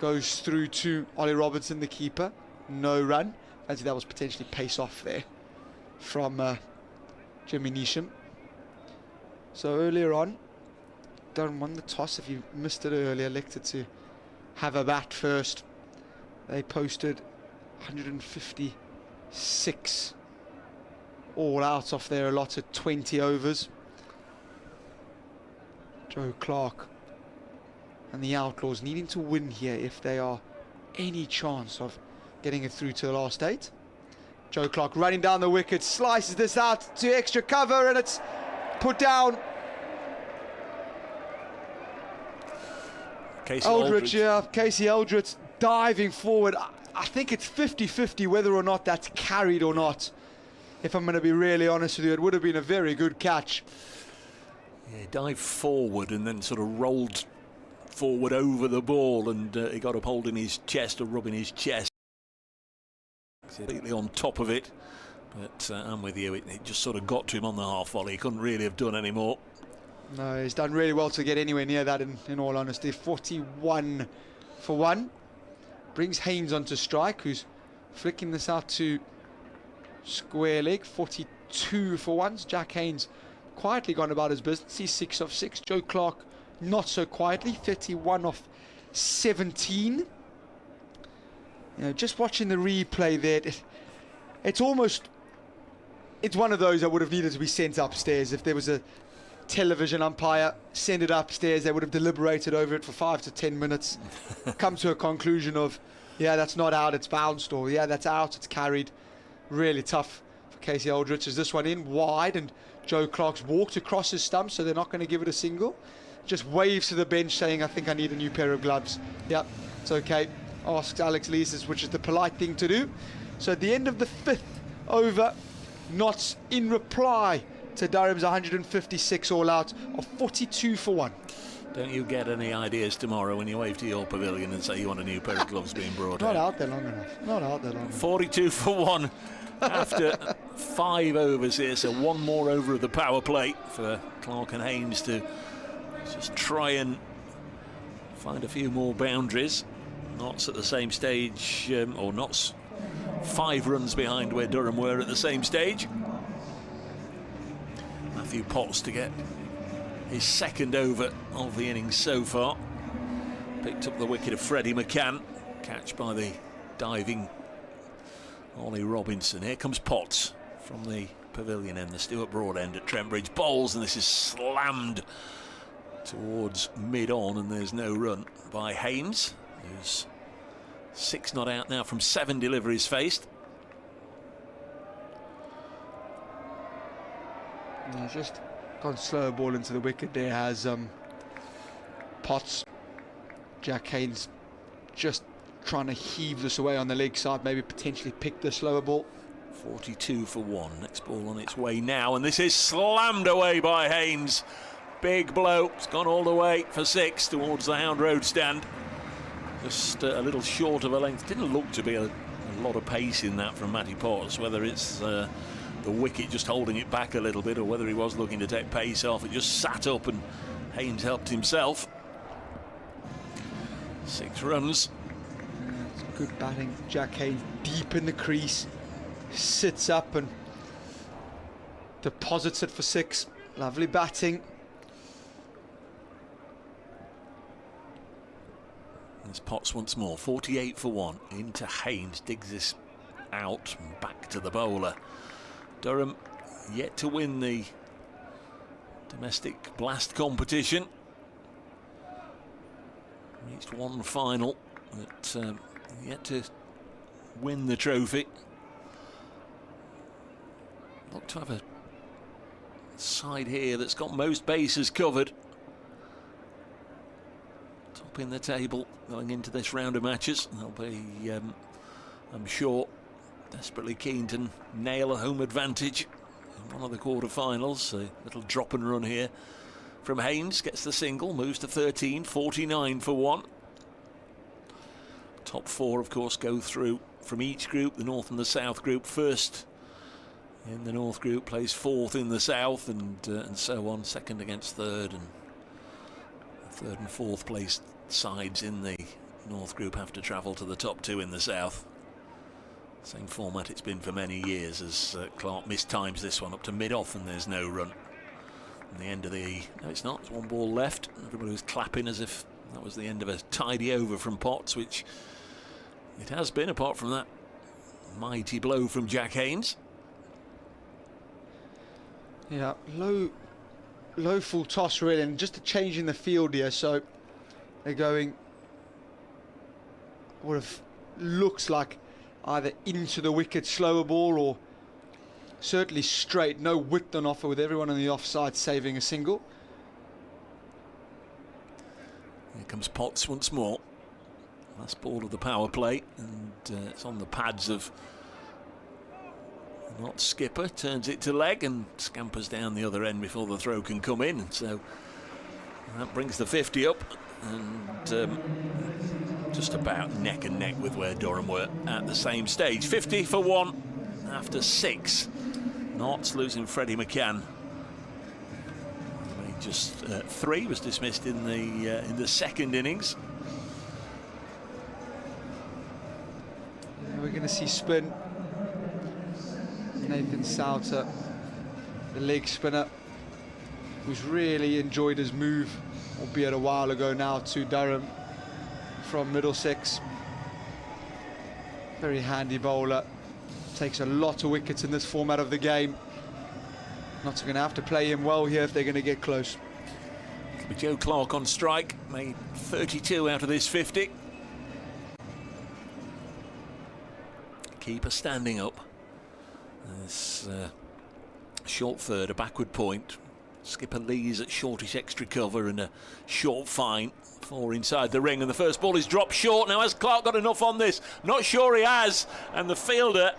Goes through to Ollie Robertson, the keeper. No run. I think that was potentially pace off there from Jimmy Neesham. So earlier on, Durham won the toss. If you missed it earlier, elected to have a bat first. They posted 156 all out off their allotted 20 overs. Joe Clark and the Outlaws needing to win here if they are any chance of getting it through to the last 8. Joe Clark running down the wicket, slices this out to extra cover, and it's put down. Casey Eldridge, yeah, Casey Eldridge diving forward. I think it's 50-50 whether or not that's carried or not. If I'm going to be really honest with you, it would have been a very good catch. Yeah, dived forward and then sort of rolled forward over the ball, and he got up holding his chest or rubbing his chest. Completely on top of it, but I'm with you, it just sort of got to him on the half volley. He couldn't really have done any more. No, he's done really well to get anywhere near that, in all honesty. 41 for 1. Brings Haynes onto strike, who's flicking this out to square leg. 42 for 1. Jack Haynes quietly gone about his business. He's 6 off 6. Joe Clark not so quietly. 31 off 17. You know, just watching the replay there, it's almost, it's one of those that would have needed to be sent upstairs. If there was a television umpire, send it upstairs, they would have deliberated over it for 5 to 10 minutes, come to a conclusion of, yeah, that's not out, it's bounced, or yeah, that's out, it's carried. Really tough for Casey Eldridge. Is this one in wide, and Joe Clark's walked across his stump, so they're not going to give it a single. Just waves to the bench saying, I think I need a new pair of gloves. Yep, it's okay. Asks Alex Leeses, which is the polite thing to do. So at the end of the 5th over, Notts in reply to Durham's 156 all out of 42 for 1. Don't you get any ideas tomorrow when you wave to your pavilion and say you want a new pair of gloves being brought Not out? out there long enough. Not out there long enough. 42 for 1 after 5 overs here, so 1 more over of the power play for Clark and Haynes to just try and find a few more boundaries. Notts at the same stage, or Notts 5 runs behind where Durham were at the same stage. Matthew Potts to get his second over of the innings so far. Picked up the wicket of Freddie McCann, catch by the diving Ollie Robinson. Here comes Potts from the pavilion end, the Stuart Broad end at Trent Bridge. Bowls, and this is slammed towards mid-on, and there's no run by Haynes, who's 6 not out now from 7 deliveries faced. He's just gone slow ball into the wicket there, has Potts. Jack Haynes just trying to heave this away on the leg side, maybe potentially pick the slower ball. 42 for 1. Next ball on its way now, and this is slammed away by Haynes. Big blow. It's gone all the way for 6 towards the Hound Road stand. Just a little short of a length. Didn't look to be a lot of pace in that from Matty Potts, whether it's the wicket just holding it back a little bit or whether he was looking to take pace off. It just sat up and Haynes helped himself. 6 runs. It's good batting. Jack Haynes deep in the crease, sits up and deposits it for 6. Lovely batting. There's Potts once more. 48 for 1 into Haynes, digs this out and back to the bowler. Durham yet to win the domestic blast competition. Reached 1 final, but yet to win the trophy. Look to have a side here that's got most bases covered. Top in the table going into this round of matches. They'll be, I'm sure, desperately keen to nail a home advantage in one of the quarter-finals. A little drop and run here from Haynes, gets the single, moves to 13, 49 for 1. Top 4, of course, go through from each group, the North and the South group. First in the North group plays 4th in the South, and so on. Second against third, and 3rd and 4th place sides in the North group have to travel to the top 2 in the South. Same format it's been for many years, as Clark mistimes this one up to mid-off and there's no run. And the end of the... No, it's not. It's 1 ball left. Everybody was clapping as if that was the end of a tidy over from Potts, which it has been, apart from that mighty blow from Jack Haynes. Yeah, low full toss really, and just a change in the field here, so they're going what looks like either into the wicket slower ball or certainly straight. No width on offer, with everyone on the offside saving a single. Here comes Potts once more. Last ball of the power play, and it's on the pads of not skipper. Turns it to leg and scampers down the other end before the throw can come in. So that brings the 50 up, and just about neck and neck with where Durham were at the same stage. 50 for 1 after 6. Notts losing Freddie McCann. Just 3 was dismissed in the second innings. We're going to see spin. Nathan Souter, the leg spinner, who's really enjoyed his move, albeit a while ago now, to Durham from Middlesex. Very handy bowler. Takes a lot of wickets in this format of the game. Notts are going to have to play him well here if they're going to get close. Joe Clark on strike, made 32 out of this 50. Keeper standing up. There's short third, a backward point. Skipper Lee's at shortish extra cover and a short fine. 4 inside the ring, and the first ball is dropped short. Now, has Clark got enough on this? Not sure he has, and the fielder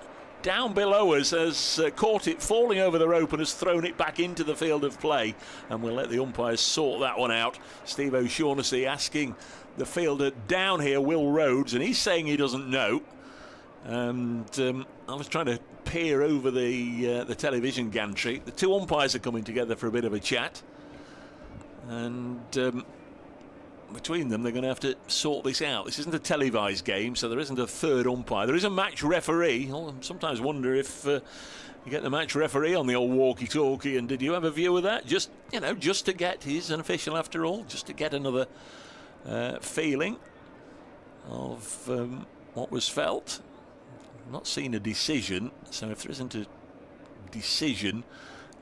down below us has caught it falling over the rope and has thrown it back into the field of play, and we'll let the umpires sort that one out. Steve O'Shaughnessy asking the fielder down here, Will Rhodes, and he's saying he doesn't know. And I was trying to peer over the television gantry. The two umpires are coming together for a bit of a chat, and between them they're going to have to sort this out. This isn't a televised game, so there isn't a third umpire. There is a match referee. I sometimes wonder if you get the match referee on the old walkie-talkie, and did you have a view of that? Just, you know, just to get, he's an official after all, just to get another feeling of what was felt. I've not seen a decision, so if there isn't a decision,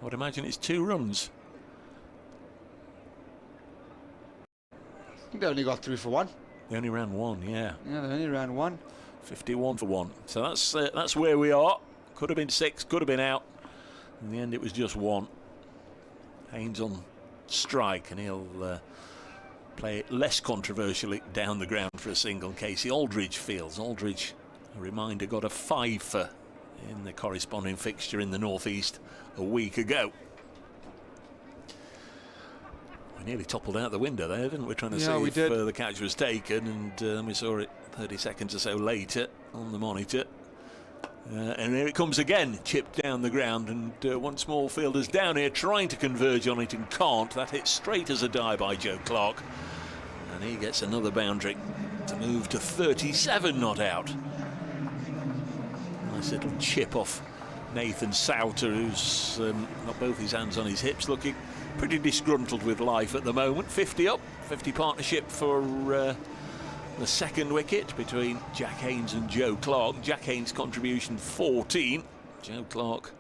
I would imagine it's 2 runs. I think they only got through for 1. They only ran 1, yeah. Yeah, they only ran 1. 51 for 1. So that's where we are. Could have been 6, could have been out. In the end, it was just 1. Haynes on strike, and he'll play it less controversially down the ground for a single. Casey Aldridge fields. Aldridge, a reminder, got a 5-fer in the corresponding fixture in the northeast a week ago. We nearly toppled out the window there, didn't we? Trying to see if the catch was taken, and we saw it 30 seconds or so later on the monitor. And here it comes again, chipped down the ground, and once more fielders down here trying to converge on it and can't. That hit straight as a die by Joe Clark, and he gets another boundary to move to 37 not out. Nice little chip off Nathan Souter, who's got both his hands on his hips, looking pretty disgruntled with life at the moment. 50 up, 50 partnership for the second wicket between Jack Haynes and Joe Clark. Jack Haynes' contribution 14, Joe Clark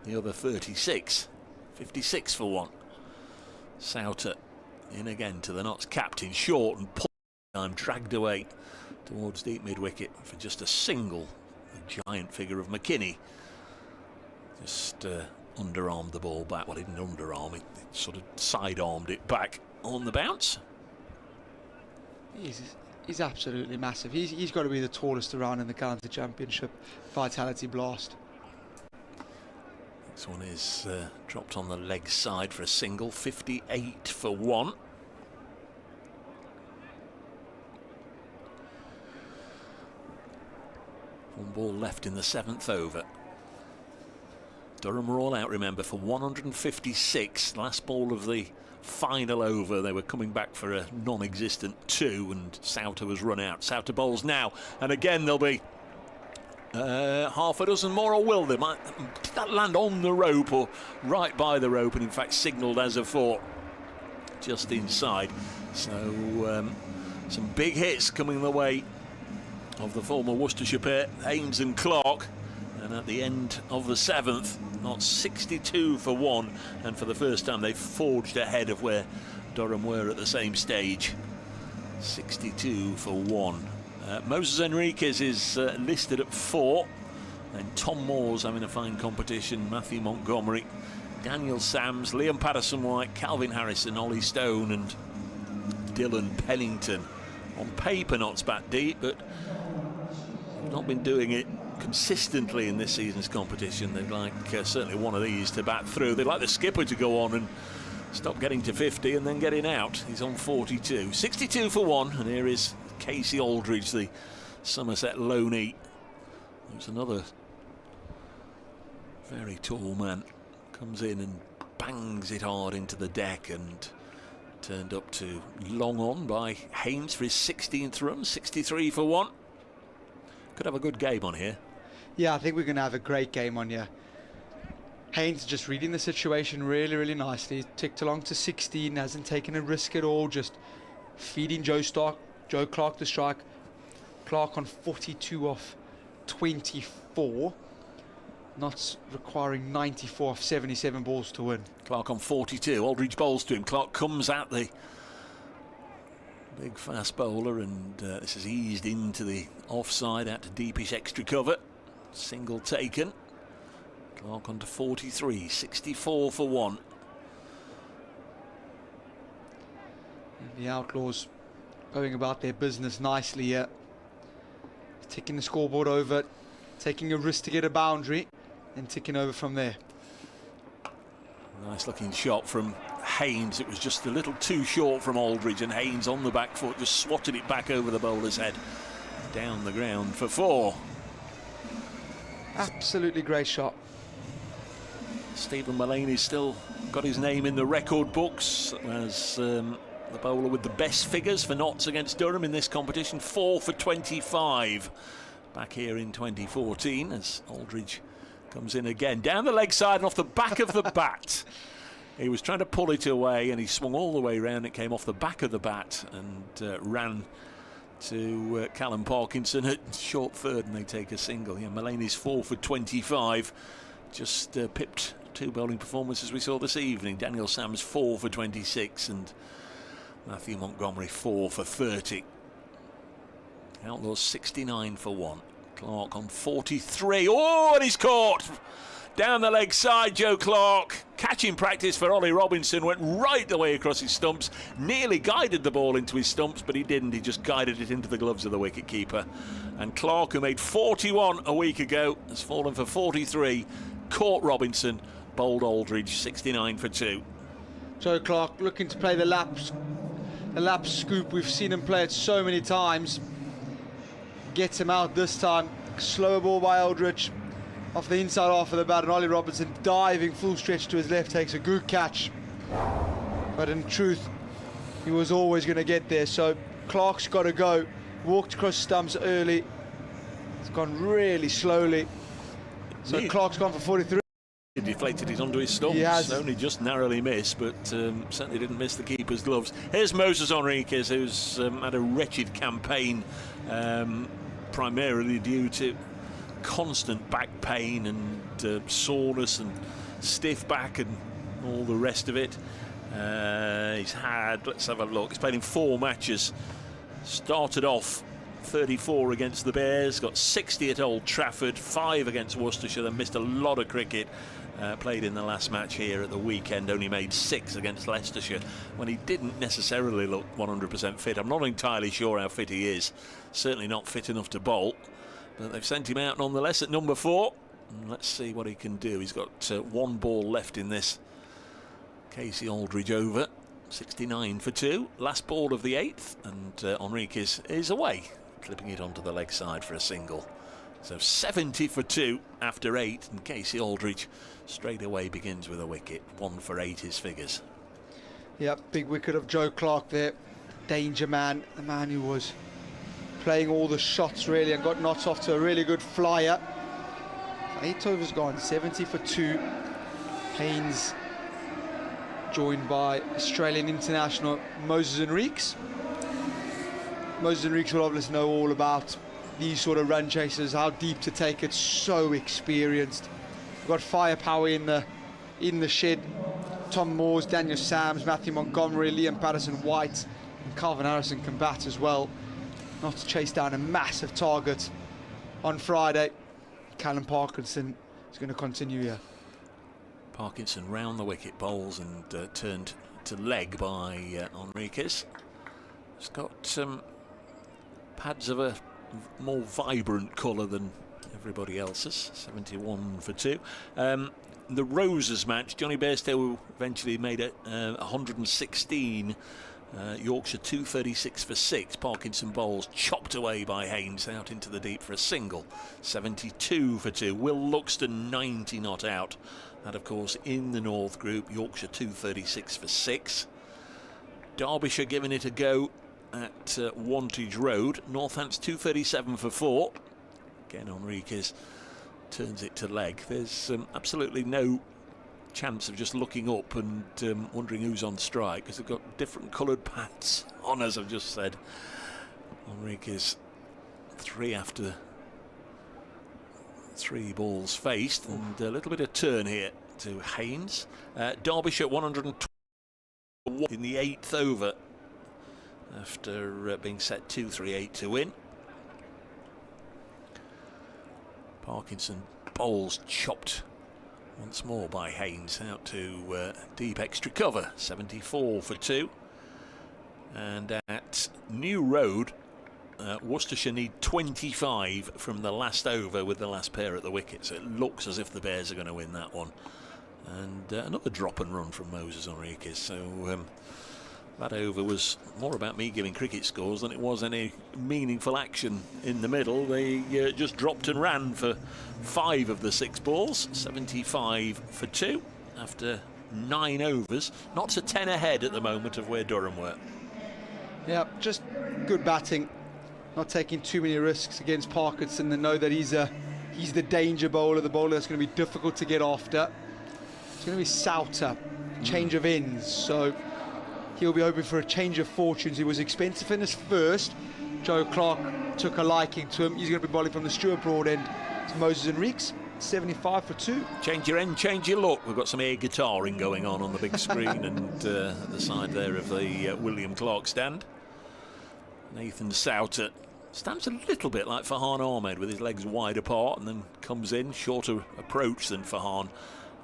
the other 36. 56 for 1. Souter in again to the Notts captain, short and pulled time, dragged away towards deep mid-wicket for just a single. The giant figure of McKinney just underarmed the ball back. Well, he didn't underarm it, it sort of side-armed it back on the bounce. He's absolutely massive. He's got to be the tallest around in the County Championship. Vitality blast. This one is dropped on the leg side for a single. 58 for 1. One ball left in the 7th over. Durham were all out, remember, for 156. Last ball of the final over, they were coming back for a non-existent 2, and Souter was run out. Souter bowls now, and again there'll be half a dozen more, or will they? Did that land on the rope or right by the rope, and in fact signalled as a 4 just inside? So some big hits coming the way of the former Worcestershire pair, Haynes and Clark. And at the end of the 7th, not 62 for 1, and for the first time they've forged ahead of where Durham were at the same stage. 62 for 1. Moses Enriquez is listed at 4, and Tom Moore's having a fine competition. Matthew Montgomery, Daniel Sams, Liam Patterson-White, Calvin Harrison, Ollie Stone and Dylan Pennington. On paper not spat deep, but they've not been doing it consistently in this season's competition. They'd like certainly one of these to bat through. They'd like the skipper to go on and stop getting to 50 and then getting out. He's on 42. 62 for 1, and here is Casey Aldridge, the Somerset loanee. There's another very tall man. Comes in and bangs it hard into the deck, and turned up to long on by Haynes for his 16th run. 63 for 1. Could have a good game on here. Yeah, I think we're going to have a great game on here. Haynes just reading the situation really, really nicely. He's ticked along to 16, hasn't taken a risk at all, just feeding Joe Clark to strike. Clark on 42 off 24. Not requiring 94 off 77 balls to win. Clark on 42. Aldridge bowls to him. Clark comes at the big fast bowler, and this has eased into the offside, out to deepish extra cover. Single taken. Clark on to 43. 64 for 1. And the Outlaws going about their business nicely here. Ticking the scoreboard over. taking a risk to get a boundary and ticking over from there. Nice looking shot from Haynes. It was just a little too short from Aldridge, and Haynes on the back foot just swatted it back over the bowler's head. Down the ground for 4. Absolutely great shot. Stephen Mullaney's still got his name in the record books as the bowler with the best figures for Notts against Durham in this competition. 4 for 25 back here in 2014 as Aldridge comes in again. Down the leg side and off the back of the bat. He was trying to pull it away and he swung all the way around. It came off the back of the bat and ran to Callum Parkinson at short third, and they take a single. Yeah, Mullaney's 4 for 25. Just pipped 2 bowling performances we saw this evening. Daniel Sams 4 for 26 and Matthew Montgomery 4 for 30. Outlaws 69 for 1. Clark on 43. Oh, and he's caught! Down the leg side, Joe Clark. Catching practice for Ollie Robinson. Went right the way across his stumps. Nearly guided the ball into his stumps, but he didn't. He just guided it into the gloves of the wicketkeeper. And Clark, who made 41 a week ago, has fallen for 43. Caught Robinson. Bowled Aldridge. 69 for 2. Joe Clark looking to play the lap scoop. We've seen him play it so many times. Gets him out this time. Slow ball by Aldridge. Off the inside half of the bat, and Ollie Robinson diving full stretch to his left, takes a good catch. But in truth, he was always going to get there, so Clark's got to go. Walked across stumps early. It's gone really slowly. So Clark's gone for 43. He deflated it onto his stumps. He has. Only just narrowly missed, but certainly didn't miss the keeper's gloves. Here's Moses Enriquez, who's had a wretched campaign, primarily due to constant back pain and soreness and stiff back and all the rest of it. He's had, let's have a look, he's played in 4 matches. Started off 34 against the Bears, got 60 at Old Trafford, 5 against Worcestershire, then missed a lot of cricket. Played in the last match here at the weekend, only made 6 against Leicestershire when he didn't necessarily look 100% fit. I'm not entirely sure how fit he is, certainly not fit enough to bowl. But they've sent him out nonetheless at number 4. And let's see what he can do. He's got 1 ball left in this. Casey Aldridge over. 69 for 2. Last ball of the 8th. And Enriquez is away, clipping it onto the leg side for a single. So 70 for 2 after 8. And Casey Aldridge straight away begins with a wicket. 1 for 8 his figures. Yep, big wicket of Joe Clark there. Danger man, the man who was playing all the shots really and got Notts off to a really good flyer. 8 overs gone, 70 for 2. Haynes joined by Australian international Moses Enriquez. Moses Enriquez will obviously know all about these sort of run chasers, how deep to take it, so experienced. We've got firepower in the shed. Tom Moores, Daniel Sams, Matthew Montgomery, Liam Patterson-White and Calvin Harrison can bat as well. Not to chase down a massive target on Friday. Callum Parkinson is going to continue here. Parkinson round the wicket, bowls and turned to leg by Enriquez. He's got pads of a more vibrant colour than everybody else's. 71 for 2. The Roses match, Johnny Bairstow eventually made it 116. Yorkshire 236 for 6. Parkinson bowls, chopped away by Haynes out into the deep for a single. 72 for 2. Will Luxton 90 not out. That of course in the North Group. Yorkshire 236 for 6. Derbyshire giving it a go at Wantage Road. Northants 237 for 4. Again Enriquez turns it to leg. There's absolutely no chance of just looking up and wondering who's on strike, because they've got different coloured pads on, as I've just said. Enriquez 3 after 3 balls faced, and a little bit of turn here to Haynes. Derbyshire 121 in the 8th over after being set 2-3-8 to win. Parkinson bowls, chopped once more by Haynes out to deep extra cover. 74 for 2. And at New Road, Worcestershire need 25 from the last over with the last pair at the wicket, so it looks as if the Bears are going to win that one. And another drop and run from Moses Enriquez. So that over was more about me giving cricket scores than it was any meaningful action in the middle. They just dropped and ran for 5 of the 6 balls, 75 for 2 after 9 overs. Not to 10 ahead at the moment of where Durham were. Yeah, just good batting, not taking too many risks against Parkinson. They know that he's the danger bowler, the bowler that's going to be difficult to get after. It's going to be Souter, change of ends, so he'll be hoping for a change of fortunes. He was expensive in his first. Joe Clark took a liking to him. He's going to be bowling from the Stuart Broad end to Moses Enriquez. 75 for 2. Change your end, change your look. We've got some air guitaring going on the big screen and at the side there of the William Clark stand. Nathan Souter stands a little bit like Farhan Ahmed with his legs wide apart and then comes in, shorter approach than Farhan.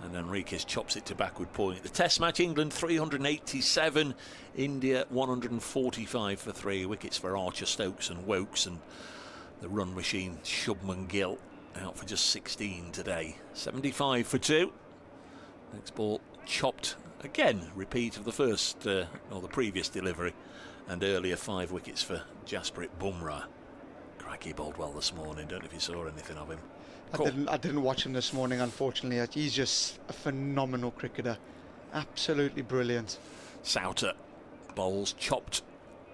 And Enriquez chops it to backward point. The Test match, England 387, India 145 for 3 wickets for Archer, Stokes and Wokes, and the run machine Shubman Gill out for just 16 today. 75 for 2. Next ball chopped again, repeat of the first or the previous delivery, and earlier 5 wickets for Jasprit Bumrah. Crikey, bowled well this morning. Don't know if you saw anything of him. I didn't watch him this morning, unfortunately. He's just a phenomenal cricketer. Absolutely brilliant. Souter bowls chopped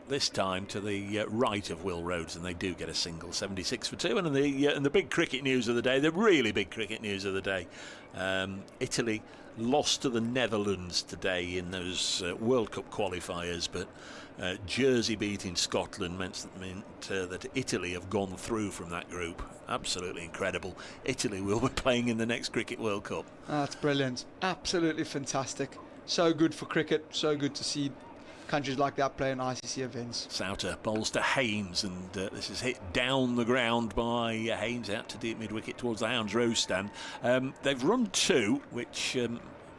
this time to the right of Will Rhodes, and they do get a single. 76 for 2. And the big cricket news of the day, the really big cricket news of the day, Italy lost to the Netherlands today in those World Cup qualifiers, but Jersey beating Scotland meant that Italy have gone through from that group. Absolutely incredible. Italy will be playing in the next Cricket World Cup. That's brilliant. Absolutely fantastic. So good for cricket. So good to see countries like that play in ICC events. Souter bowls to Haynes, and this is hit down the ground by Haynes out to deep mid-wicket towards the Hounds Row stand. They've run 2, which is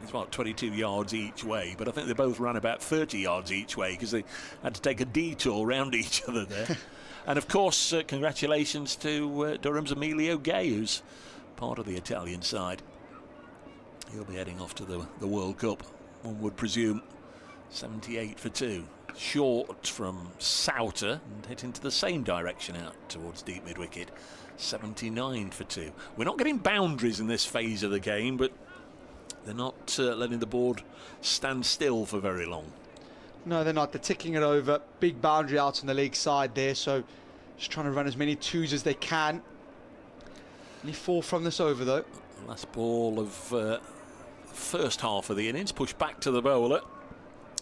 about 22 yards each way, but I think they both ran about 30 yards each way because they had to take a detour around each other there. And of course, congratulations to Durham's Emilio Gay, who's part of the Italian side. He'll be heading off to the World Cup, one would presume. 78 for 2. Short from Souter and hit into the same direction out towards deep mid-wicket. 79 for 2. We're not getting boundaries in this phase of the game, but they're not letting the board stand still for very long. No, they're not. They're ticking it over. Big boundary out on the leg side there, so just trying to run as many 2s as they can. Only 4 from this over, though. Last ball of the first half of the innings, pushed back to the bowler.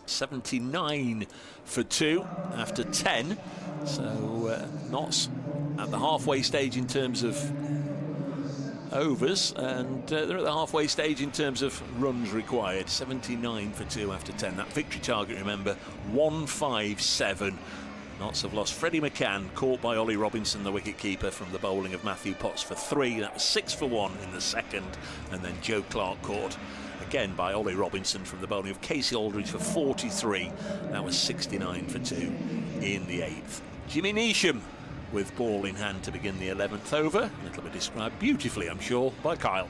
79 for 2 after 10, so Notts at the halfway stage in terms of overs, and they're at the halfway stage in terms of runs required. 79 for 2 after 10. That victory target, remember, 157. Notts have lost Freddie McCann, caught by Ollie Robinson, the wicket-keeper, from the bowling of Matthew Potts for 3. That was 6 for 1 in the second, and then Joe Clark caught again by Ollie Robinson from the bowling of Casey Aldridge for 43. That was 69 for 2 in the 8th. Jimmy Neesham with ball in hand to begin the 11th over. A little bit described beautifully, I'm sure, by Kyle.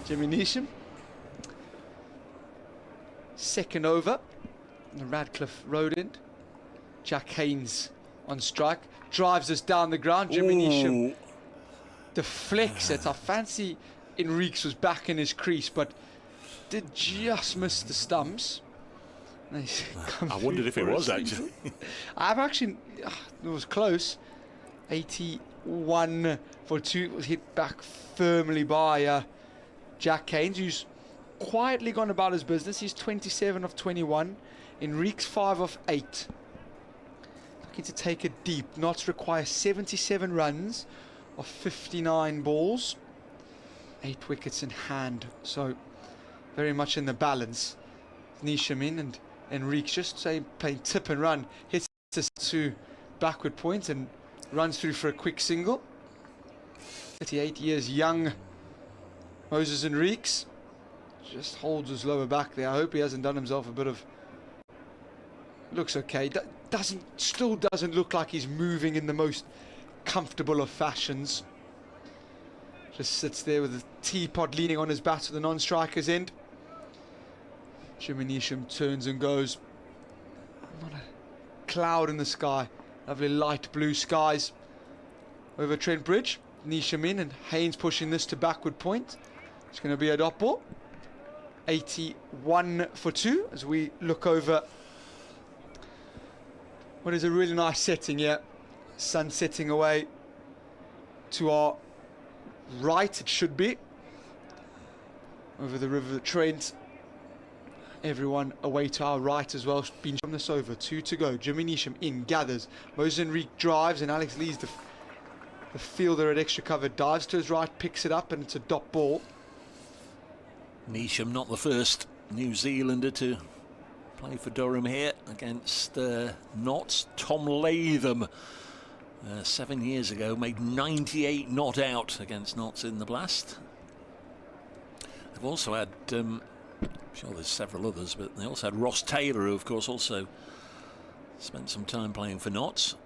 Jimmy Neesham. Second over. The Radcliffe Road end. Jack Haynes on strike. Drives us down the ground. Jimmy Neesham deflects it. I fancy Enriquez was back in his crease, but did just miss the stumps. I wondered if it was actually. It was close. 81 for 2. Was hit back firmly by Jack Haynes, who's quietly gone about his business. He's 27 of 21. Enriquez 5 of 8. Looking to take it deep. Notts require 77 runs of 59 balls. 8 wickets in hand. So very much in the balance. Neesham in and Enriquez just playing tip and run. Hits us to backward point and runs through for a quick single. 38 years young Moses Enriquez just holds his lower back there. I hope he hasn't done himself a bit of looks okay. Still doesn't look like he's moving in the most comfortable of fashions. Just sits there with a teapot leaning on his bat to the non-striker's end. Jimmy Neesham turns and goes. Not a cloud in the sky. Lovely light blue skies over Trent Bridge. Neesham in, and Haynes pushing this to backward point. It's going to be a dot ball. 81 for 2 as we look over what is a really nice setting here. Sun setting away to our right, it should be, over the River Trent. Everyone away to our right as well. Been from this over, 2 to go. Jimmy Neesham in, gathers. Moses Enrique drives, and Alex Lee's the fielder at extra cover. Dives to his right, picks it up, and it's a dot ball. Neesham, not the first New Zealander to play for Durham here against Notts. Tom Latham, 7 years ago, made 98 not out against Notts in the Blast. They've also had, I'm sure there's several others, but they also had Ross Taylor, who of course also spent some time playing for Notts.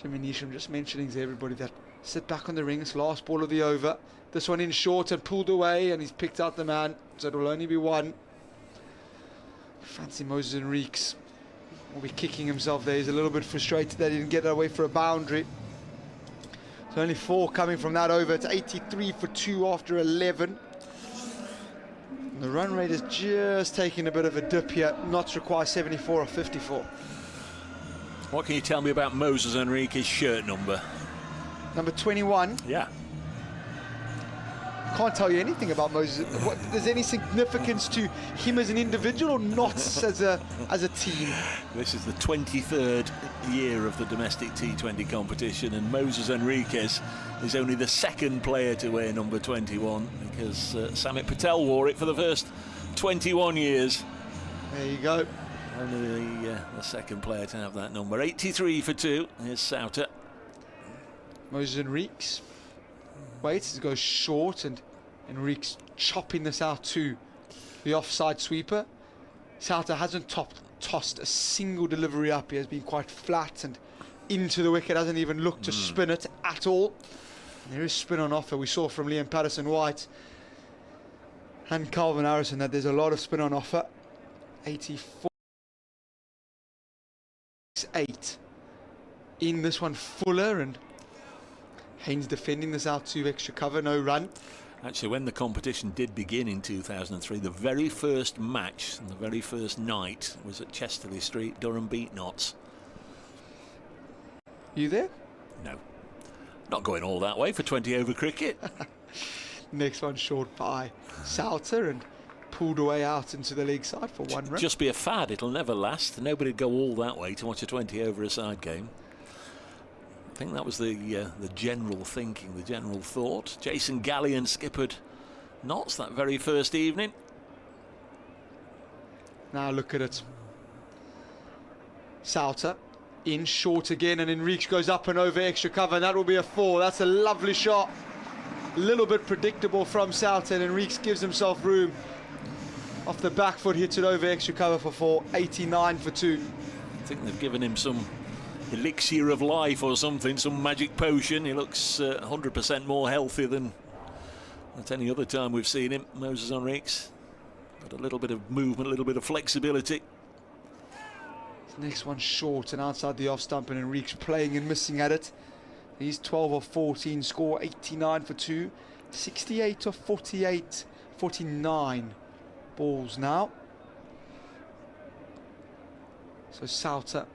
Jimmy Neesham just mentioning to everybody that sit back on the ring. It's last ball of the over. This one in short and pulled away, and he's picked out the man, so it will only be one. Fancy Moses Enriques will be kicking himself there. He's a little bit frustrated that he didn't get it away for a boundary. So only 4 coming from that over. It's 83 for 2 after 11. And the run rate is just taking a bit of a dip here. Notts require 74 or 54. What can you tell me about Moses Enrique's shirt number? Number 21. Yeah. Can't tell you anything about Moses. There's any significance to him as an individual or not as a team? This is the 23rd year of the domestic T20 competition, and Moses Enriquez is only the second player to wear number 21, because Samit Patel wore it for the first 21 years. There you go. Only the second player to have that number. 83 for 2. Here's Souter. Moses Enriques waits, it goes short, and Enriques chopping this out to the offside sweeper. Souter hasn't tossed a single delivery up. He has been quite flat and into the wicket, hasn't even looked to spin it at all. And there is spin on offer. We saw from Liam Patterson-White and Calvin Harrison that there's a lot of spin on offer. 84. 8 in this one. Fuller, and Haynes defending this out to extra cover, no run. Actually, when the competition did begin in 2003, the very first match and the very first night was at Chesterley Street. Durham beat Notts. You there? No. Not going all that way for 20 over cricket. Next one short by Souter, and pulled away out into the leg side for 1 run. Just be a fad, it'll never last. Nobody'd go all that way to watch a 20 over a side game. I think that was the general thinking, the general thought. Jason Gallion skippered Notts that very first evening. Now look at it. Souter in short again, and Enrique goes up and over extra cover, and that will be a 4. That's a lovely shot. A little bit predictable from Souter, and Enrique gives himself room. Off the back foot, hits it over extra cover for 4. 89 for 2. I think they've given him some elixir of life or something, some magic potion. He looks 100% more healthy than at any other time we've seen him. Moses Enriques got a little bit of movement, a little bit of flexibility. Next one short and outside the off stump, and Enrique's playing and missing at it. He's 12 of 14, score 89 for 2. 68 of 48, 49 balls now. So Souter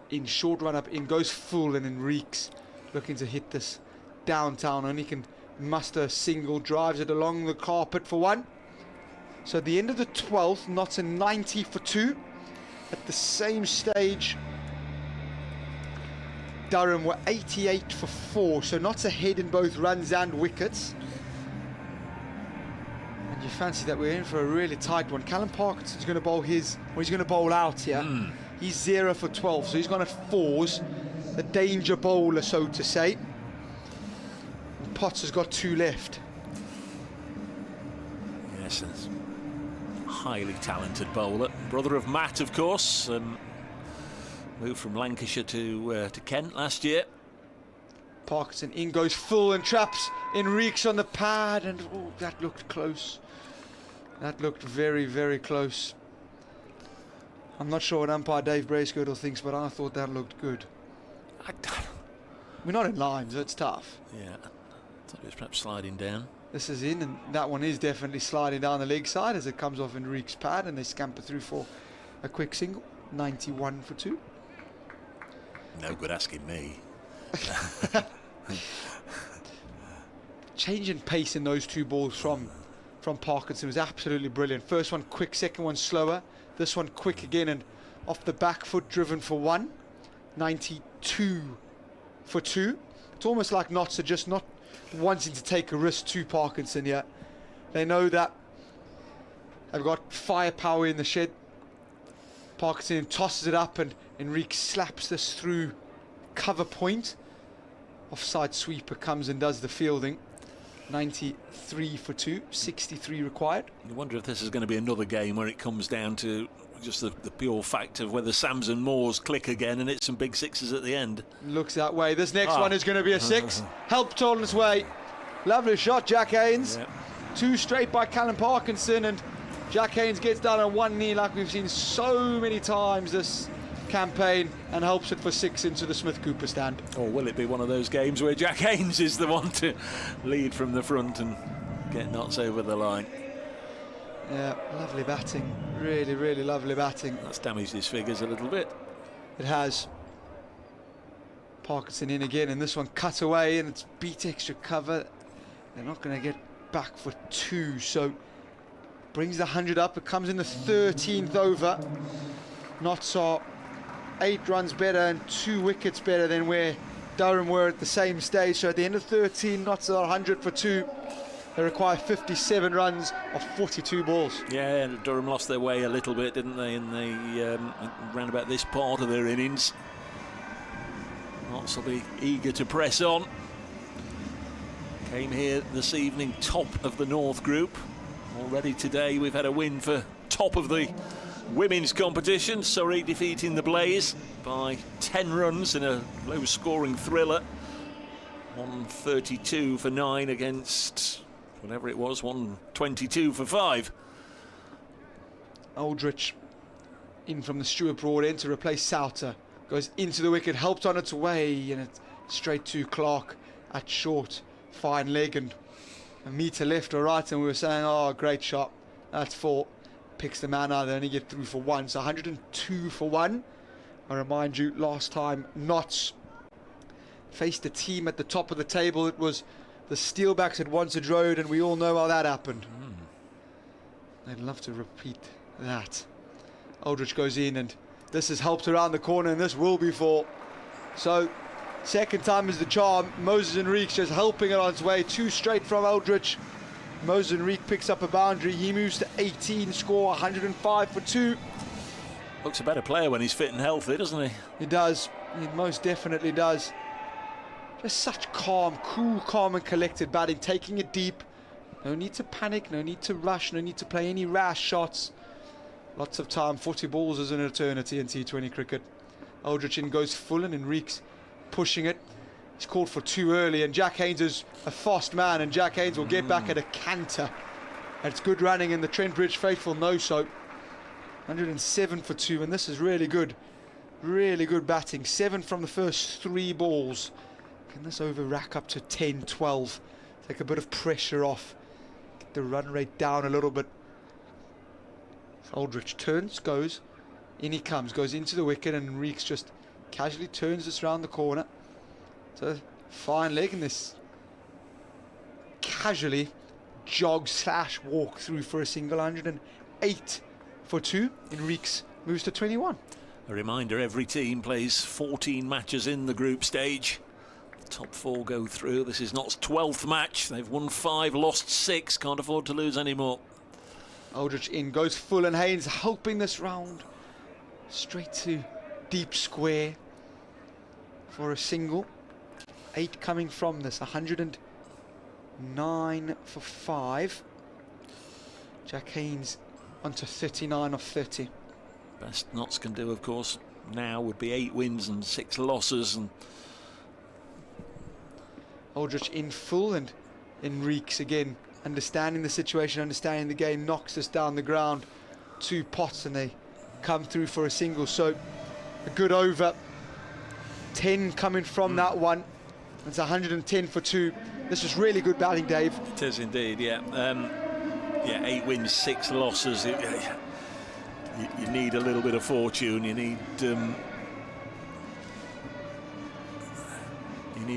in short run up, in goes full, and Enrique's looking to hit this downtown. Only can muster a single, drives it along the carpet for 1. So at the end of the 12th, Notts a 90 for 2. At the same stage, Durham were 88 for 4. So Notts ahead in both runs and wickets. And you fancy that we're in for a really tight one. Callum Parkinson's going to bowl he's going to bowl out here. He's 0 for 12, so he's gone at 4s. The danger bowler, so to say. And Potts has got 2 left. Yes, highly talented bowler. Brother of Matt, of course. Moved from Lancashire to Kent last year. Parkinson in, goes full and traps Enrique's on the pad, and oh, that looked close. That looked very, very close. I'm not sure what umpire Dave Bracegirdle thinks, but I thought that looked good. We're not in line, so it's tough. Yeah, I thought it was perhaps sliding down. This is in, and that one is definitely sliding down the leg side as it comes off Enrique's pad, and they scamper through for a quick single. 91 for 2. No good asking me. Change in pace in those two balls from Parkinson was absolutely brilliant. First one quick, second one slower. This one quick again and off the back foot, driven for 1. 92 for 2. It's almost like Notts are just not wanting to take a risk to Parkinson here. They know that they've got firepower in the shed. Parkinson tosses it up and Enrique slaps this through cover point. Offside sweeper comes and does the fielding. 93 for 2, 63 required. You wonder if this is going to be another game where it comes down to just the pure fact of whether Sams and Moores click again and it's some big sixes at the end. Looks that way. This next one is going to be a 6. Helped on its way. Lovely shot, Jack Haynes. Yep. 2 straight by Callum Parkinson, and Jack Haynes gets down on one knee like we've seen so many times this campaign and helps it for 6 into the Smith Cooper stand. Or will it be one of those games where Jack Haynes is the one to lead from the front and get Notts over the line? Yeah, lovely batting. Really, really lovely batting. That's damaged his figures a little bit. It has. Parkinson in again, and this one cut away, and it's beat extra cover. They're not going to get back for 2, so brings the 100 up. It comes in the 13th over. Notts are 8 runs better and 2 wickets better than where Durham were at the same stage. So at the end of 13, Notts are 100 for 2. They require 57 runs of 42 balls. Yeah, Durham lost their way a little bit, didn't they, in the round about this part of their innings. Notts will be eager to press on. Came here this evening top of the North Group. Already today we've had a win for top of the women's competition. Surrey defeating the Blaze by 10 runs in a low-scoring thriller. 132 for 9 against whatever it was, 122 for 5. Aldrich in from the Stewart Broad end to replace Souter. Goes into the wicket, helped on its way, and it's straight to Clark at short. Fine leg and a metre left or right, and we were saying, oh, great shot. That's 4. Picks the man out, they only get through for 1. So 102 for 1. I remind you, last time Notts faced a team at the top of the table, it was the Steelbacks at Wanstead Road, and we all know how that happened. I'd love to repeat that. Aldrich goes in, and this has helped around the corner, and this will be 4. So second time is the charm. Moses Enrique just helping it on its way. 2 straight from Aldrich. Moses Enrique picks up a boundary. He moves to 18, score 105 for 2. Looks a better player when he's fit and healthy, doesn't he? He does. He most definitely does. Just such calm, cool, calm and collected batting, taking it deep. No need to panic, no need to rush, no need to play any rash shots. Lots of time. 40 balls is an eternity in T20 cricket. Aldrich in goes full, and Enrique's pushing it. He's called for 2 early, and Jack Haynes is a fast man, and Jack Haynes will get back at a canter. And it's good running, and the Trent Bridge faithful know so. 107 for 2, and this is really good batting. 7 from the first 3 balls. Can this over rack up to 10, 12? Take a bit of pressure off, get the run rate down a little bit. Aldrich turns, goes in, he comes, goes into the wicket, and Enrique's just casually turns this round the corner. So fine leg, and this casually jog/walk through for a single. 108 for 2. Enrique's moves to 21. A reminder, every team plays 14 matches in the group stage. The top 4 go through. This is Notts' 12th match. They've won 5, lost 6. Can't afford to lose any more. Aldrich in, goes full, and Haynes helping this round. Straight to deep square for a single. 8 coming from this. 109 for 5. Jack Haynes onto 39 of 30. Best Notts can do, of course, now would be 8 wins and 6 losses. And Aldrich in full, and Enriquez again understanding the situation, understanding the game, knocks us down the ground. 2 pots and they come through for a single. So a good over. 10 coming from that one. It's 110 for 2. This is really good batting, Dave. it is indeed, yeah. 8 wins, 6 losses. You need a little bit of fortune. You need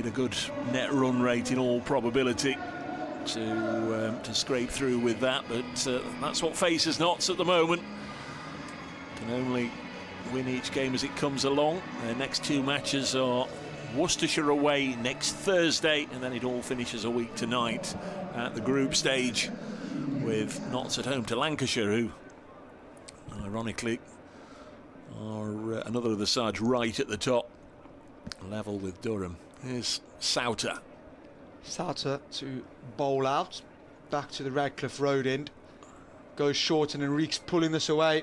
a good net run rate in all probability to scrape through with that. But that's what faces Notts at the moment. Can only win each game as it comes along. Their next 2 matches are Worcestershire away next Thursday, and then it all finishes a week tonight at the group stage with Notts at home to Lancashire, who ironically are another of the sides right at the top, level with Durham. Here's Souter. Souter to bowl out, back to the Radcliffe Road end. Goes short, and Enriquez pulling this away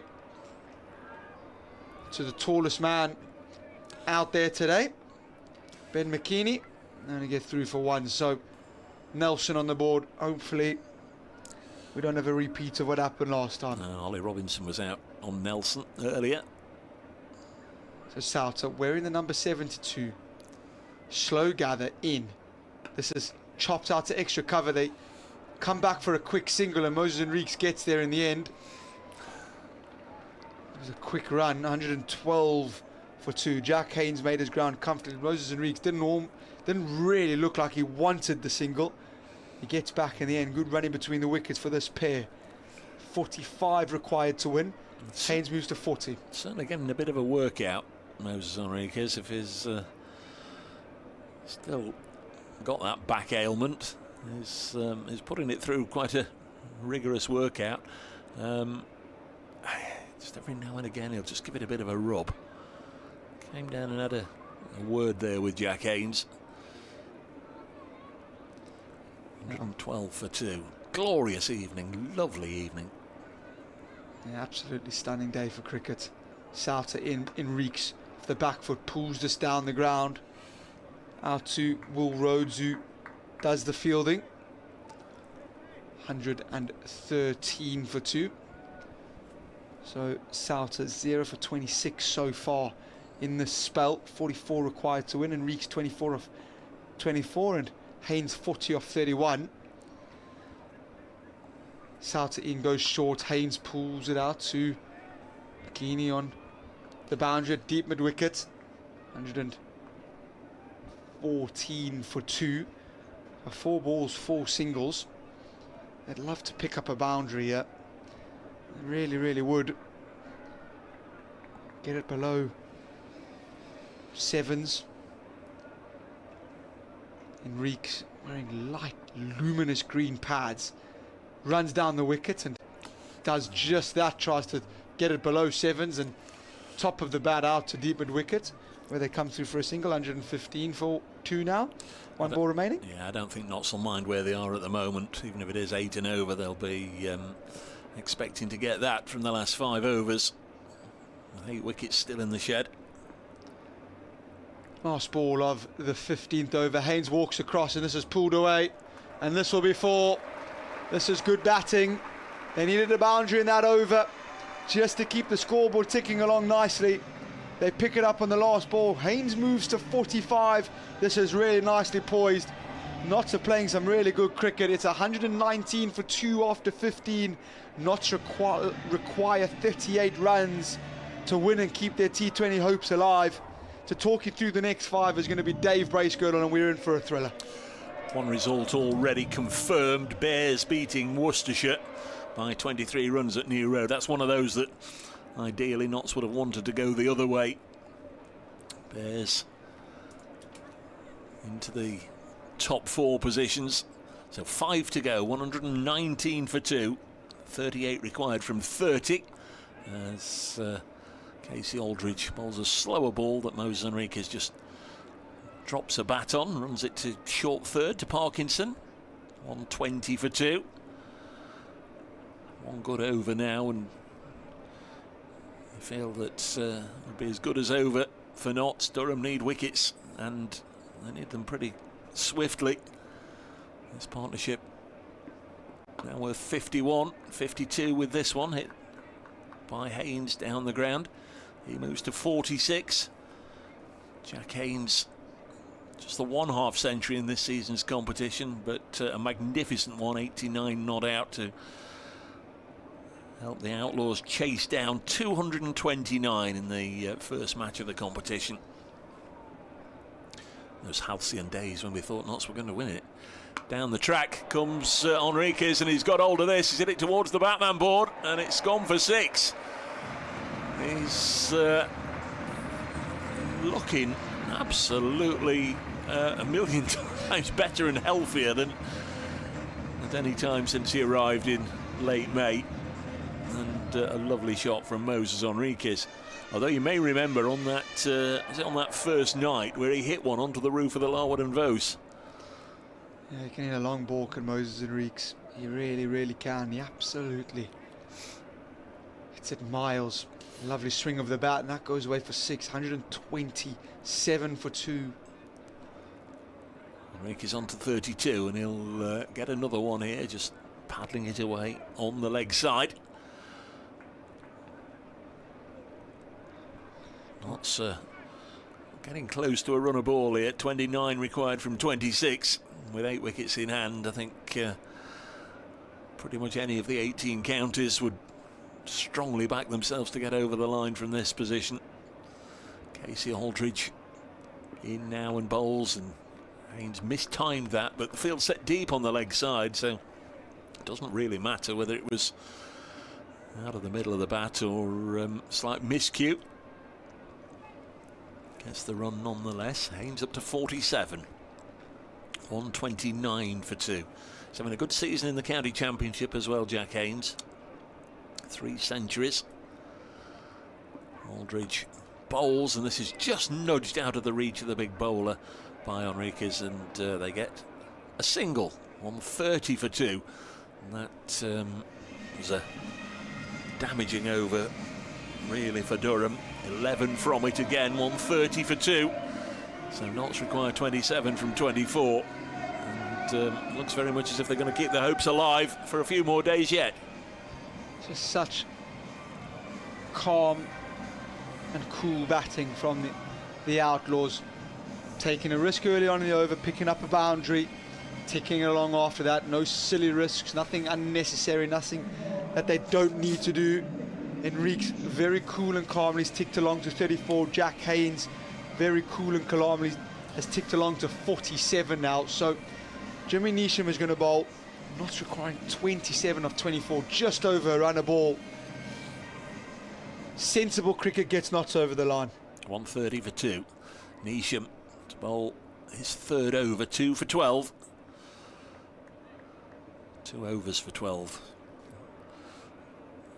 to the tallest man out there today, Ben McKeaney. Only get through for 1, so Nelson on the board. Hopefully we don't have a repeat of what happened last time. Ollie Robinson was out on Nelson earlier. So Souter wearing the number 72. Slow gather in. This is chopped out to extra cover. They come back for a quick single, and Moses Enriquez gets there in the end. It was a quick run, 112 for 2. Jack Haynes made his ground comfortably. Moses Enriquez didn't really look like he wanted the single. He gets back in the end. Good running between the wickets for this pair. 45 required to win. Haynes moves to 40. Certainly getting a bit of a workout, Moses Enriquez, if he's still got that back ailment. He's putting it through quite a rigorous workout. Just every now and again he'll just give it a bit of a rub. Came down and had a word there with Jack Haynes. 112 for 2. Glorious evening, lovely evening. Yeah, absolutely stunning day for cricket. Souter in, Enriquez. The back foot pulls this down the ground. Out to Will Rhodes, who does the fielding. 113 for 2. So Souter 0 for 26 so far in this spell. 44 required to win. Enriquez 24 of 24, and Haynes 40 off 31. Souter in, goes short. Haynes pulls it out to McKeaney on the boundary at deep mid wicket. 114 for 2. 4 balls, 4 singles. They'd love to pick up a boundary here. They really, really would. Get it below 7s. Enriquez wearing light, luminous green pads. Runs down the wicket and does just that. Tries to get it below 7s and top of the bat out to deep mid wicket, where they come through for a single. 115 for 2 now. 1 ball remaining. Yeah, I don't think Notts will mind where they are at the moment. Even if it is 8 and over, they'll be expecting to get that from the last 5 overs. 8 wickets still in the shed. Last ball of the 15th over. Haynes walks across, and this is pulled away, and this will be 4. This is good batting. They needed a boundary in that over just to keep the scoreboard ticking along nicely. They pick it up on the last ball. Haynes moves to 45. This is really nicely poised. Notts are playing some really good cricket. It's 119 for 2 after 15. Notts require 38 runs to win and keep their T20 hopes alive. To talk you through the next 5 is going to be Dave Bracegirdle, and we're in for a thriller. One result already confirmed. Bears beating Worcestershire by 23 runs at New Road. That's one of those that ideally Notts would have wanted to go the other way. Bears into the top 4 positions. So 5 to go. 119 for 2. 38 required from 30. As Casey Aldridge bowls a slower ball that Moses Enriquez just drops a bat on, runs it to short third to Parkinson. 120 for 2. one good over now, and I feel that it'll be as good as over for Notts. Durham need wickets, and they need them pretty swiftly. This partnership now worth 51, 52 with this one, hit by Haynes down the ground. He moves to 46. Jack Haynes, just the 1/2 century in this season's competition, but a magnificent one, 89 not out, to help the Outlaws chase down 229 in the first match of the competition. Those halcyon days when we thought Notts were going to win it. Down the track comes Enriquez, and he's got hold of this. He's hit it towards the Batman board, and it's gone for 6. He's looking absolutely a million times better and healthier than at any time since he arrived in late May. And a lovely shot from Moses Enriquez. Although you may remember on that on that first night where he hit one onto the roof of the Larwood and Vos. Yeah, he can hit a long ball, can Moses Enriquez. He really, really can. He absolutely hits it miles. Lovely swing of the bat, and that goes away for 6. 127 for 2. Enriquez on to 32, and he'll get another one here, just paddling it away on the leg side. Notts getting close to a run of ball here. 29 required from 26. With 8 wickets in hand, I think pretty much any of the 18 counties would strongly back themselves to get over the line from this position. Casey Aldridge in now and bowls, and Haynes mistimed that, but the field set deep on the leg side, so it doesn't really matter whether it was out of the middle of the bat or slight miscue. Gets the run nonetheless. Haynes up to 47. 129 for 2. He's having a good season in the county championship as well, Jack Haynes. 3 centuries. Aldridge bowls, and this is just nudged out of the reach of the big bowler by Enriquez, and they get a single. 130 for 2. And that was a damaging over really for Durham. 11 from it again. 130 for 2. So Notts require 27 from 24, and looks very much as if they're going to keep their hopes alive for a few more days yet. Just such calm and cool batting from the Outlaws, taking a risk early on in the over, picking up a boundary, ticking along after that. No silly risks, nothing unnecessary, nothing that they don't need to do. Enriquez very cool and calmly has ticked along to 34. Jack Haynes very cool and calmly has ticked along to 47 now. So Jimmy Neesham is going to bowl. Notts requiring 27 of 24, just over a run a ball. Sensible cricket gets Notts over the line. 130 for 2. Neesham to bowl his third over, 2 for 12. 2 overs for 12.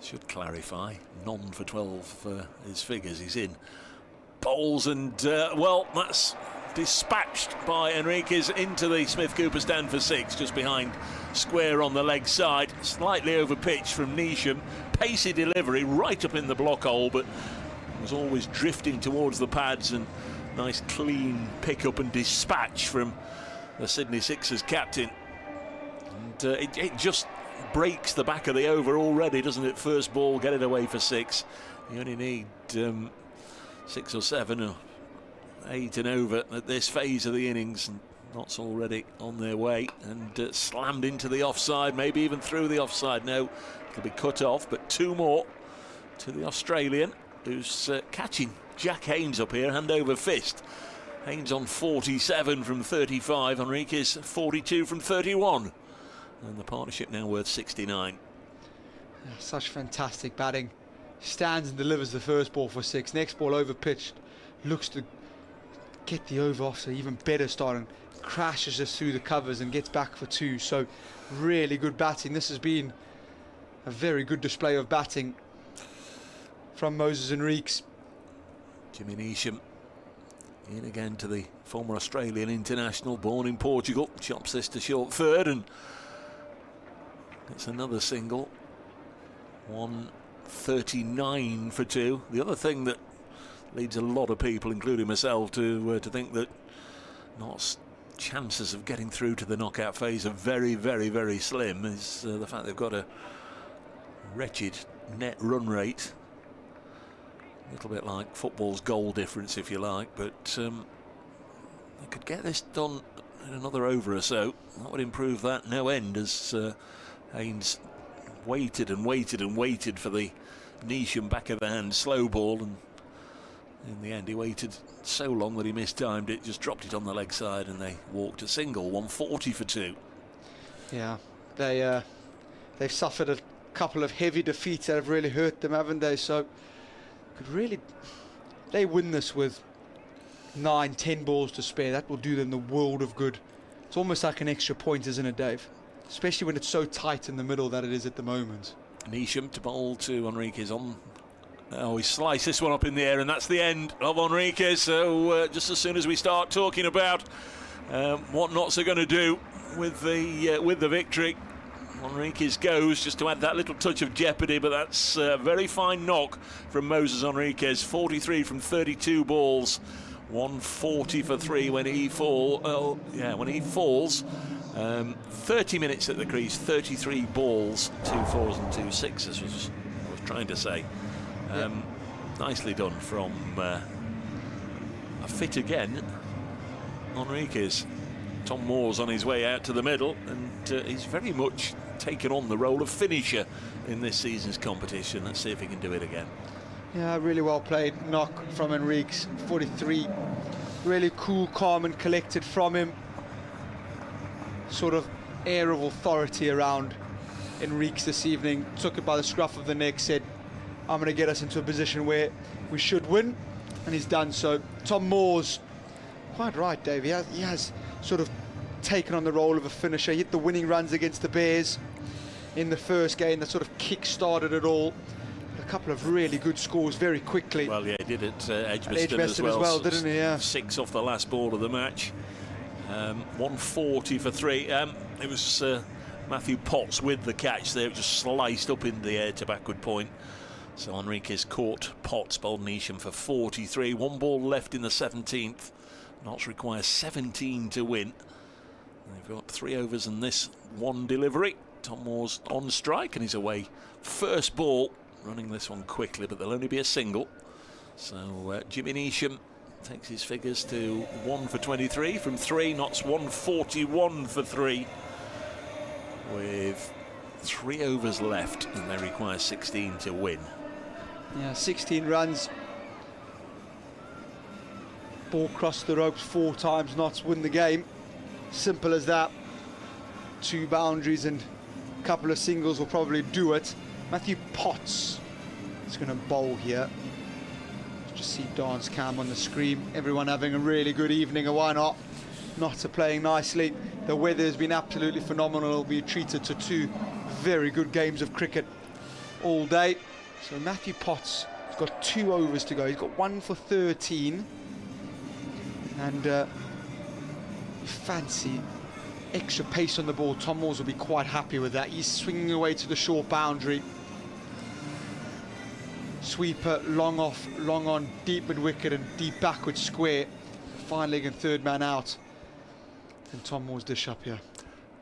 Should clarify, none for 12 for his figures. He's in. Bowls, and well, that's dispatched by Enriquez into the Smith-Cooper stand for 6, just behind square on the leg side. Slightly over pitch from Neesham. Pacey delivery right up in the block hole, but was always drifting towards the pads, and nice clean pick up and dispatch from the Sydney Sixers captain. And it just breaks the back of the over already, doesn't it? First ball, get it away for 6. You only need 6 or 7 or 8 and over at this phase of the innings, and Notts already on their way, and slammed into the offside, maybe even through the offside. No, it'll be cut off, but 2 more to the Australian, who's catching Jack Haynes up here, hand over fist. Haynes on 47 from 35, Enriquez 42 from 31, and the partnership now worth 69. Yeah, such fantastic batting. Stands and delivers the first ball for 6. Next ball over pitched, looks to get the over off to an even better start, and crashes us through the covers and gets back for 2. So really good batting. This has been a very good display of batting from Moses Enriquez. Jimmy Neesham in again to the former Australian international, born in Portugal. Chops this to short third, and it's another single. 139 for 2. The other thing that leads a lot of people, including myself, to think that Notts' chances of getting through to the knockout phase are very, very, very slim is the fact they've got a wretched net run rate. A little bit like football's goal difference, if you like, but they could get this done in another over or so. That would improve that no end, as Haynes waited and waited and waited for the Nottingham back of the hand slow ball, and in the end he waited so long that he mistimed it, just dropped it on the leg side, and they walked a single. 140 for 2. Yeah, they've suffered a couple of heavy defeats that have really hurt them, haven't they? So could really, they win this with 9-10 balls to spare. That will do them the world of good. It's almost like an extra point, isn't it, Dave? Especially when it's so tight in the middle that it is at the moment. Nottingham to bowl to Enriquez on. Oh, he sliced this one up in the air, and that's the end of Enriquez. So just as soon as we start talking about what Notts are going to do with the victory, Enriquez goes, just to add that little touch of jeopardy, but that's a very fine knock from Moses Enriquez. 43 from 32 balls, 140 for 3 when he falls. 30 minutes at the crease, 33 balls, 2 4s and 2 6s, was I was trying to say. Nicely done from a fit again, Enriquez. Tom Moore's on his way out to the middle, and he's very much taken on the role of finisher in this season's competition. Let's see if he can do it again. Yeah, really well played knock from Enriquez. 43, really cool, calm and collected from him. Sort of air of authority around Enriquez this evening. Took it by the scruff of the neck, said, I'm going to get us into a position where we should win, and he's done so. Tom Moore's quite right, Dave. He has sort of taken on the role of a finisher. He hit the winning runs against the Bears in the first game that sort of kick-started it all. A couple of really good scores very quickly. Well, yeah, he did it Edgbaston as well, didn't he? Yeah. 6 off the last ball of the match. 140 for 3. It was Matthew Potts with the catch there. It just sliced up in the air to backward point. So Enriquez caught Potts, bowled Nottingham for 43. 1 ball left in the 17th. Notts require 17 to win. They've got 3 overs and this 1 delivery. Tom Moore's on strike and he's away. First ball, running this one quickly, but there'll only be a single. So Jimmy Nottingham takes his figures to 1 for 23 from 3. Notts 141 for 3 with 3 overs left, and they require 16 to win. Yeah, 16 runs. Ball crossed the ropes 4 times. Notts win the game. Simple as that. 2 boundaries and a couple of singles will probably do it. Matthew Potts is going to bowl here. Just see Don's cam on the screen. Everyone having a really good evening, and why not? Notts are playing nicely. The weather has been absolutely phenomenal. We'll be treated to 2 very good games of cricket all day. So Matthew Potts has got 2 overs to go. He's got 1 for 13. And fancy extra pace on the ball. Tom Moores will be quite happy with that. He's swinging away to the short boundary. Sweeper, long off, long on, deep mid wicket and deep backward square. Fine leg and 3rd man out. And Tom Moore's dish up here.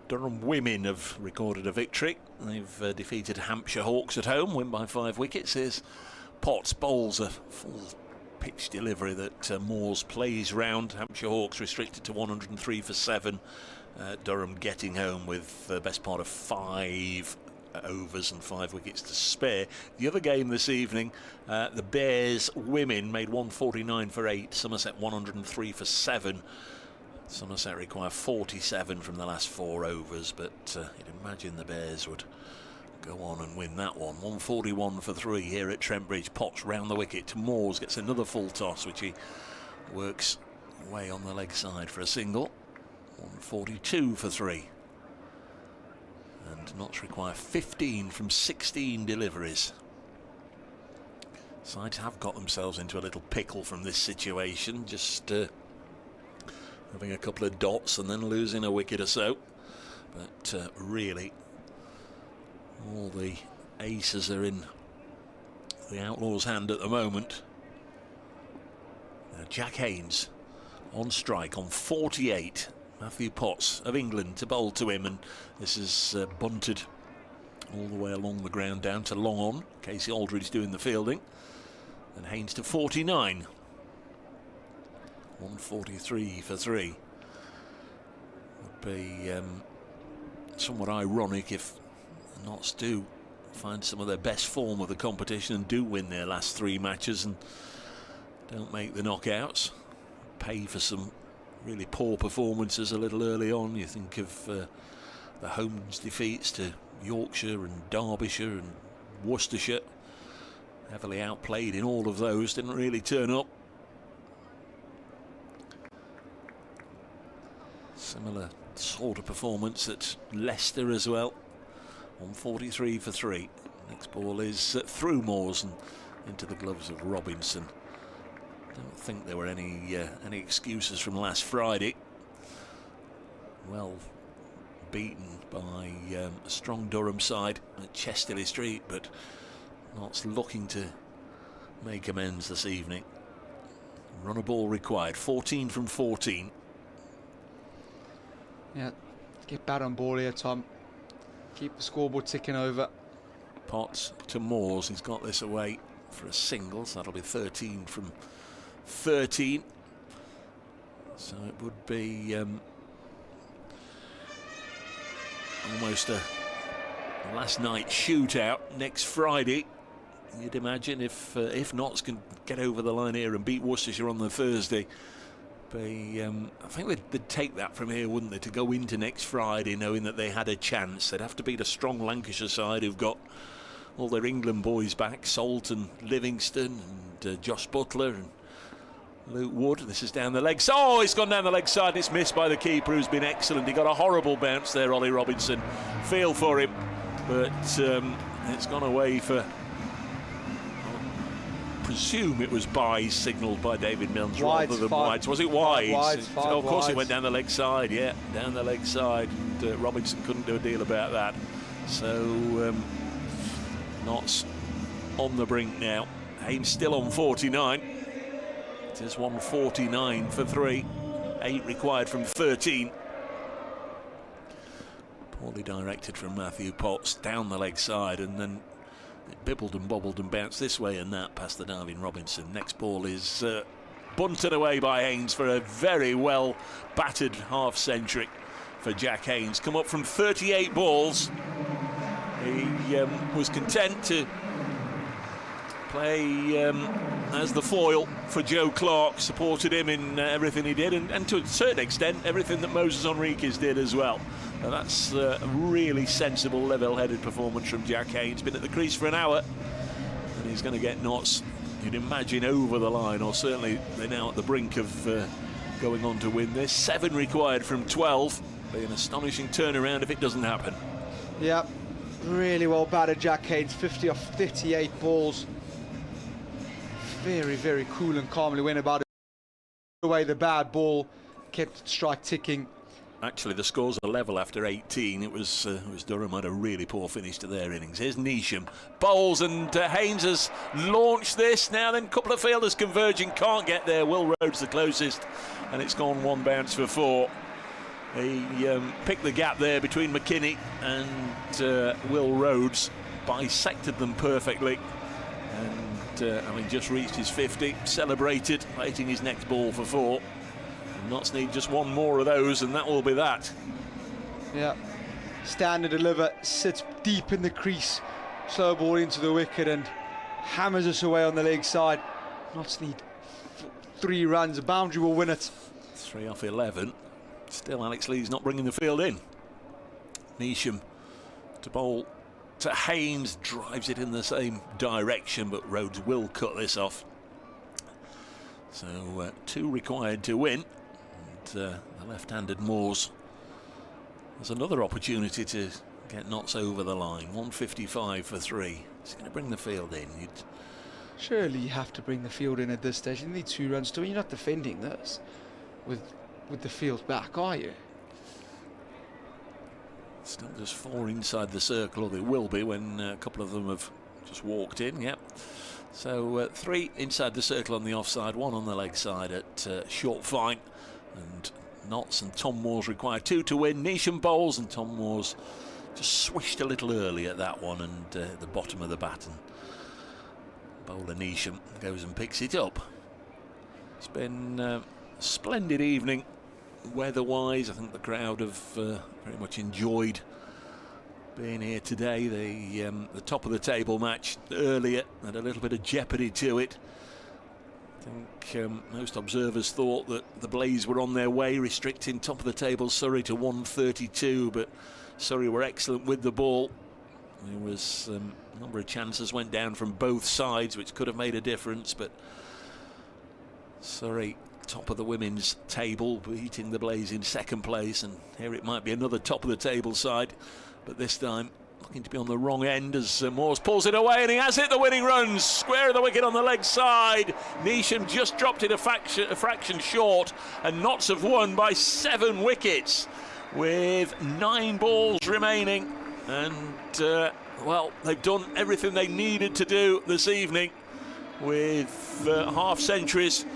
Durham women have recorded a victory. They've defeated Hampshire Hawks at home, win by 5 wickets. Here's Potts bowls a full pitch delivery that Moores plays round. Hampshire Hawks restricted to 103 for 7. Durham getting home with the best part of 5 overs and 5 wickets to spare. The other game this evening, the Bears women made 149 for 8. Somerset 103 for 7. Somerset require 47 from the last 4 overs, but you'd imagine the Bears would go on and win that one. 141 for 3 here at Trent Bridge. Potts round the wicket. Moores gets another full toss, which he works away on the leg side for a single. 142 for 3. And Notts require 15 from 16 deliveries. Sides have got themselves into a little pickle from this situation, just having a couple of dots and then losing a wicket or so. But really, all the aces are in the Outlaws' hand at the moment. Jack Haynes on strike on 48. Matthew Potts of England to bowl to him, and this is bunted all the way along the ground down to long on. Casey Aldridge doing the fielding, and Haynes to 49. 143 for 3. Would be somewhat ironic if the Notts do find some of their best form of the competition and do win their last 3 matches and don't make the knockouts. Pay for some really poor performances a little early on. You think of the home's defeats to Yorkshire and Derbyshire and Worcestershire. Heavily outplayed in all of those, didn't really turn up. Similar sort of performance at Leicester as well. 143 for 3. Next ball is through Moores and into the gloves of Robinson. Don't think there were any excuses from last Friday. Well beaten by a strong Durham side at Chesterley Street, but Notts looking to make amends this evening. Run a ball required, 14 from 14. Yeah, get back on ball here, Tom. Keep the scoreboard ticking over. Potts to Moores. He's got this away for a single, so that'll be 13 from 13. So it would be almost a last night shootout next Friday. You'd imagine if Notts can get over the line here and beat Worcestershire on the Thursday. I think they'd take that from here, wouldn't they, to go into next Friday knowing that they had a chance. They'd have to beat a strong Lancashire side who've got all their England boys back, Salt and Livingston and Josh Butler and Luke Wood. This is down the leg. Oh, it's gone down the leg side. It's missed by the keeper, who's been excellent. He got a horrible bounce there, Ollie Robinson. Feel for him, but it's gone away for, I presume it was byes signalled by David Milnes rather than wides. Was it wides? Of course it went down the leg side, yeah, down the leg side. And, Robinson couldn't do a deal about that. So Notts on the brink now. Haynes still on 49. It is 149 for 3. 8 required from 13. Poorly directed from Matthew Potts down the leg side, and then it bibbled and bobbled and bounced this way and that past the diving Robinson. Next ball is bunted away by Haynes for a very well battered half-centric for Jack Haynes. Come up from 38 balls. He was content to play as the foil for Joe Clark, supported him in everything he did, and to a certain extent everything that Moses Enriquez did as well. And that's a really sensible, level-headed performance from Jack Haynes. Been at the crease for an hour, and he's going to get Notts, you'd imagine, over the line, or certainly they're now at the brink of going on to win this. 7 required from 12. Be an astonishing turnaround if it doesn't happen. Yeah, really well batted Jack Haynes, 50 off 38 balls. Very, very cool and calmly went about it. Away the bad ball, kept strike ticking. Actually, the scores are level after 18. It was Durham had a really poor finish to their innings. Here's Neesham, bowls, and Haynes has launched this. Now then, a couple of fielders converging, can't get there. Will Rhodes the closest, and it's gone 1 bounce for 4. He picked the gap there between McKinney and Will Rhodes, bisected them perfectly, and just reached his 50, celebrated, waiting his next ball for 4. Notts need just 1 more of those, and that will be that. Yeah, stand and deliver, sits deep in the crease, slow ball into the wicket and hammers us away on the leg side. Notts need 3 runs, a boundary will win it. 3 off 11. Still Alex Lee's not bringing the field in. Neesham to bowl to Haynes, drives it in the same direction, but Rhodes will cut this off. So 2 required to win. The left-handed Moores has another opportunity to get Notts over the line. 155 for 3. He's going to bring the field in. Surely you have to bring the field in at this stage. You need 2 runs to win. You're not defending this with the field back, are you? Still just 4 inside the circle, or they will be when a couple of them have just walked in. Yep. So 3 inside the circle on the offside, 1 on the leg side at short fine. And Notts and Tom Moore's require 2 to win. Nottingham bowls, and Tom Moore's just swished a little early at that one, and the bottom of the baton. Bowler Nottingham goes and picks it up. It's been a splendid evening weather-wise. I think the crowd have very much enjoyed being here today. The top of the table match earlier had a little bit of jeopardy to it. I think most observers thought that the Blaze were on their way, restricting top of the table Surrey to 132, but Surrey were excellent with the ball. There was a number of chances went down from both sides, which could have made a difference, but Surrey top of the women's table, beating the Blaze in second place, and here it might be another top of the table side, but this time looking to be on the wrong end as Moores pulls it away, and he has hit the winning runs square of the wicket on the leg side. Nottingham just dropped it a fraction short, and Notts have won by 7 wickets with 9 balls remaining, and well, they've done everything they needed to do this evening with half centuries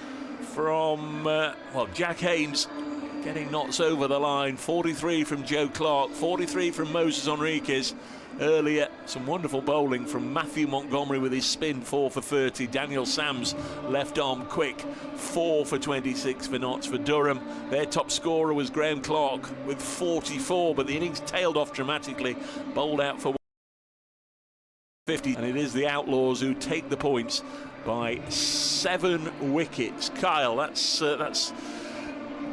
from well, Jack Haynes getting Notts over the line. 43 from Joe Clark, 43 from Moses Enriquez. Earlier, some wonderful bowling from Matthew Montgomery with his spin, 4 for 30. Daniel Sams, left arm quick, 4 for 26 for Notts. For Durham, their top scorer was Graham Clark with 44, but the innings tailed off dramatically, bowled out for 50, and it is the Outlaws who take the points by 7 wickets. Kyle, that's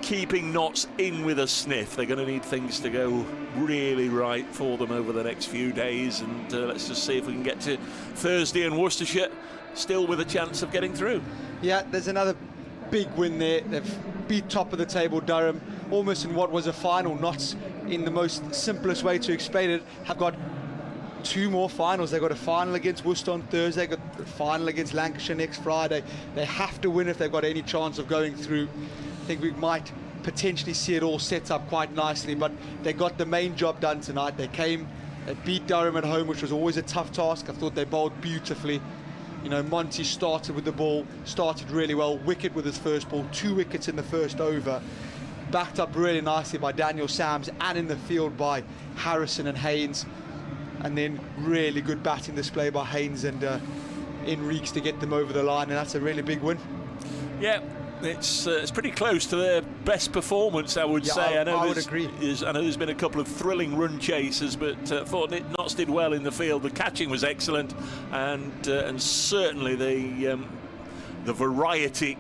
keeping Notts in with a sniff. They're going to need things to go really right for them over the next few days, and let's just see if we can get to Thursday and Worcestershire still with a chance of getting through. Yeah, there's another big win there. They've beat top of the table Durham almost in what was a final. Notts, in the most simplest way to explain it, have got 2 more finals. They've got a final against Worcester on Thursday, got a final against Lancashire next Friday. They have to win if they've got any chance of going through. I think we might potentially see it all set up quite nicely, but they got the main job done tonight. They came, they beat Durham at home, which was always a tough task. I thought they bowled beautifully. You know, Monty started with the ball, started really well, wicket with his first ball, 2 wickets in the first over, backed up really nicely by Daniel Sams, and in the field by Harrison and Haynes. And then really good batting display by Haynes and Enriques to get them over the line, and that's a really big win. Yeah, it's pretty close to their best performance, I would say. I would agree. I know there's been a couple of thrilling run chases, but thought Notts did well in the field. The catching was excellent, and certainly the variety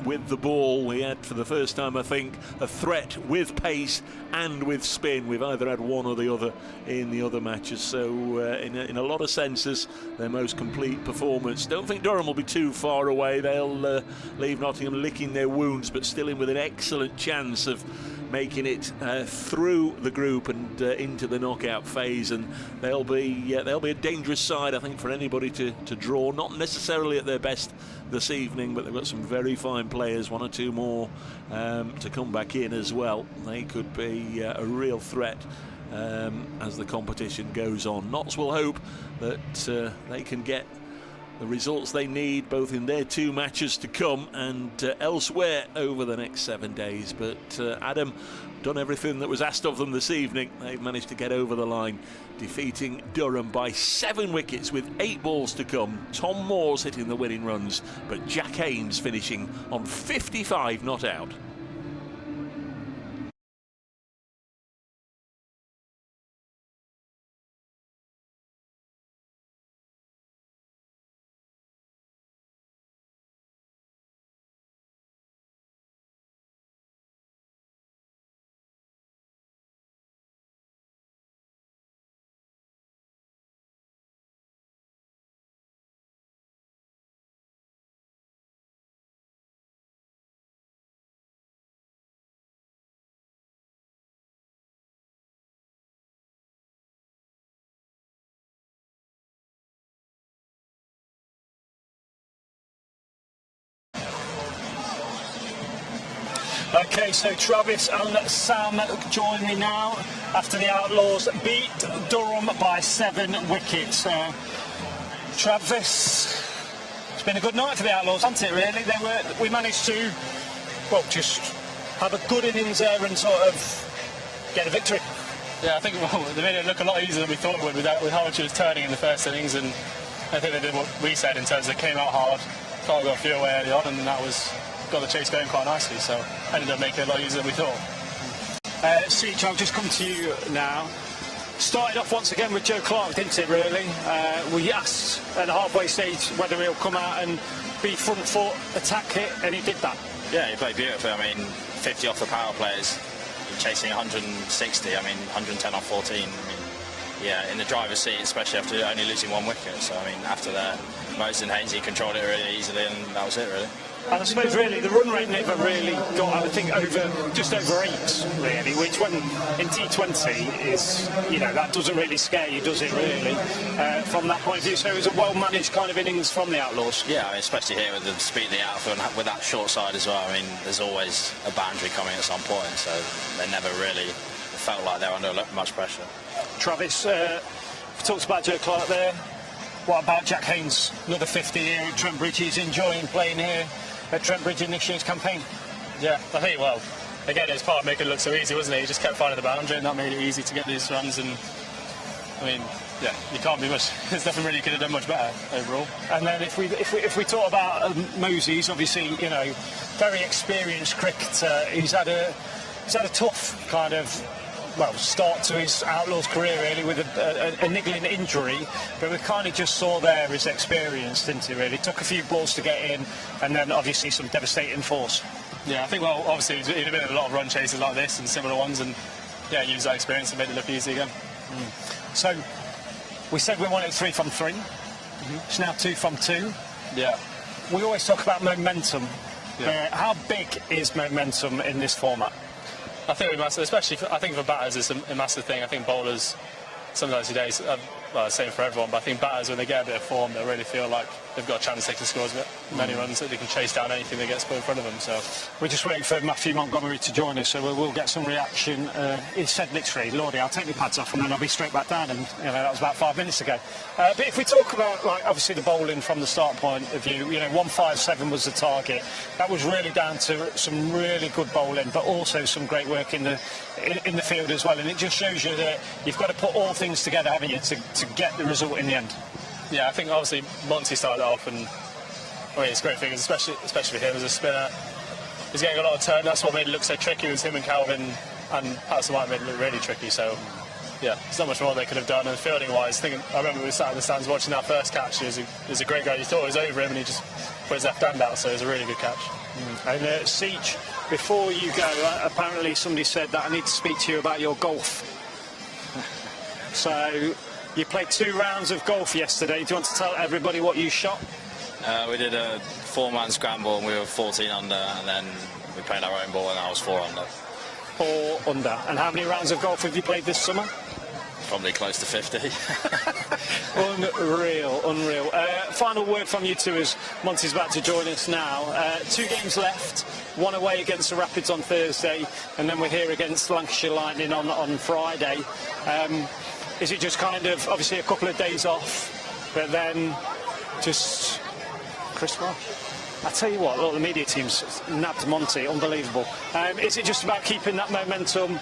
with the ball. We had, for the first time, I think, a threat with pace and with spin. We've either had one or the other in the other matches. So in a lot of senses, their most complete performance. Don't think Durham will be too far away. They'll leave Nottingham licking their wounds, but still in with an excellent chance of making it through the group and into the knockout phase, and they'll be a dangerous side, I think, for anybody to draw. Not necessarily at their best this evening, but they've got some very fine players, 1 or 2 more to come back in as well. They could be a real threat as the competition goes on. Notts will hope that they can get the results they need, both in their 2 matches to come and elsewhere over the next 7 days. But Adam done everything that was asked of them this evening. They've managed to get over the line, defeating Durham by 7 wickets with 8 balls to come. Tom Moore's hitting the winning runs, but Jack Haynes finishing on 55 not out. Okay, so Travis and Sam join me now after the Outlaws beat Durham by 7 wickets. Travis, it's been a good night for the Outlaws, hasn't it, really? We managed to, well, just have a good innings there and sort of get a victory. Yeah, I think they made it look a lot easier than we thought it would with how much it was turning in the first innings, and I think they did what we said in terms of they came out hard, Clark got a few away early on, and that got the chase going quite nicely, so ended up making it a lot easier than we thought. Seach, I'll just come to you now. Started off once again with Joe Clark, didn't it, really? We asked at the halfway stage whether he'll come out and be front foot, attack it, and he did that. Yeah, he played beautifully. I mean, 50 off the power plays, chasing 160, I mean, 110 off 14. I mean, yeah, in the driver's seat, especially after only losing 1 wicket. So, I mean, after that, Moses and Hainsey controlled it really easily, and that was it, really. And I suppose really the run rate never really got, I think, just over 8 really, which when in T20 is, that doesn't really scare you, does it really, from that point of view. So it was a well-managed kind of innings from the Outlaws. Yeah, I mean, especially here with the speed of the outfield and with that short side as well. I mean, there's always a boundary coming at some point, so they never really felt like they were under much pressure. Travis, we talked about Joe Clark there. What about Jack Haynes? Another 50 here at Trent Bridge. He's enjoying playing here at Trent Bridge in this year's campaign. Yeah, I think, well, again, it's part of making it look so easy, wasn't it? He just kept finding the boundary, and that made it easy to get these runs. And I mean, yeah, you can't be much. There's nothing really could have done much better overall. And then if we talk about Moses, obviously, very experienced cricketer. He's had a tough kind of start to his Outlaws career really with a niggling injury, but we kind of just saw there his experience, didn't he, really? Took a few balls to get in, and then obviously some devastating force. Yeah, I think, well, obviously he'd have been in a lot of run chases like this and similar ones, and yeah, used that experience and made it look easy again. So we said we wanted 3 from 3. It's now 2 from 2. Yeah. We always talk about momentum. Yeah. How big is momentum in this format? I think we must, especially I think for batters, it's a massive thing. I think bowlers sometimes today, same for everyone, but I think batters, when they get a bit of form, they really feel like they've got a chance they can score as many runs, that they can chase down anything that gets put in front of them. So we're just waiting for Matthew Montgomery to join us, so we'll get some reaction. He said literally, Lordy, I'll take my pads off and then I'll be straight back down, and that was about 5 minutes ago. But if we talk about, obviously the bowling from the start point of view, 157 was the target. That was really down to some really good bowling, but also some great work in the field as well, and it just shows you that you've got to put all things together, haven't you, to get the result in the end. Yeah, I think obviously Monty started off, and it's great figures, especially for him as a spinner. He's getting a lot of turn. That's what made it look so tricky. It was him and Calvin and Patterson White made it look really tricky. So yeah, there's not much more they could have done. And fielding wise, I remember we were sat in the stands watching that first catch. He was a great guy. You thought it was over him, and he just put his left hand out. So it was a really good catch. And Seach, before you go, apparently somebody said that I need to speak to you about your golf. So you played 2 rounds of golf yesterday. Do you want to tell everybody what you shot? We did a 4-man scramble, and we were 14 under, and then we played our own ball, and I was 4 under. 4 under. And how many rounds of golf have you played this summer? Probably close to 50. Unreal. Final word from you two as Monty's about to join us now. 2 games left, 1 away against the Rapids on Thursday, and then we're here against Lancashire Lightning on Friday. Is it just kind of, obviously, a couple of days off, but then just Chris Welsh? I tell you what, look, the media team's nabbed Monty, unbelievable. Is it just about keeping that momentum?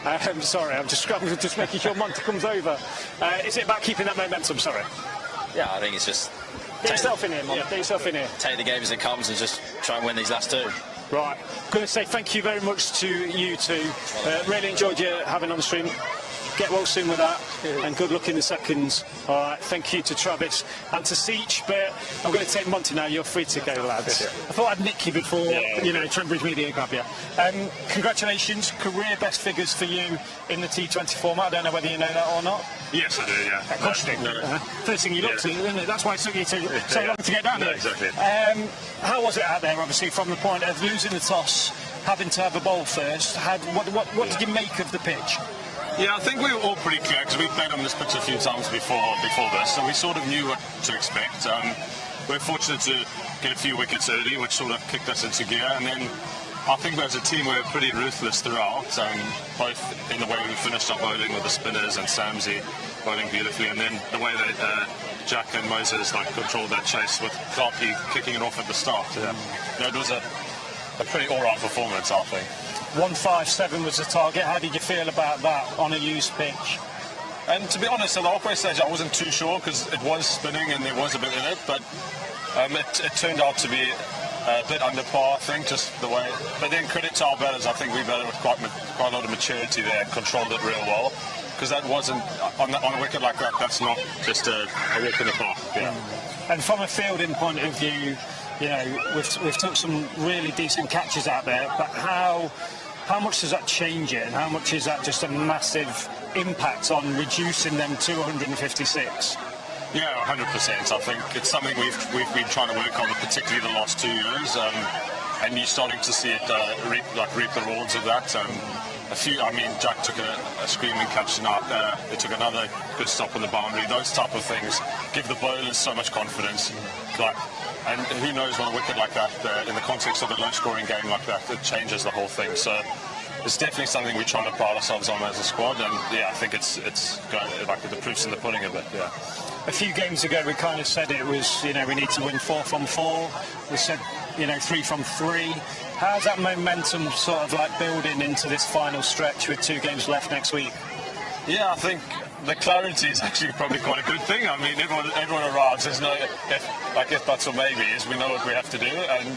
I'm sorry, I'm just making sure Monty comes over. Is it about keeping that momentum, sorry? Yeah, I think it's just... Get yourself in here, Monty, get yourself in here. Take the game as it comes and just try and win these last 2. Right, I'm going to say thank you very much to you two. Really enjoyed you having on the stream. Get well soon with that, and good luck in the seconds. All right, thank you to Travis and to Seach, but I'm going to take Monty now. You're free to go, lads. I thought I'd nick you before, Trent Bridge Media grab you. Congratulations, career best figures for you in the T20 format. I don't know whether you know that or not. Yes, I do, yeah. Of course you do. First thing you looked at, isn't it? That's why it took you so long to get down there. Exactly. How was it out there, obviously, from the point of losing the toss, having to have a bowl first? What did you make of the pitch? Yeah, I think we were all pretty clear because we played on this pitch a few times before this, so we sort of knew what to expect. we're fortunate to get a few wickets early, which sort of kicked us into gear. And then I think as a team we're pretty ruthless throughout, both in the way we finished our bowling with the spinners and Samsey bowling beautifully, and then the way that Jack and Moses controlled that chase with Clarkey kicking it off at the start. It was a pretty all-round performance, I think. 157 was the target. How did you feel about that on a used pitch? And to be honest, at the halfway stage I wasn't too sure because it was spinning and there was a bit in it, but it turned out to be a bit under par, I think, just the way. But then credit to our batters, I think we batted with quite a lot of maturity there and controlled it real well. Because that wasn't, on a wicket like that, that's not just a walk in the park. Yeah. And from a fielding point of view, we've took some really decent catches out there, but how much does that change it, and how much is that just a massive impact on reducing them to 156? Yeah, 100%. I think it's something we've been trying to work on, particularly the last 2 years, and you're starting to see it reap the rewards of that. Jack took a screaming catch tonight. They took another good stop on the boundary. Those type of things give the bowlers so much confidence. And who knows, on a wicket like that, in the context of a low-scoring game like that, it changes the whole thing. So it's definitely something we're trying to pride ourselves on as a squad. And yeah, I think it's going, the proof's in the pudding a bit. Yeah. A few games ago, we kind of said it was, we need to win 4 from 4. We said, 3 from 3. How's that momentum sort of building into this final stretch with 2 games left next week? Yeah, I think the clarity is actually probably quite a good thing. I mean, everyone arrives. There's no if buts or maybes. We know what we have to do, and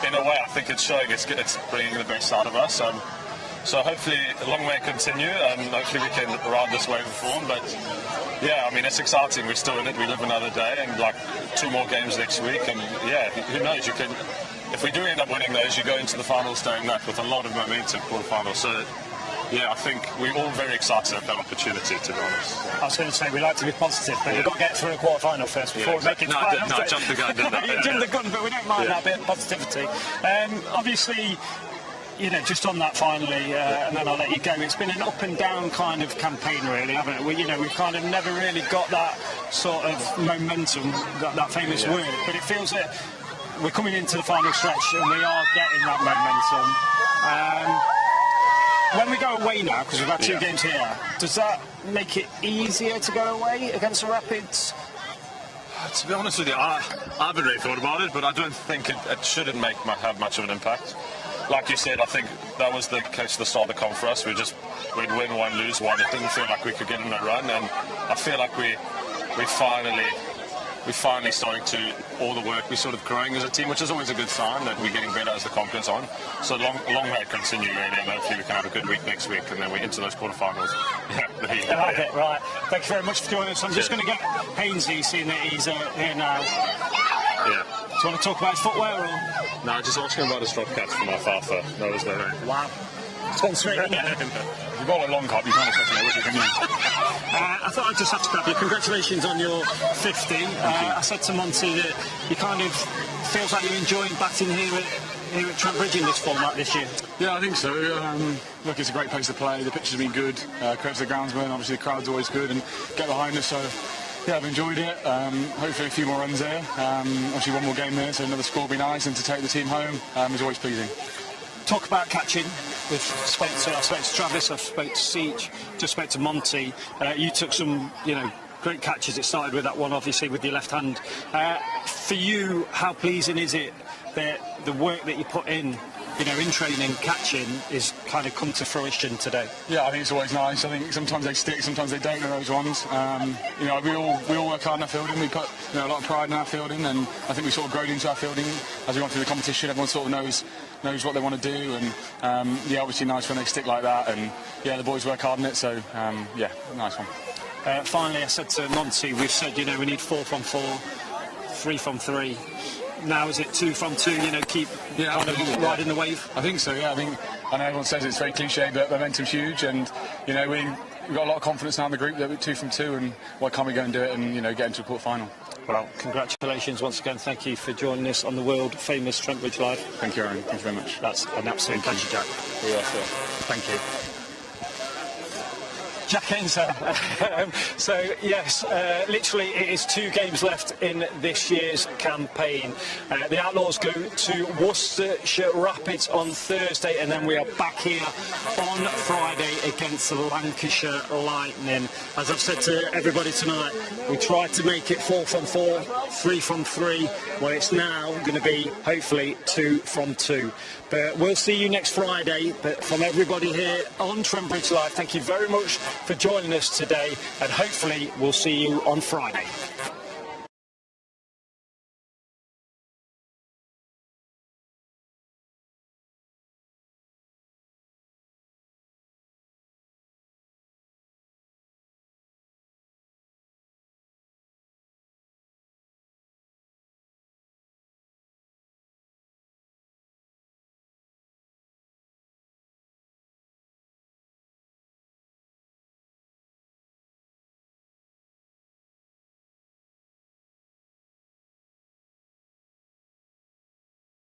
in a way, I think it's showing. It's bringing the best out of us. So hopefully, a long way continue, and hopefully we can ride this wave of form. But yeah, I mean, it's exciting. We're still in it. We live another day, and 2 more games next week. And yeah, who knows? You can. If we do end up winning those, you go into the finals doing that with a lot of momentum for the final. So, yeah, I think we're all very excited about that opportunity, to be honest. I was going to say, we like to be positive, but you've got to get through a quarter-final first before we make it to the final. No, I jumped the gun, didn't I? You jumped the gun, but we don't mind that bit of positivity. Obviously, just on that finally, and then I'll let you go, it's been an up-and-down kind of campaign, really, haven't it? We've kind of never really got that sort of momentum, that famous word, but it feels that we're coming into the final stretch and we are getting that momentum. When we go away now, because we've had 2 games here, does that make it easier to go away against the Rapids? To be honest with you, I haven't really thought about it, but I don't think it shouldn't have much of an impact. Like you said, I think that was the case at the start of the comp for us. We'd win 1, lose 1. It didn't feel like we could get in a run, and I feel like we're finally starting to, all the work, we're sort of growing as a team, which is always a good sign that we're getting better as the comp goes on. So long way to continue, really, and hopefully we can have a good week next week, and then we're into those quarterfinals. I like it, right. Thank you very much for joining us. I'm just going to get Hainsey, seeing that he's here now. Yeah. Do you want to talk about his footwear, or? No, just asking about his drop catch from our Fafa. That was no. Wow. It's gone straight in there. You've got a long cut, you can't expect to know what you can do. I thought I'd just have to grab you. Congratulations on your 50. I said to Monty that you kind of feels like you're enjoying batting here at Trent Bridge in this format this year. Yeah, I think so. Look, it's a great place to play. The pitch has been good. Credit to the groundsman. Obviously, the crowd's always good and get behind us. So, yeah, I've enjoyed it. Hopefully, a few more runs there. Obviously, 1 more game there, so another score will be nice. And to take the team home is always pleasing. Talk about catching. I spoke to Travis, I spoke to Seach, just spoke to Monty. You took some, great catches. It started with that one, obviously, with your left hand. For you, how pleasing is it that the work that you put in training, catching, is kind of come to fruition today? Yeah, I think it's always nice. I think sometimes they stick, sometimes they don't, those ones. We all work hard in our fielding. We put a lot of pride in our fielding, and I think we sort of grown into our fielding as we went through the competition. Everyone sort of knows what they want to do, and obviously nice when they stick like that, and the boys work hard in it, so nice one. Finally, I said to Monty, we've said we need 4 from 4, 3 from 3. Now is it 2 from 2? Keep kind of riding the wave. I think so. Yeah, I know everyone says it's very cliche, but momentum's huge, and we've got a lot of confidence now in the group that we're 2 from 2, and why can't we go and do it and get into a quarter final? Well, congratulations once again. Thank you for joining us on the world famous Trent Bridge Live. Thank you, Aaron. Thank you very much. That's an absolute pleasure, Jack. Yeah, sure. Thank you. Jack Enser. So yes, literally it is 2 games left in this year's campaign. The Outlaws go to Worcestershire Rapids on Thursday, and then we are back here on Friday against the Lancashire Lightning. As I've said to everybody tonight, we tried to make it 4 from 4, 3 from 3. Well, it's now going to be hopefully 2 from 2. But we'll see you next Friday. But from everybody here on Trent Bridge Live, thank you very much for joining us today, and hopefully we'll see you on Friday.